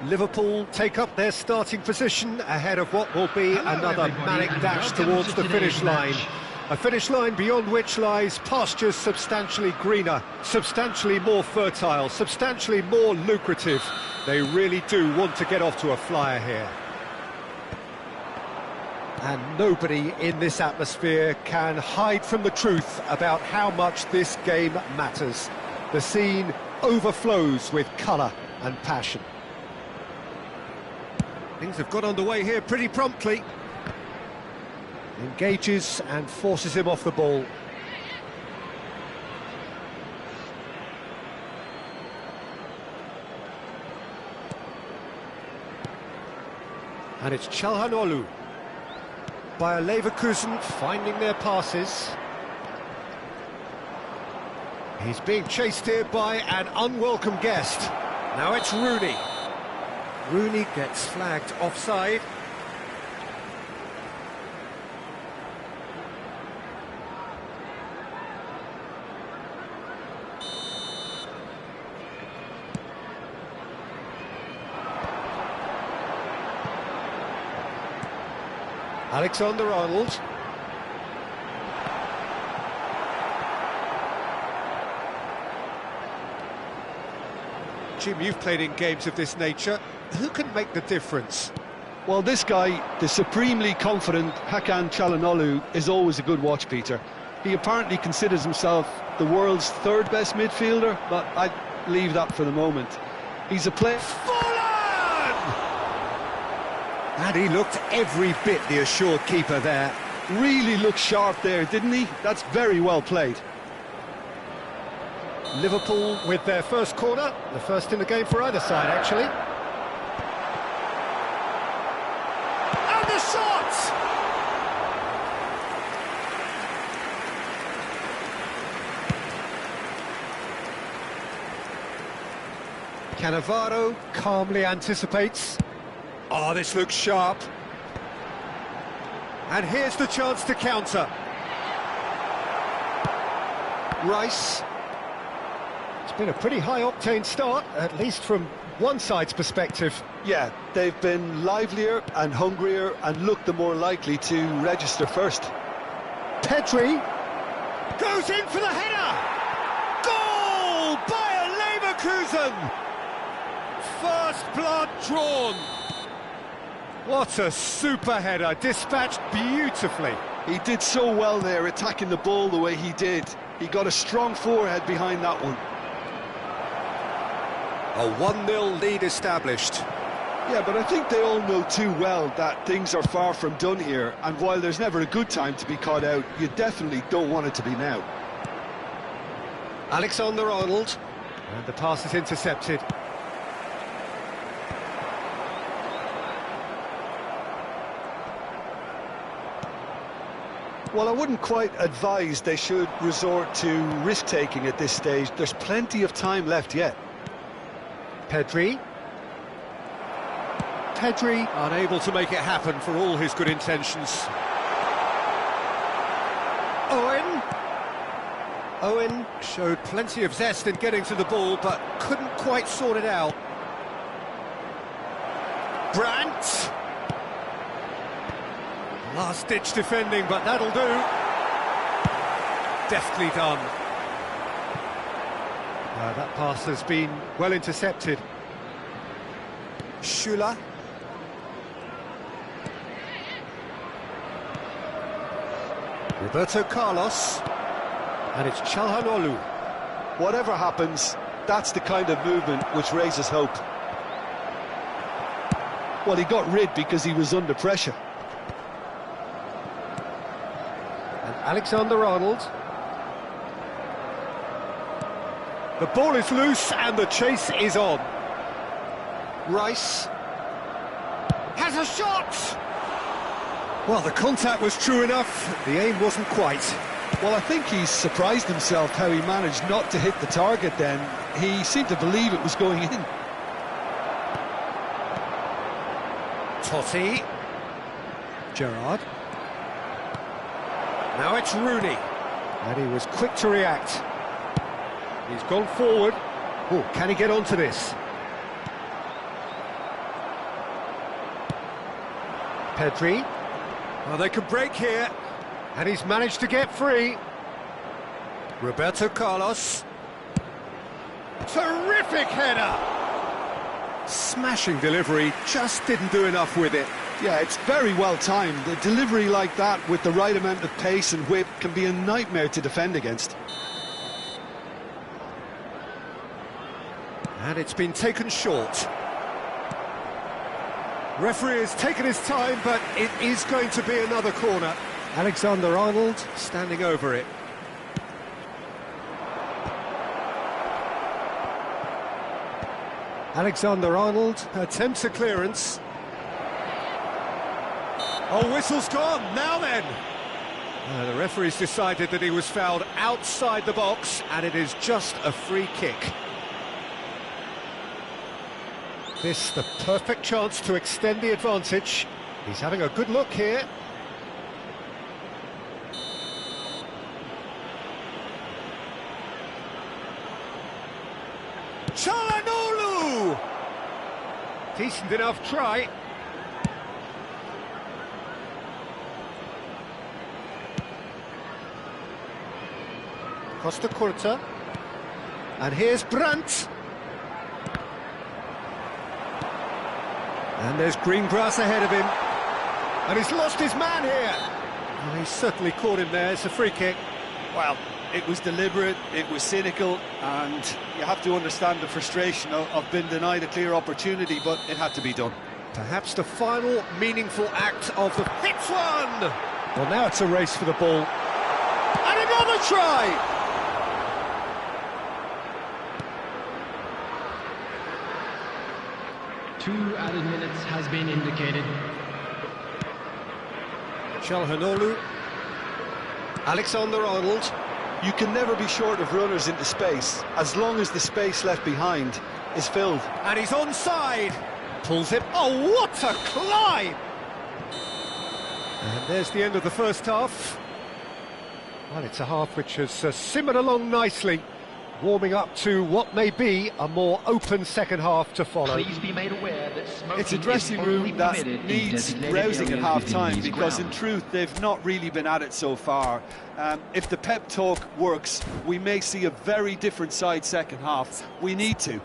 Liverpool take up their starting position ahead of what will be another manic dash towards the finish line. A finish line beyond which lies pastures substantially greener, substantially more fertile, substantially more lucrative. They really do want to get off to a flyer here. And nobody in this atmosphere can hide from the truth about how much this game matters. The scene overflows with colour and passion. Things have got underway here pretty promptly. Engages and forces him off the ball. And it's Çalhanoğlu. Bayer Leverkusen finding their passes. He's being chased here by an unwelcome guest. Now it's Rooney. Rooney gets flagged offside. Alexander-Arnold. Jim, you've played in games of this nature. Who can make the difference? Well, this guy, the supremely confident Hakan Çalhanoğlu, is always a good watch, Peter. He apparently considers himself the world's third best midfielder, but I'd leave that for the moment. He's a player... Fallen! And he looked every bit the assured keeper there. Really looked sharp there, didn't he? That's very well played. Liverpool with their first corner, the first in the game for either side, actually. And the shot! Cannavaro calmly anticipates. Oh, this looks sharp. And here's the chance to counter. Rice. It's been a pretty high-octane start, at least from one side's perspective. Yeah, they've been livelier and hungrier and looked the more likely to register first. Pedri goes in for the header! Goal! Bayer Leverkusen! First blood drawn. What a super header, dispatched beautifully. He did so well there, attacking the ball the way he did. He got a strong forehead behind that one. A 1-0 lead established. Yeah, but I think they all know too well that things are far from done here, and while there's never a good time to be caught out, you definitely don't want it to be now. Alexander-Arnold, and the pass is intercepted. Well, I wouldn't quite advise they should resort to risk-taking at this stage. There's plenty of time left yet. Pedri. Pedri unable to make it happen for all his good intentions. Owen. Owen showed plenty of zest in getting to the ball, but couldn't quite sort it out. Brandt. Last-ditch defending, but that'll do. Deftly done. That pass has been well intercepted. Schüller. Roberto Carlos. And it's Çalhanoğlu. Whatever happens, that's the kind of movement which raises hope. Well, he got rid because he was under pressure. And Alexander-Arnold. The ball is loose and the chase is on. Rice has a shot! Well, the contact was true enough, the aim wasn't quite. Well, I think he's surprised himself how he managed not to hit the target then. He seemed to believe it was going in. Totti. Gerrard. Now it's Rooney. And he was quick to react. He's gone forward. Oh, can he get onto this? Pedri. Well, they can break here. And he's managed to get free. Roberto Carlos. Terrific header! Smashing delivery, just didn't do enough with it. Yeah, it's very well timed. A delivery like that with the right amount of pace and whip can be a nightmare to defend against. And it's been taken short. Referee has taken his time, but it is going to be another corner. Alexander-Arnold standing over it. Alexander-Arnold attempts a clearance. Oh, whistle's gone, now then! The referee's decided that he was fouled outside the box, and it is just a free kick. This the perfect chance to extend the advantage. He's having a good look here. Çalhanoğlu! Decent enough try. Costa Curta. And here's Brandt. And there's green grass ahead of him. And he's lost his man here. Well, he's certainly caught him there. It's a free kick. Well, it was deliberate, it was cynical, and you have to understand the frustration of being denied a clear opportunity, but it had to be done. Perhaps the final meaningful act of the... Hits one! Well, now it's a race for the ball. And another try! Two added minutes has been indicated. Çalhanoğlu. Alexander-Arnold. You can never be short of runners into space, as long as the space left behind is filled. And he's onside. Pulls it. Oh, what a climb! And there's the end of the first half. Well, it's a half which has simmered along nicely, warming up to what may be a more open second half to follow. Please be made aware that smoking It's a dressing room that needs rousing at half-time, because in truth they've not really been at it so far. If the pep talk works, we may see a very different side second half. We need to.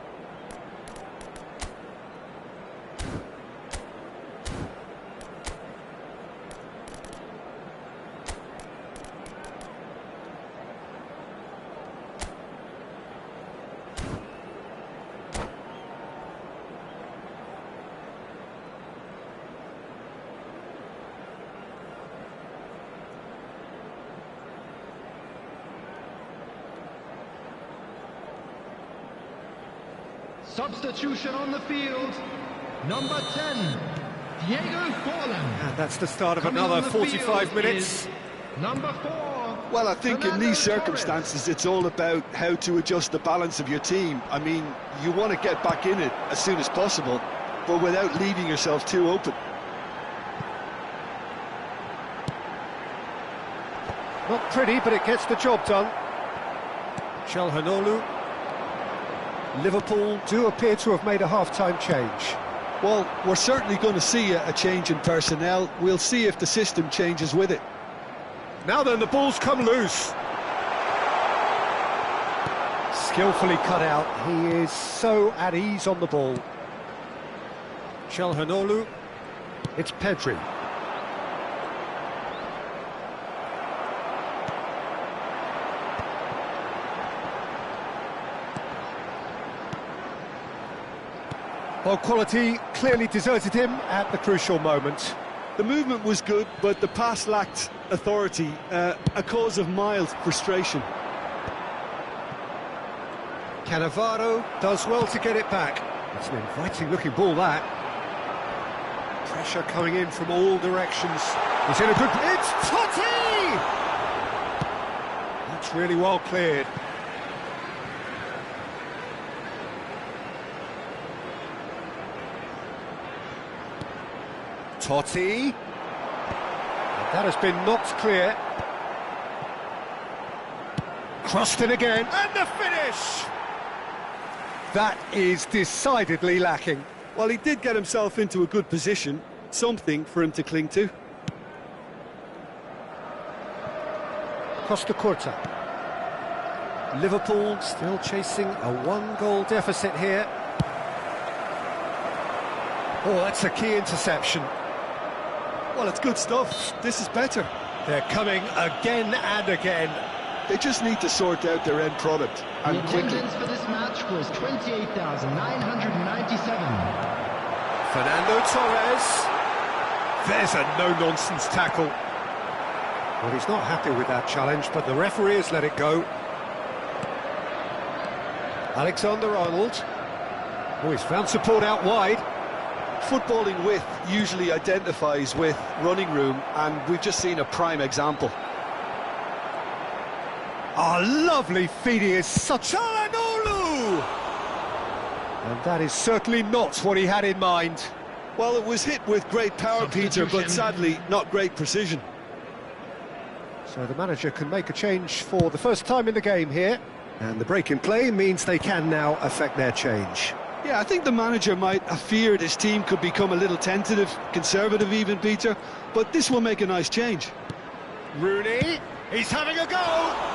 Substitution on the field. Number 10, Diego Forlan. And that's the start of another 45 minutes. Number 4. Well, I think in these circumstances it's all about how to adjust the balance of your team. I mean, you want to get back in it as soon as possible, but without leaving yourself too open. Not pretty, but it gets the job done. Çalhanoğlu. Liverpool do appear to have made a half-time change. Well, we're certainly going to see a change in personnel. We'll see if the system changes with it. Now then, the ball's come loose. Skillfully cut out. He is so at ease on the ball. Çalhanoğlu. It's Pedri. Well, quality clearly deserted him at the crucial moment. The movement was good, but the pass lacked authority, a cause of mild frustration. Cannavaro does well to get it back. It's an inviting-looking ball, that. Pressure coming in from all directions. He's in a good... It's Totti! That's really well cleared. Totti. And that has been knocked clear. Crossed in again, and the finish! That is decidedly lacking. Well, he did get himself into a good position, something for him to cling to. Costa Curta. Liverpool still chasing a one-goal deficit here. Oh, that's a key interception. Well, it's good stuff. This is better. They're coming again and again. They just need to sort out their end product, and The quickly. attendance for this match was 28,997. Fernando Torres. There's a no-nonsense tackle. Well, he's not happy with that challenge, but the referee has let it go. Alexander-Arnold. Oh, he's found support out wide. footballing width usually identifies with running room, and we've just seen a prime example. Lovely feed, he is such Çalhanoğlu! And that is certainly not what he had in mind. Well, it was hit with great power, Peter, but sadly not great precision. So the manager can make a change for the first time in the game here. And the break in play means they can now affect their change. Yeah, I think the manager might have feared his team could become a little tentative, conservative even, Peter, but this will make a nice change. Rooney, he's having a go!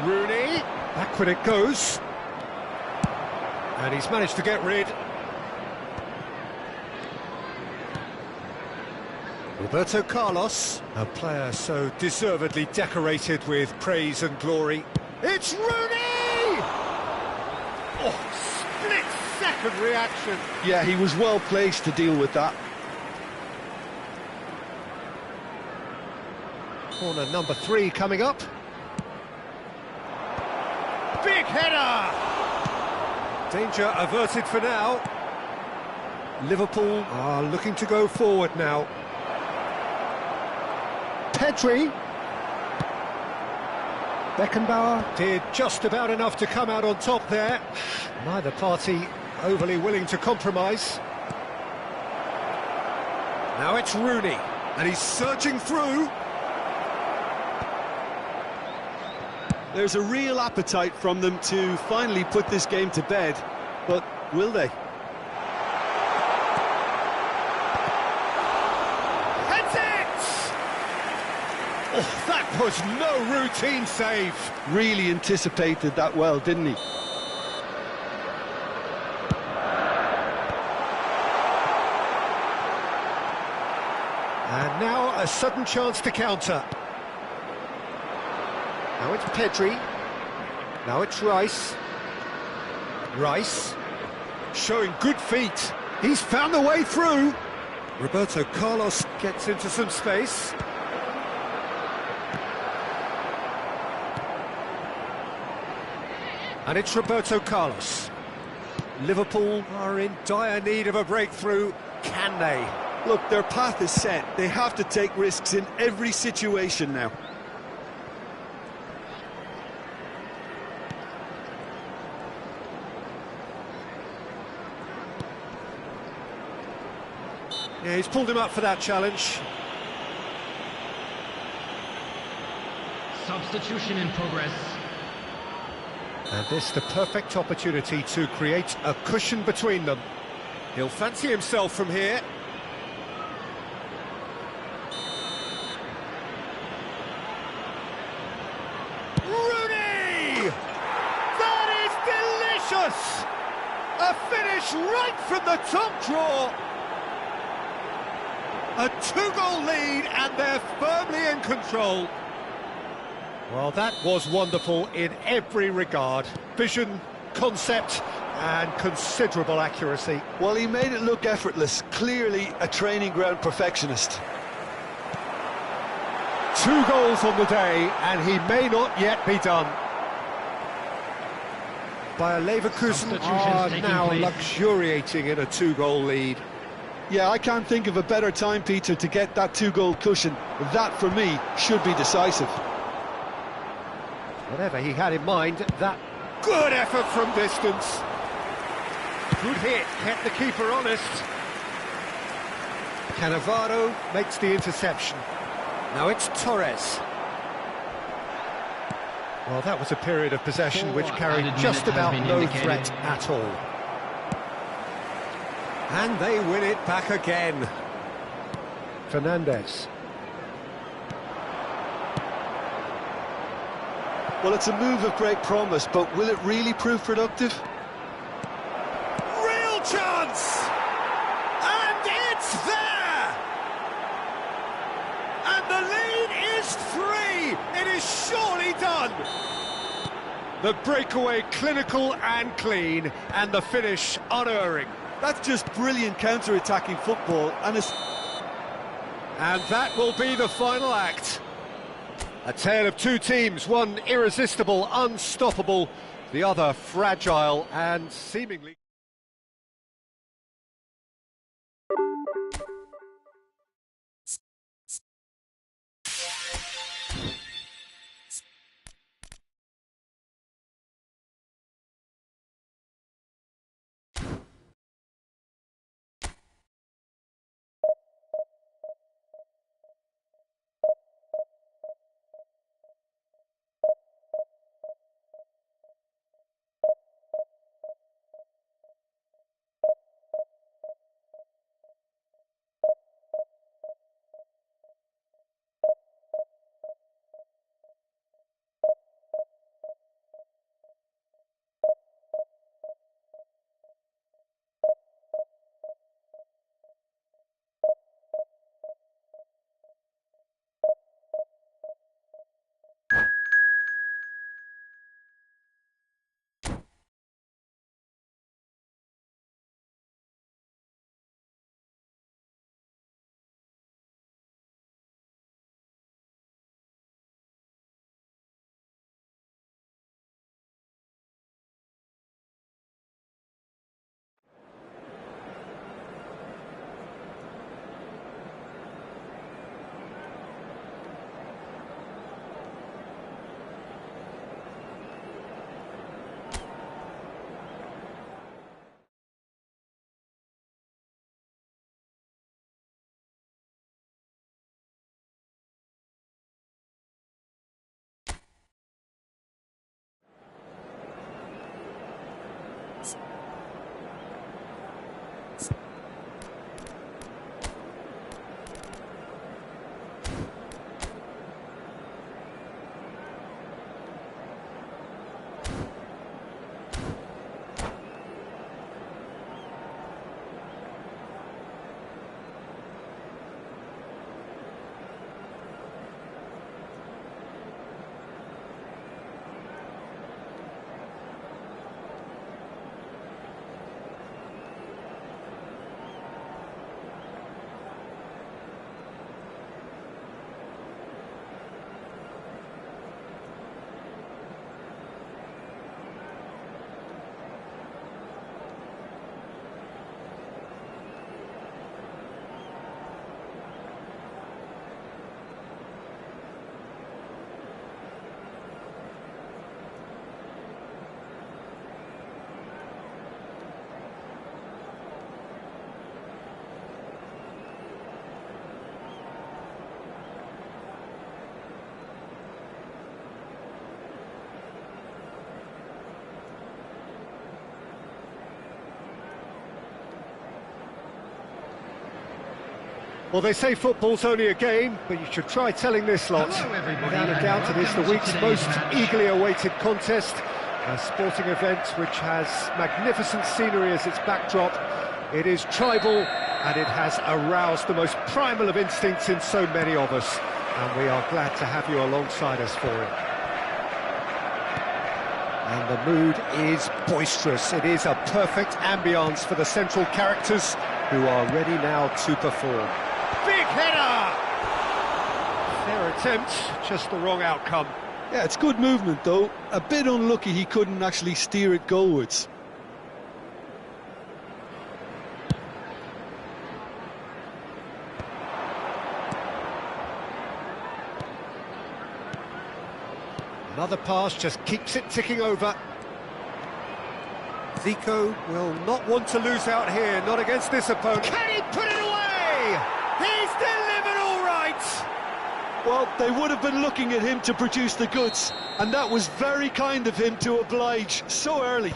Rooney, backward it goes. And he's managed to get rid. Roberto Carlos, a player so deservedly decorated with praise and glory. It's Rooney! Oh, split-second reaction. Yeah, he was well placed to deal with that. Corner number 3 coming up. Big header! Danger averted for now. Liverpool are looking to go forward now. Pedri. Beckenbauer did just about enough to come out on top there. Neither party overly willing to compromise. Now it's Rooney, and he's surging through. There's a real appetite from them to finally put this game to bed, but will they? Heads it! Oh, that was no routine save. Really anticipated that well, didn't he? And now a sudden chance to counter. Now it's Pedri. Now it's Rice. Rice showing good feet. He's found the way through. Roberto Carlos gets into some space. And it's Roberto Carlos. Liverpool are in dire need of a breakthrough. Can they? Look, their path is set. They have to take risks in every situation now. Yeah, he's pulled him up for that challenge. Substitution in progress. And this the perfect opportunity to create a cushion between them. He'll fancy himself from here. Rooney! That is delicious! A finish right from the top drawer. A 2-goal lead, and they're firmly in control. Well, that was wonderful in every regard. Vision, concept, and considerable accuracy. Well, he made it look effortless. Clearly a training ground perfectionist. 2 goals on the day, and he may not yet be done. Bayer Leverkusen are now luxuriating in a 2-goal lead. Yeah, I can't think of a better time, Peter, to get that 2-goal cushion. That, for me, should be decisive. Whatever he had in mind, that good effort from distance. Good hit, kept the keeper honest. Cannavaro makes the interception. Now it's Torres. Well, that was a period of possession which 4 carried added just minutes has about been no indicated. threat at all. And they win it back again. Fernandez. Well, it's a move of great promise, but will it really prove productive? Real chance! And it's there! And the lead is 3! It is surely done! The breakaway clinical and clean, and the finish unerring. That's just brilliant counter-attacking football, and that will be the final act. A tale of two teams, one irresistible, unstoppable, the other fragile and seemingly... Well, they say football's only a game, but you should try telling this lot. Hello, everybody, Without a and doubt, it is the welcome to week's today's most match. eagerly awaited contest. A sporting event which has magnificent scenery as its backdrop. It is tribal, and it has aroused the most primal of instincts in so many of us. And we are glad to have you alongside us for it. And the mood is boisterous. It is a perfect ambience for the central characters who are ready now to perform. Big header! Fair attempt, just the wrong outcome. yeah, it's good movement though. A bit unlucky he couldn't actually steer it goalwards. Another pass just keeps it ticking over. Zico will not want to lose out here, not against this opponent. Can he put it away? He's delivered all right! Well, they would have been looking at him to produce the goods, and that was very kind of him to oblige so early.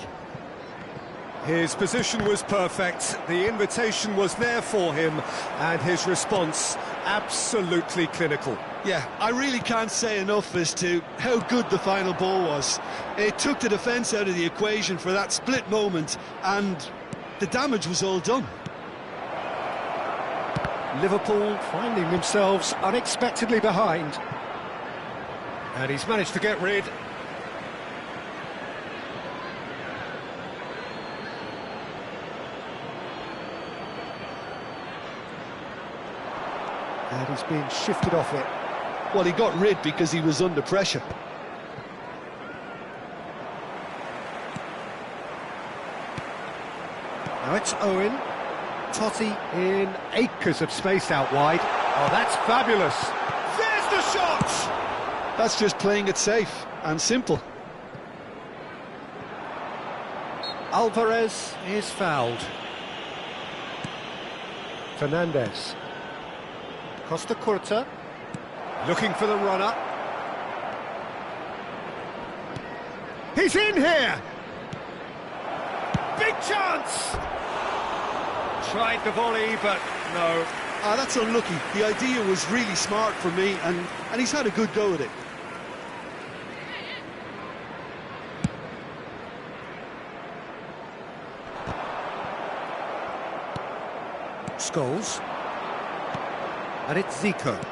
His position was perfect, the invitation was there for him, and his response absolutely clinical. Yeah, I really can't say enough as to how good the final ball was. It took the defence out of the equation for that split moment, and the damage was all done. Liverpool finding themselves unexpectedly behind. And he's managed to get rid. And he's been shifted off it. Well, he got rid because he was under pressure. Now it's Owen. Totti in acres of space out wide. Oh, that's fabulous. There's the shot! That's just playing it safe and simple. Alvarez is fouled. Fernandez. Costa Curta. Looking for the runner. He's in here! Big chance! Tried the volley, but no. That's unlucky. The idea was really smart for me, and he's had a good go at it. Scholes. And it's Zico.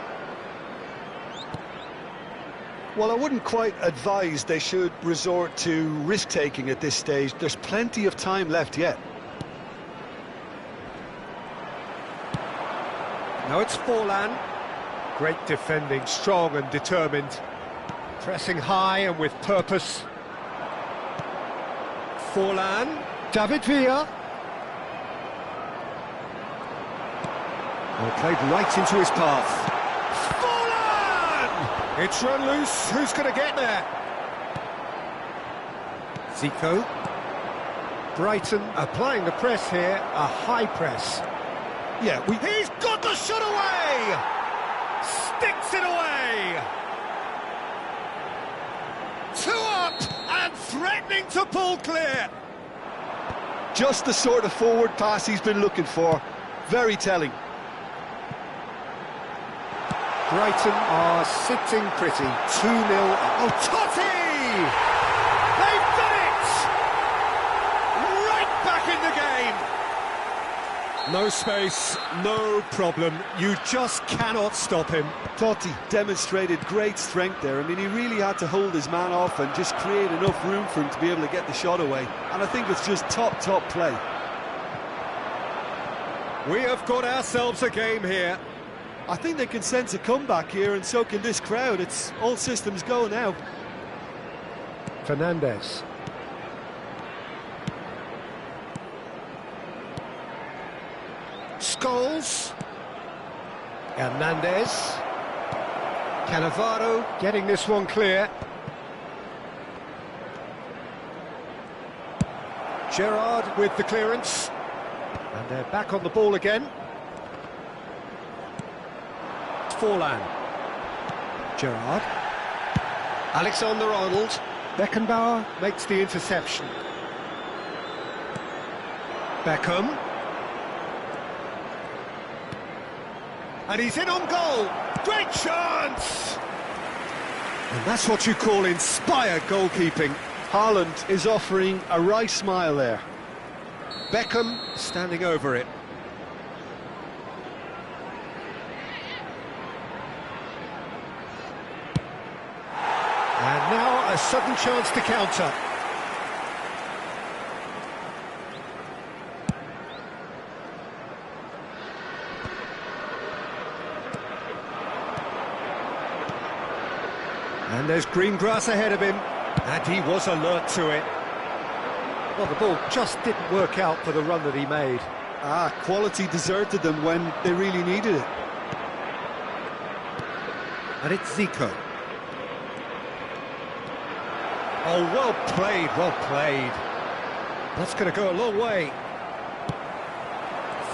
Well, I wouldn't quite advise they should resort to risk-taking at this stage. There's plenty of time left yet. Now it's Forlan. Great defending, strong and determined. Pressing high and with purpose. Forlan. David Villa. Well, played right into his path. Forlan! It's run loose. Who's going to get there? Zico. Brighton applying the press here, a high press. Yeah, He's got the shot away! Sticks it away! 2 up and threatening to pull clear. just the sort of forward pass he's been looking for. Very telling. Brighton are sitting pretty. 2-0. Oh, Totti! They've done it! Right back in the game! No space, no problem. You just cannot stop him. Totti demonstrated great strength there. I mean, he really had to hold his man off and just create enough room for him to be able to get the shot away. And I think it's just top play. We have got ourselves a game here. I think they can sense a comeback here, and so can this crowd. It's all systems go now. Fernandez. Scholes. Hernandez. Cannavaro getting this one clear. Gerrard with the clearance. And they're back on the ball again. Forlan. Gerrard. Alexander-Arnold. Beckenbauer makes the interception. Beckham. And he's in on goal. Great chance! And that's what you call inspired goalkeeping. Haaland is offering a wry smile there. Beckham standing over it. And now a sudden chance to counter. And there's green grass ahead of him, and he was alert to it. Well, the ball just didn't work out for the run that he made. Quality deserted them when they really needed it. And it's Zico. Oh, well played, well played. That's going to go a long way.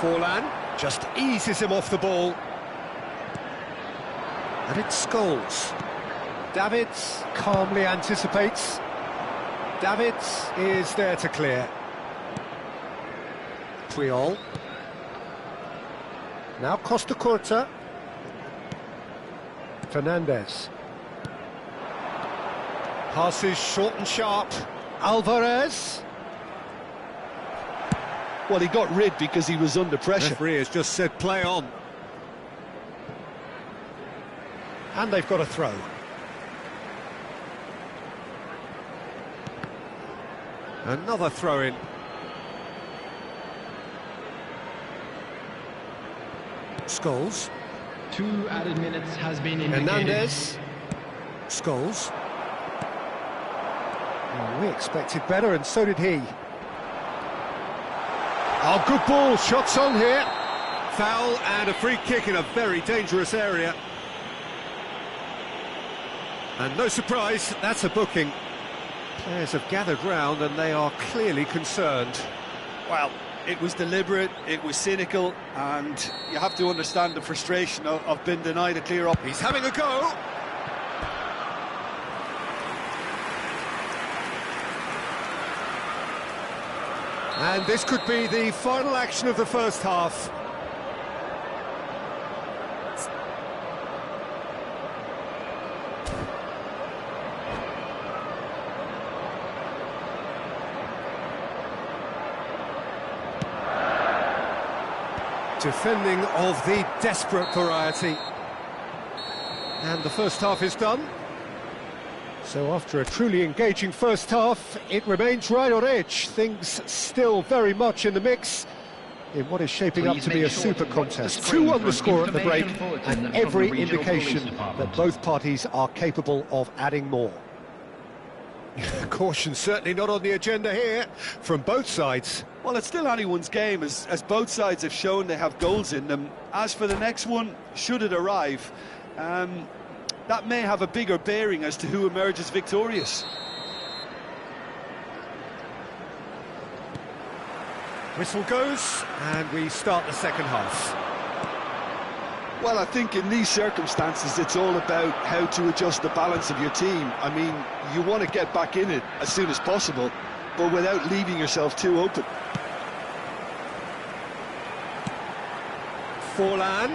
Forlan just eases him off the ball. And it's Scholes. Davids calmly anticipates. Davids is there to clear. Puyol. Now Costa Curta. Fernandez. Passes short and sharp. Alvarez. Well, he got rid because he was under pressure. Referee has just said play on. And they've got a throw. Another throw-in. Scholes. 2 added minutes has been indicated. Hernandez. Scholes. Oh, we expected better, and so did he. Oh, good ball. Shots on here. Foul and a free kick in a very dangerous area. And no surprise, that's a booking. Players have gathered round and they are clearly concerned. Well, it was deliberate, it was cynical, and you have to understand the frustration of being denied a clear up. He's having a go. And this could be the final action of the first half. Defending of the desperate variety. And the first half is done. So after a truly engaging first half, it remains right on edge. Things still very much in the mix in what is shaping up to be a super contest. 2-1 the score at the break, and every indication that both parties are capable of adding more. Caution certainly not on the agenda here from both sides. Well, it's still anyone's game, as both sides have shown they have goals in them. As for the next one, should it arrive, that may have a bigger bearing as to who emerges victorious. Whistle goes, and we start the second half. Well, I think in these circumstances, it's all about how to adjust the balance of your team. I mean, you want to get back in it as soon as possible, but without leaving yourself too open. Forlan.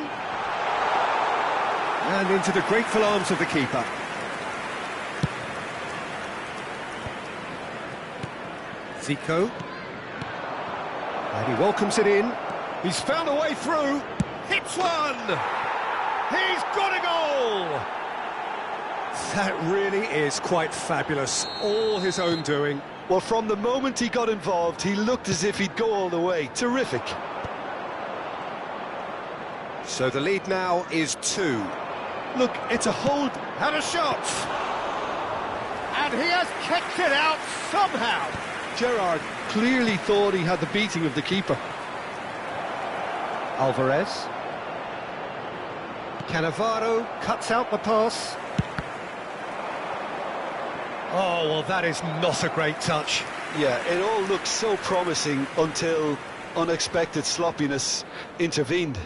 And into the grateful arms of the keeper. Zico. And he welcomes it in. He's found a way through. Hits one! He's got a goal! That really is quite fabulous. All his own doing. Well, from the moment he got involved, he looked as if he'd go all the way. Terrific. So the lead now is 2. Look, it's a hold. Had a shot! And he has kicked it out somehow! Gerrard clearly thought he had the beating of the keeper. Alvarez. Cannavaro cuts out the pass. Oh, well, that is not a great touch. Yeah, it all looked so promising until unexpected sloppiness intervened.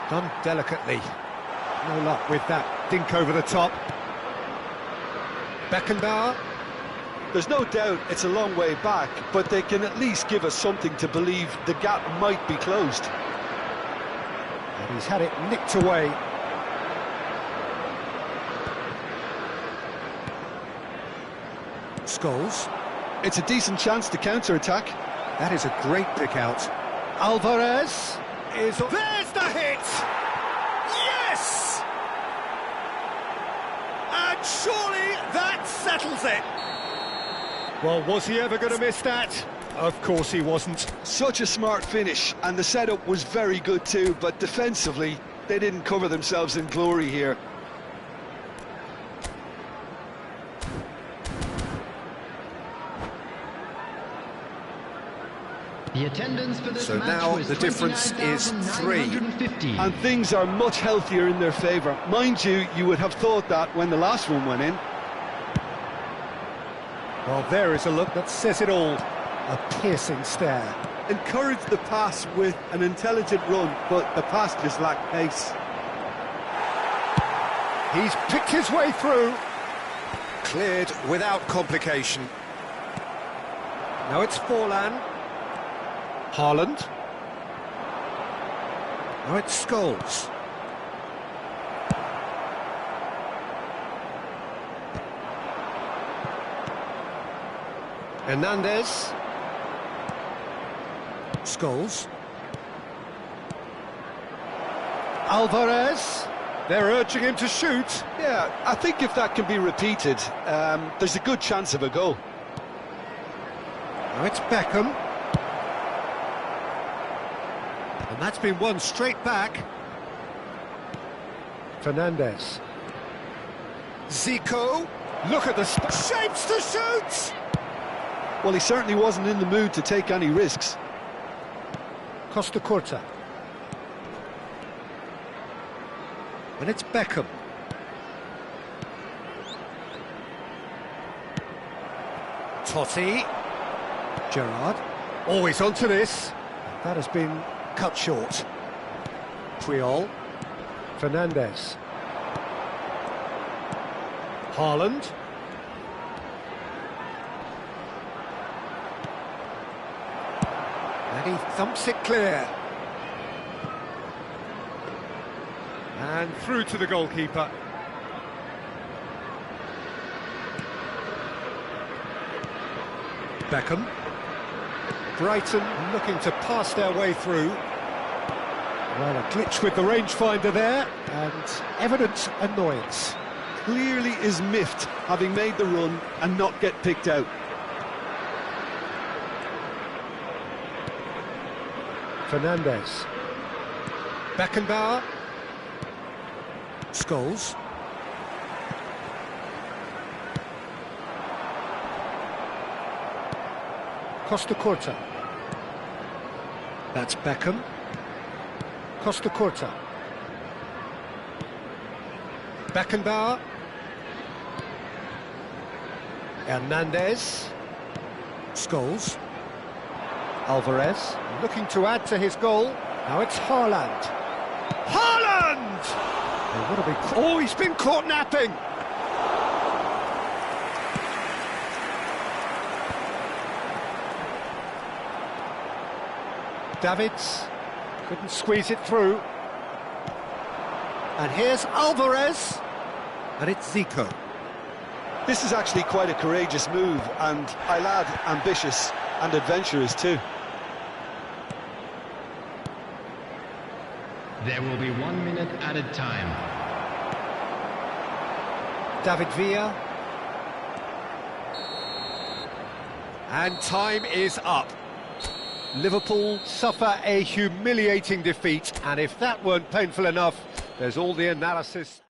Done delicately. No luck with that dink over the top. Beckenbauer. There's no doubt it's a long way back, but they can at least give us something to believe the gap might be closed. And he's had it nicked away. Scholes. It's a decent chance to counter-attack. That is a great pick out. Alvarez is... There's the hit! Yes! And surely that settles it. Well, was he ever going to miss that? Of course he wasn't. Such a smart finish, and the setup was very good too, but defensively, they didn't cover themselves in glory here. The attendance for this So match now was the difference is 3. 29,950. And things are much healthier in their favour. Mind you, you would have thought that when the last one went in. Well, there is a look that says it all. A piercing stare. Encourage the pass with an intelligent run, but the pass just lacked pace. He's picked his way through. Cleared without complication. Now it's Forlan. Haaland. Now it's Scholes. Hernandez. Scholes. Alvarez. They're urging him to shoot. Yeah, I think if that can be repeated, there's a good chance of a goal. Now it's Beckham. And that's been won straight back. Fernandez. Zico. Look at the shapes to shoot! Well, he certainly wasn't in the mood to take any risks. Costa Curta. And it's Beckham. Totti. Gerrard. Always onto this. That has been cut short. Puyol. Fernandez. Haaland. And he thumps it clear. And through to the goalkeeper. Beckham. Brighton looking to pass their way through. Well, a glitch with the rangefinder there, and evident annoyance. Clearly is miffed, having made the run and not get picked out. Fernandez. Beckenbauer. Scholes. Costa Curta. That's Beckham. Costa Curta. Beckenbauer. Hernandez. Scholes. Alvarez looking to add to his goal. Now it's Haaland. Haaland! Oh, what a big... Oh, he's been caught napping! Davids couldn't squeeze it through. And here's Alvarez. And it's Zico. This is actually quite a courageous move, and I lad ambitious and adventurous too. There will be 1 minute added time. David Villa. And time is up. Liverpool suffer a humiliating defeat, and if that weren't painful enough, there's all the analysis.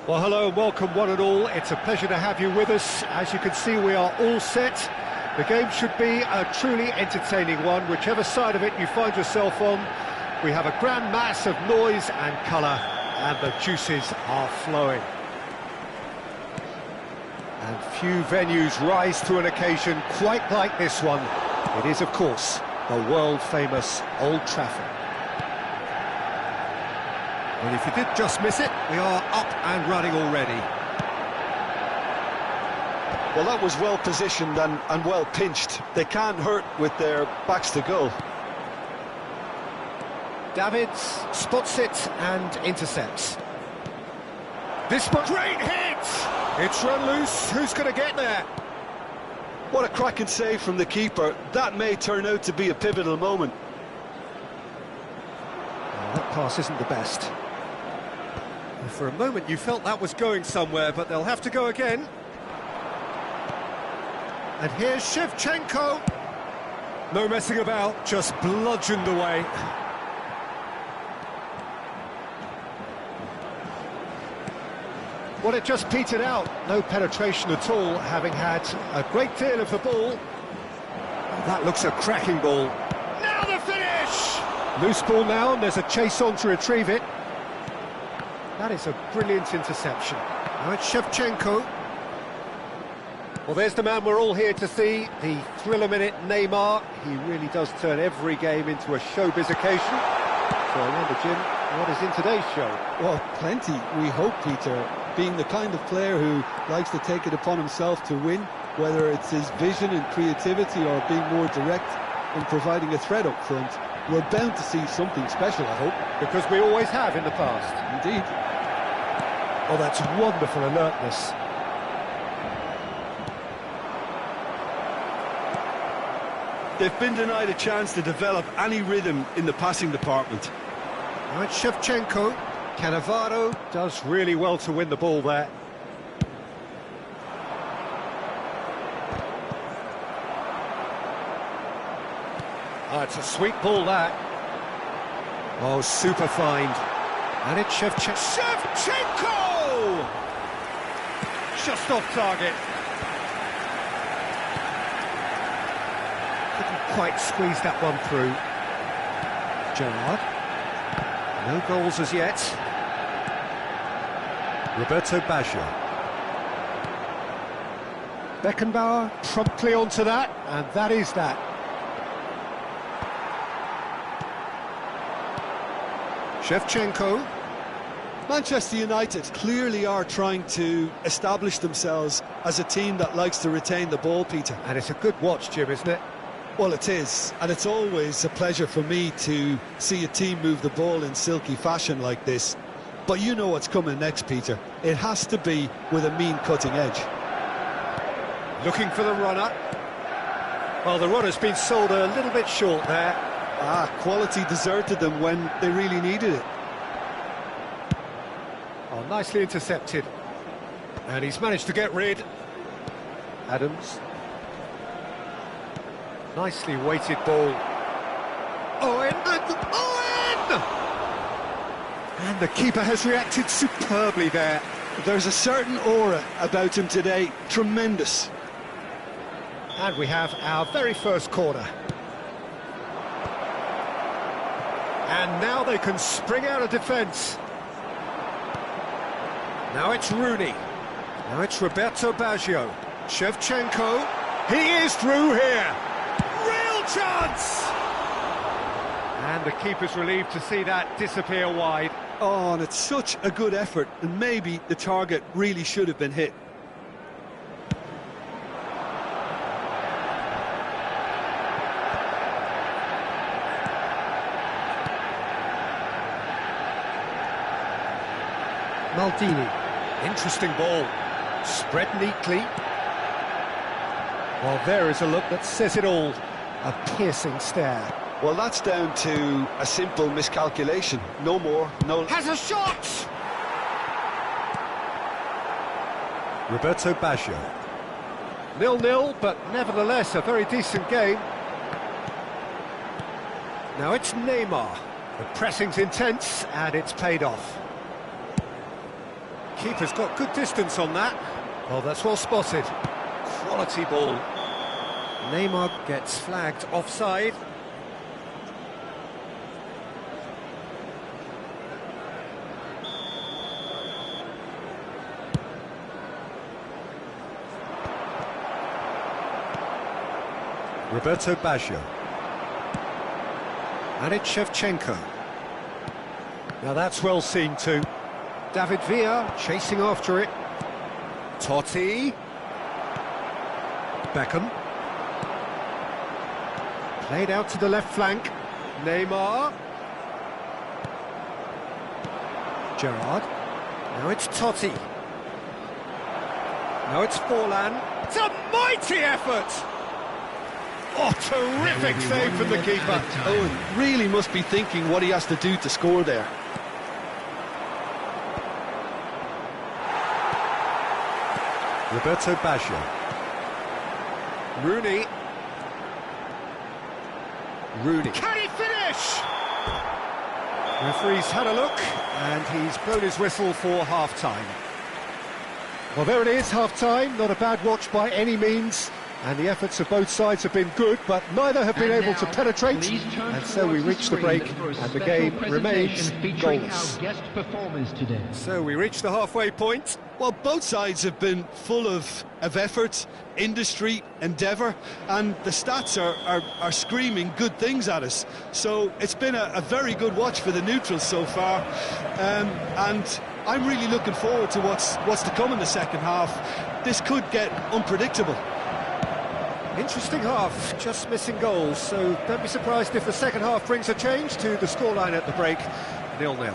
Well, hello and welcome one and all. It's a pleasure to have you with us. As you can see, we are all set. The game should be a truly entertaining one, whichever side of it you find yourself on. We have a grand mass of noise and colour, and the juices are flowing. And few venues rise to an occasion quite like this one. It is, of course, the world-famous Old Trafford. And if you did just miss it, we are up and running already. Well, that was well positioned and well pinched. They can't hurt with their backs to goal. Davids spots it and intercepts. This one, great hit! It's run loose. Who's going to get there? What a cracking save from the keeper. That may turn out to be a pivotal moment. Oh, that pass isn't the best. For a moment you felt that was going somewhere, but they'll have to go again. And here's Shevchenko. No messing about, just bludgeoned away. Well, it just petered out. No penetration at all, having had a great deal of the ball. That looks a cracking ball. Now the finish! Loose ball now, and there's a chase on to retrieve it. That is a brilliant interception. Now it's Shevchenko. Well, there's the man we're all here to see, the thriller-minute Neymar. He really does turn every game into a showbiz occasion. So I wonder, Jim, what is in today's show? Well, plenty, we hope, Peter. Being the kind of player who likes to take it upon himself to win, whether it's his vision and creativity or being more direct and providing a threat up front, we're bound to see something special, I hope. Because we always have in the past. Indeed. Oh, that's wonderful alertness. They've been denied a chance to develop any rhythm in the passing department. Now it's Shevchenko. Cannavaro does really well to win the ball there. Oh, it's a sweet ball, that. Oh, super find. And it's Shevchenko! Just off target. Couldn't quite squeeze that one through. Gerrard. No goals as yet. Roberto Baggio. Beckenbauer promptly onto that, and that is that. Shevchenko. Manchester United clearly are trying to establish themselves as a team that likes to retain the ball, Peter. And it's a good watch, Jim, isn't it? Well, it is, and it's always a pleasure for me to see a team move the ball in silky fashion like this. But you know what's coming next, Peter. It has to be with a mean cutting edge. Looking for the runner. Well, the runner's been sold a little bit short there. Quality deserted them when they really needed it. Oh, nicely intercepted. And he's managed to get rid. Adams. Nicely weighted ball. Owen, and Owen! And the keeper has reacted superbly there. There's a certain aura about him today. Tremendous. And we have our very first corner. And now they can spring out of defence. Now it's Rooney. Now it's Roberto Baggio. Shevchenko. He is through here. Real chance! And the keeper's relieved to see that disappear wide. Oh, and it's such a good effort, and maybe the target really should have been hit. Maldini. Interesting ball. Spread neatly. Well, there is a look that says it all. A piercing stare. Well, that's down to a simple miscalculation. No more, no... Has a shot! Roberto Baggio. 0-0, but nevertheless a very decent game. Now it's Neymar. The pressing's intense, and it's paid off. Keeper's got good distance on that. Well, that's well spotted. Quality ball. Neymar gets flagged offside. Roberto Baggio. And it's Shevchenko. Now that's well seen too. David Villa chasing after it. Totti. Beckham. Played out to the left flank. Neymar. Gerrard. Now it's Totti. Now it's Forlan. It's a mighty effort! Oh, terrific save from the keeper. Owen really must be thinking what he has to do to score there. Roberto Baggio. Rooney. Rooney. Can he finish? Referee's had a look, and he's blown his whistle for half-time. Well, there it is, half-time. Not a bad watch by any means. And the efforts of both sides have been good, but neither have been able to penetrate. And so we reach the break, and the game remains goalless. So we reach the halfway point. Well, both sides have been full of effort, industry, endeavour, and the stats are screaming good things at us. So it's been a very good watch for the neutrals so far, and I'm really looking forward to what's to come in the second half. This could get unpredictable. Interesting half, just missing goals, so don't be surprised if the second half brings a change to the scoreline at the break, 0-0.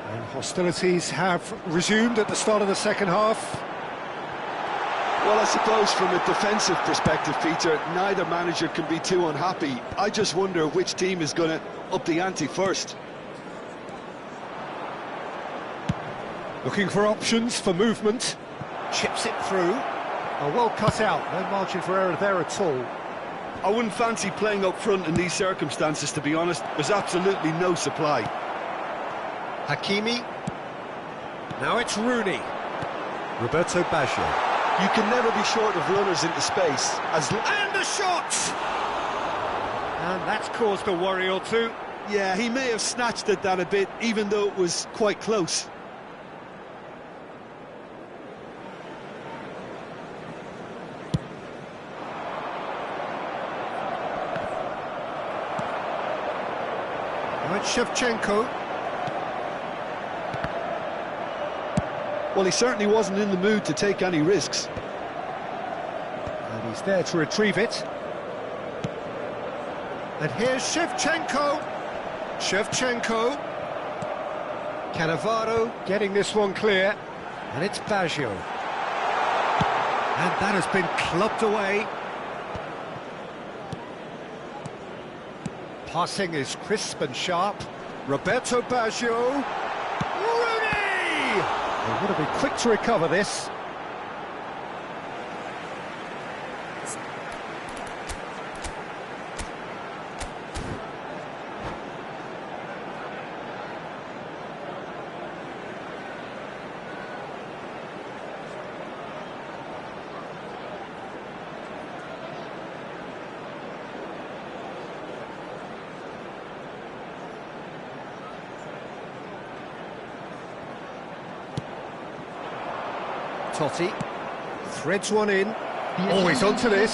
And hostilities have resumed at the start of the second half. Well, I suppose from a defensive perspective, Peter, neither manager can be too unhappy. I just wonder which team is going to up the ante first. Looking for options for movement, chips it through. Oh, well cut out, no margin for error there at all. I wouldn't fancy playing up front in these circumstances, to be honest. There's absolutely no supply. Hakimi. Now it's Rooney. Roberto Baggio. You can never be short of runners into space. And the shot! And that's caused a worry or two. Yeah, he may have snatched at that a bit, even though it was quite close. Now it's Shevchenko. Well, he certainly wasn't in the mood to take any risks. And he's there to retrieve it. And here's Shevchenko. Shevchenko. Cannavaro getting this one clear, and it's Baggio. And that has been clubbed away. Passing is crisp and sharp. Roberto Baggio. Rooney! They've got to be quick to recover this. Totti threads one in. Oh, he's onto this.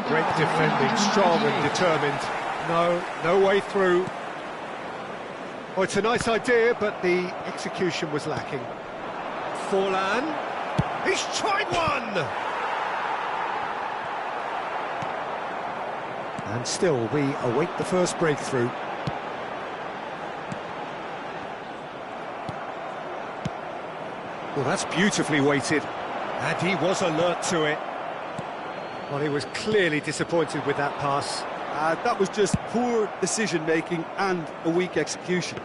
Great defending, strong and determined. No way through. Oh, it's a nice idea, but the execution was lacking. Forlan, he's tried one! And still, we await the first breakthrough. Well, that's beautifully weighted, and he was alert to it. Well, he was clearly disappointed with that pass. That was just poor decision-making and a weak execution.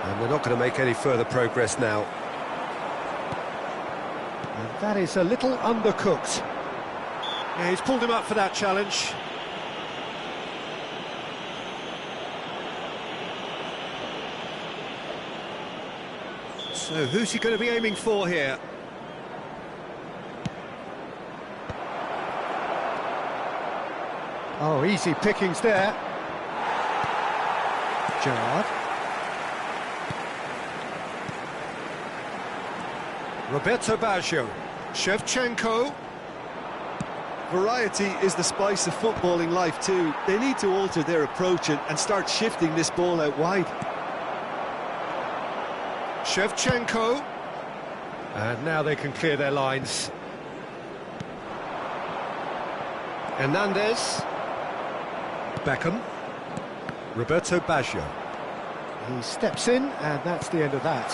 And they're not going to make any further progress now. And that is a little undercooked. Yeah, he's pulled him up for that challenge. So who's he going to be aiming for here? Oh, easy pickings there. Gerrard. Roberto Baggio. Shevchenko. Variety is the spice of footballing life too. They need to alter their approach and start shifting this ball out wide. Shevchenko, and now they can clear their lines. Hernandez, Beckham, Roberto Baggio. He steps in, and that's the end of that.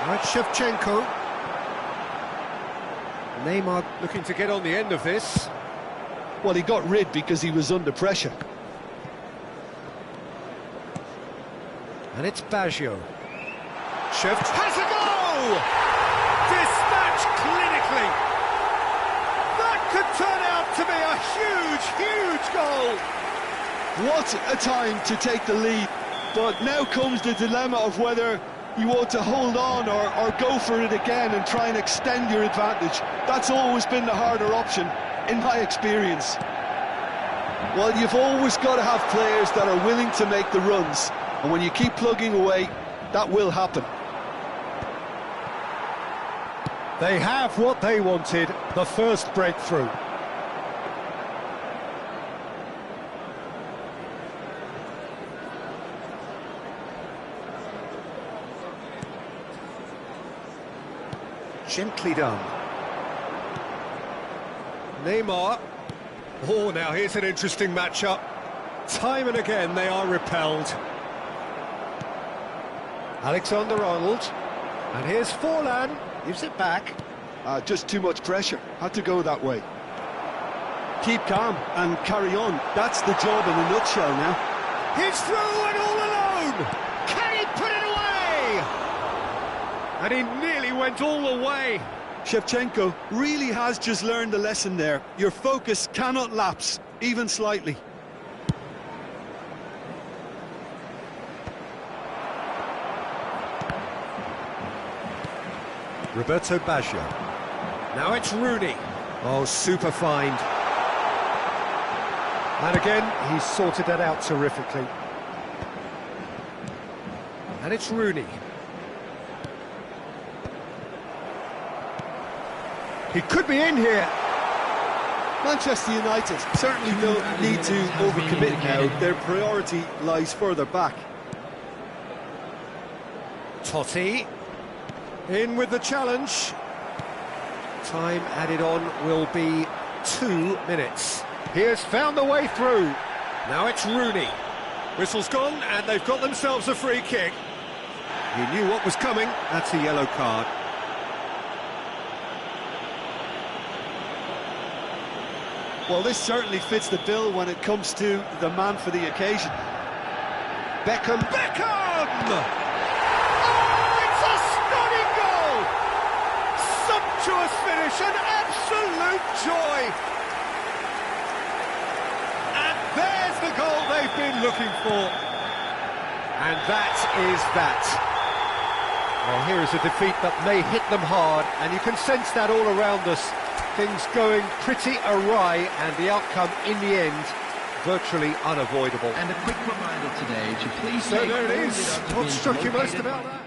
Right, Shevchenko. Neymar looking to get on the end of this. Well, he got rid because he was under pressure. And it's Baggio. Has a goal! Dispatched clinically. That could turn out to be a huge goal. What a time to take the lead. But now comes the dilemma of whether you want to hold on or go for it again and try and extend your advantage. That's always been the harder option, in my experience. Well, you've always got to have players that are willing to make the runs. And when you keep plugging away, that will happen. They have what they wanted, the first breakthrough. Gently done. Neymar. Oh, now here's an interesting matchup. Time and again they are repelled. Alexander-Arnold. And here's Forlan. Gives it back. Just too much pressure. Had to go that way. Keep calm and carry on. That's the job in a nutshell now. He's through and all alone! Can he put it away? And he nearly went all the way. Shevchenko really has just learned the lesson there. Your focus cannot lapse, even slightly. Roberto Baggio. Now it's Rooney. Oh, super find. And again, he's sorted that out terrifically. And it's Rooney. He could be in here. Manchester United certainly don't need to overcommit now. Their priority lies further back. Totti. In with the challenge. Time added on will be 2 minutes. He has found the way through. Now it's Rooney. Whistle's gone, and they've got themselves a free kick. He knew what was coming. That's a yellow card. Well, this certainly fits the bill when it comes to the man for the occasion. Beckham! Oh, it's a stunning goal! Sumptuous finish, an absolute joy! And there's the goal they've been looking for. And that is that. Well, here is a defeat that may hit them hard, and you can sense that all around us. Things going pretty awry, and the outcome in the end virtually unavoidable. And a quick reminder today to please so there it is. What struck you most about that?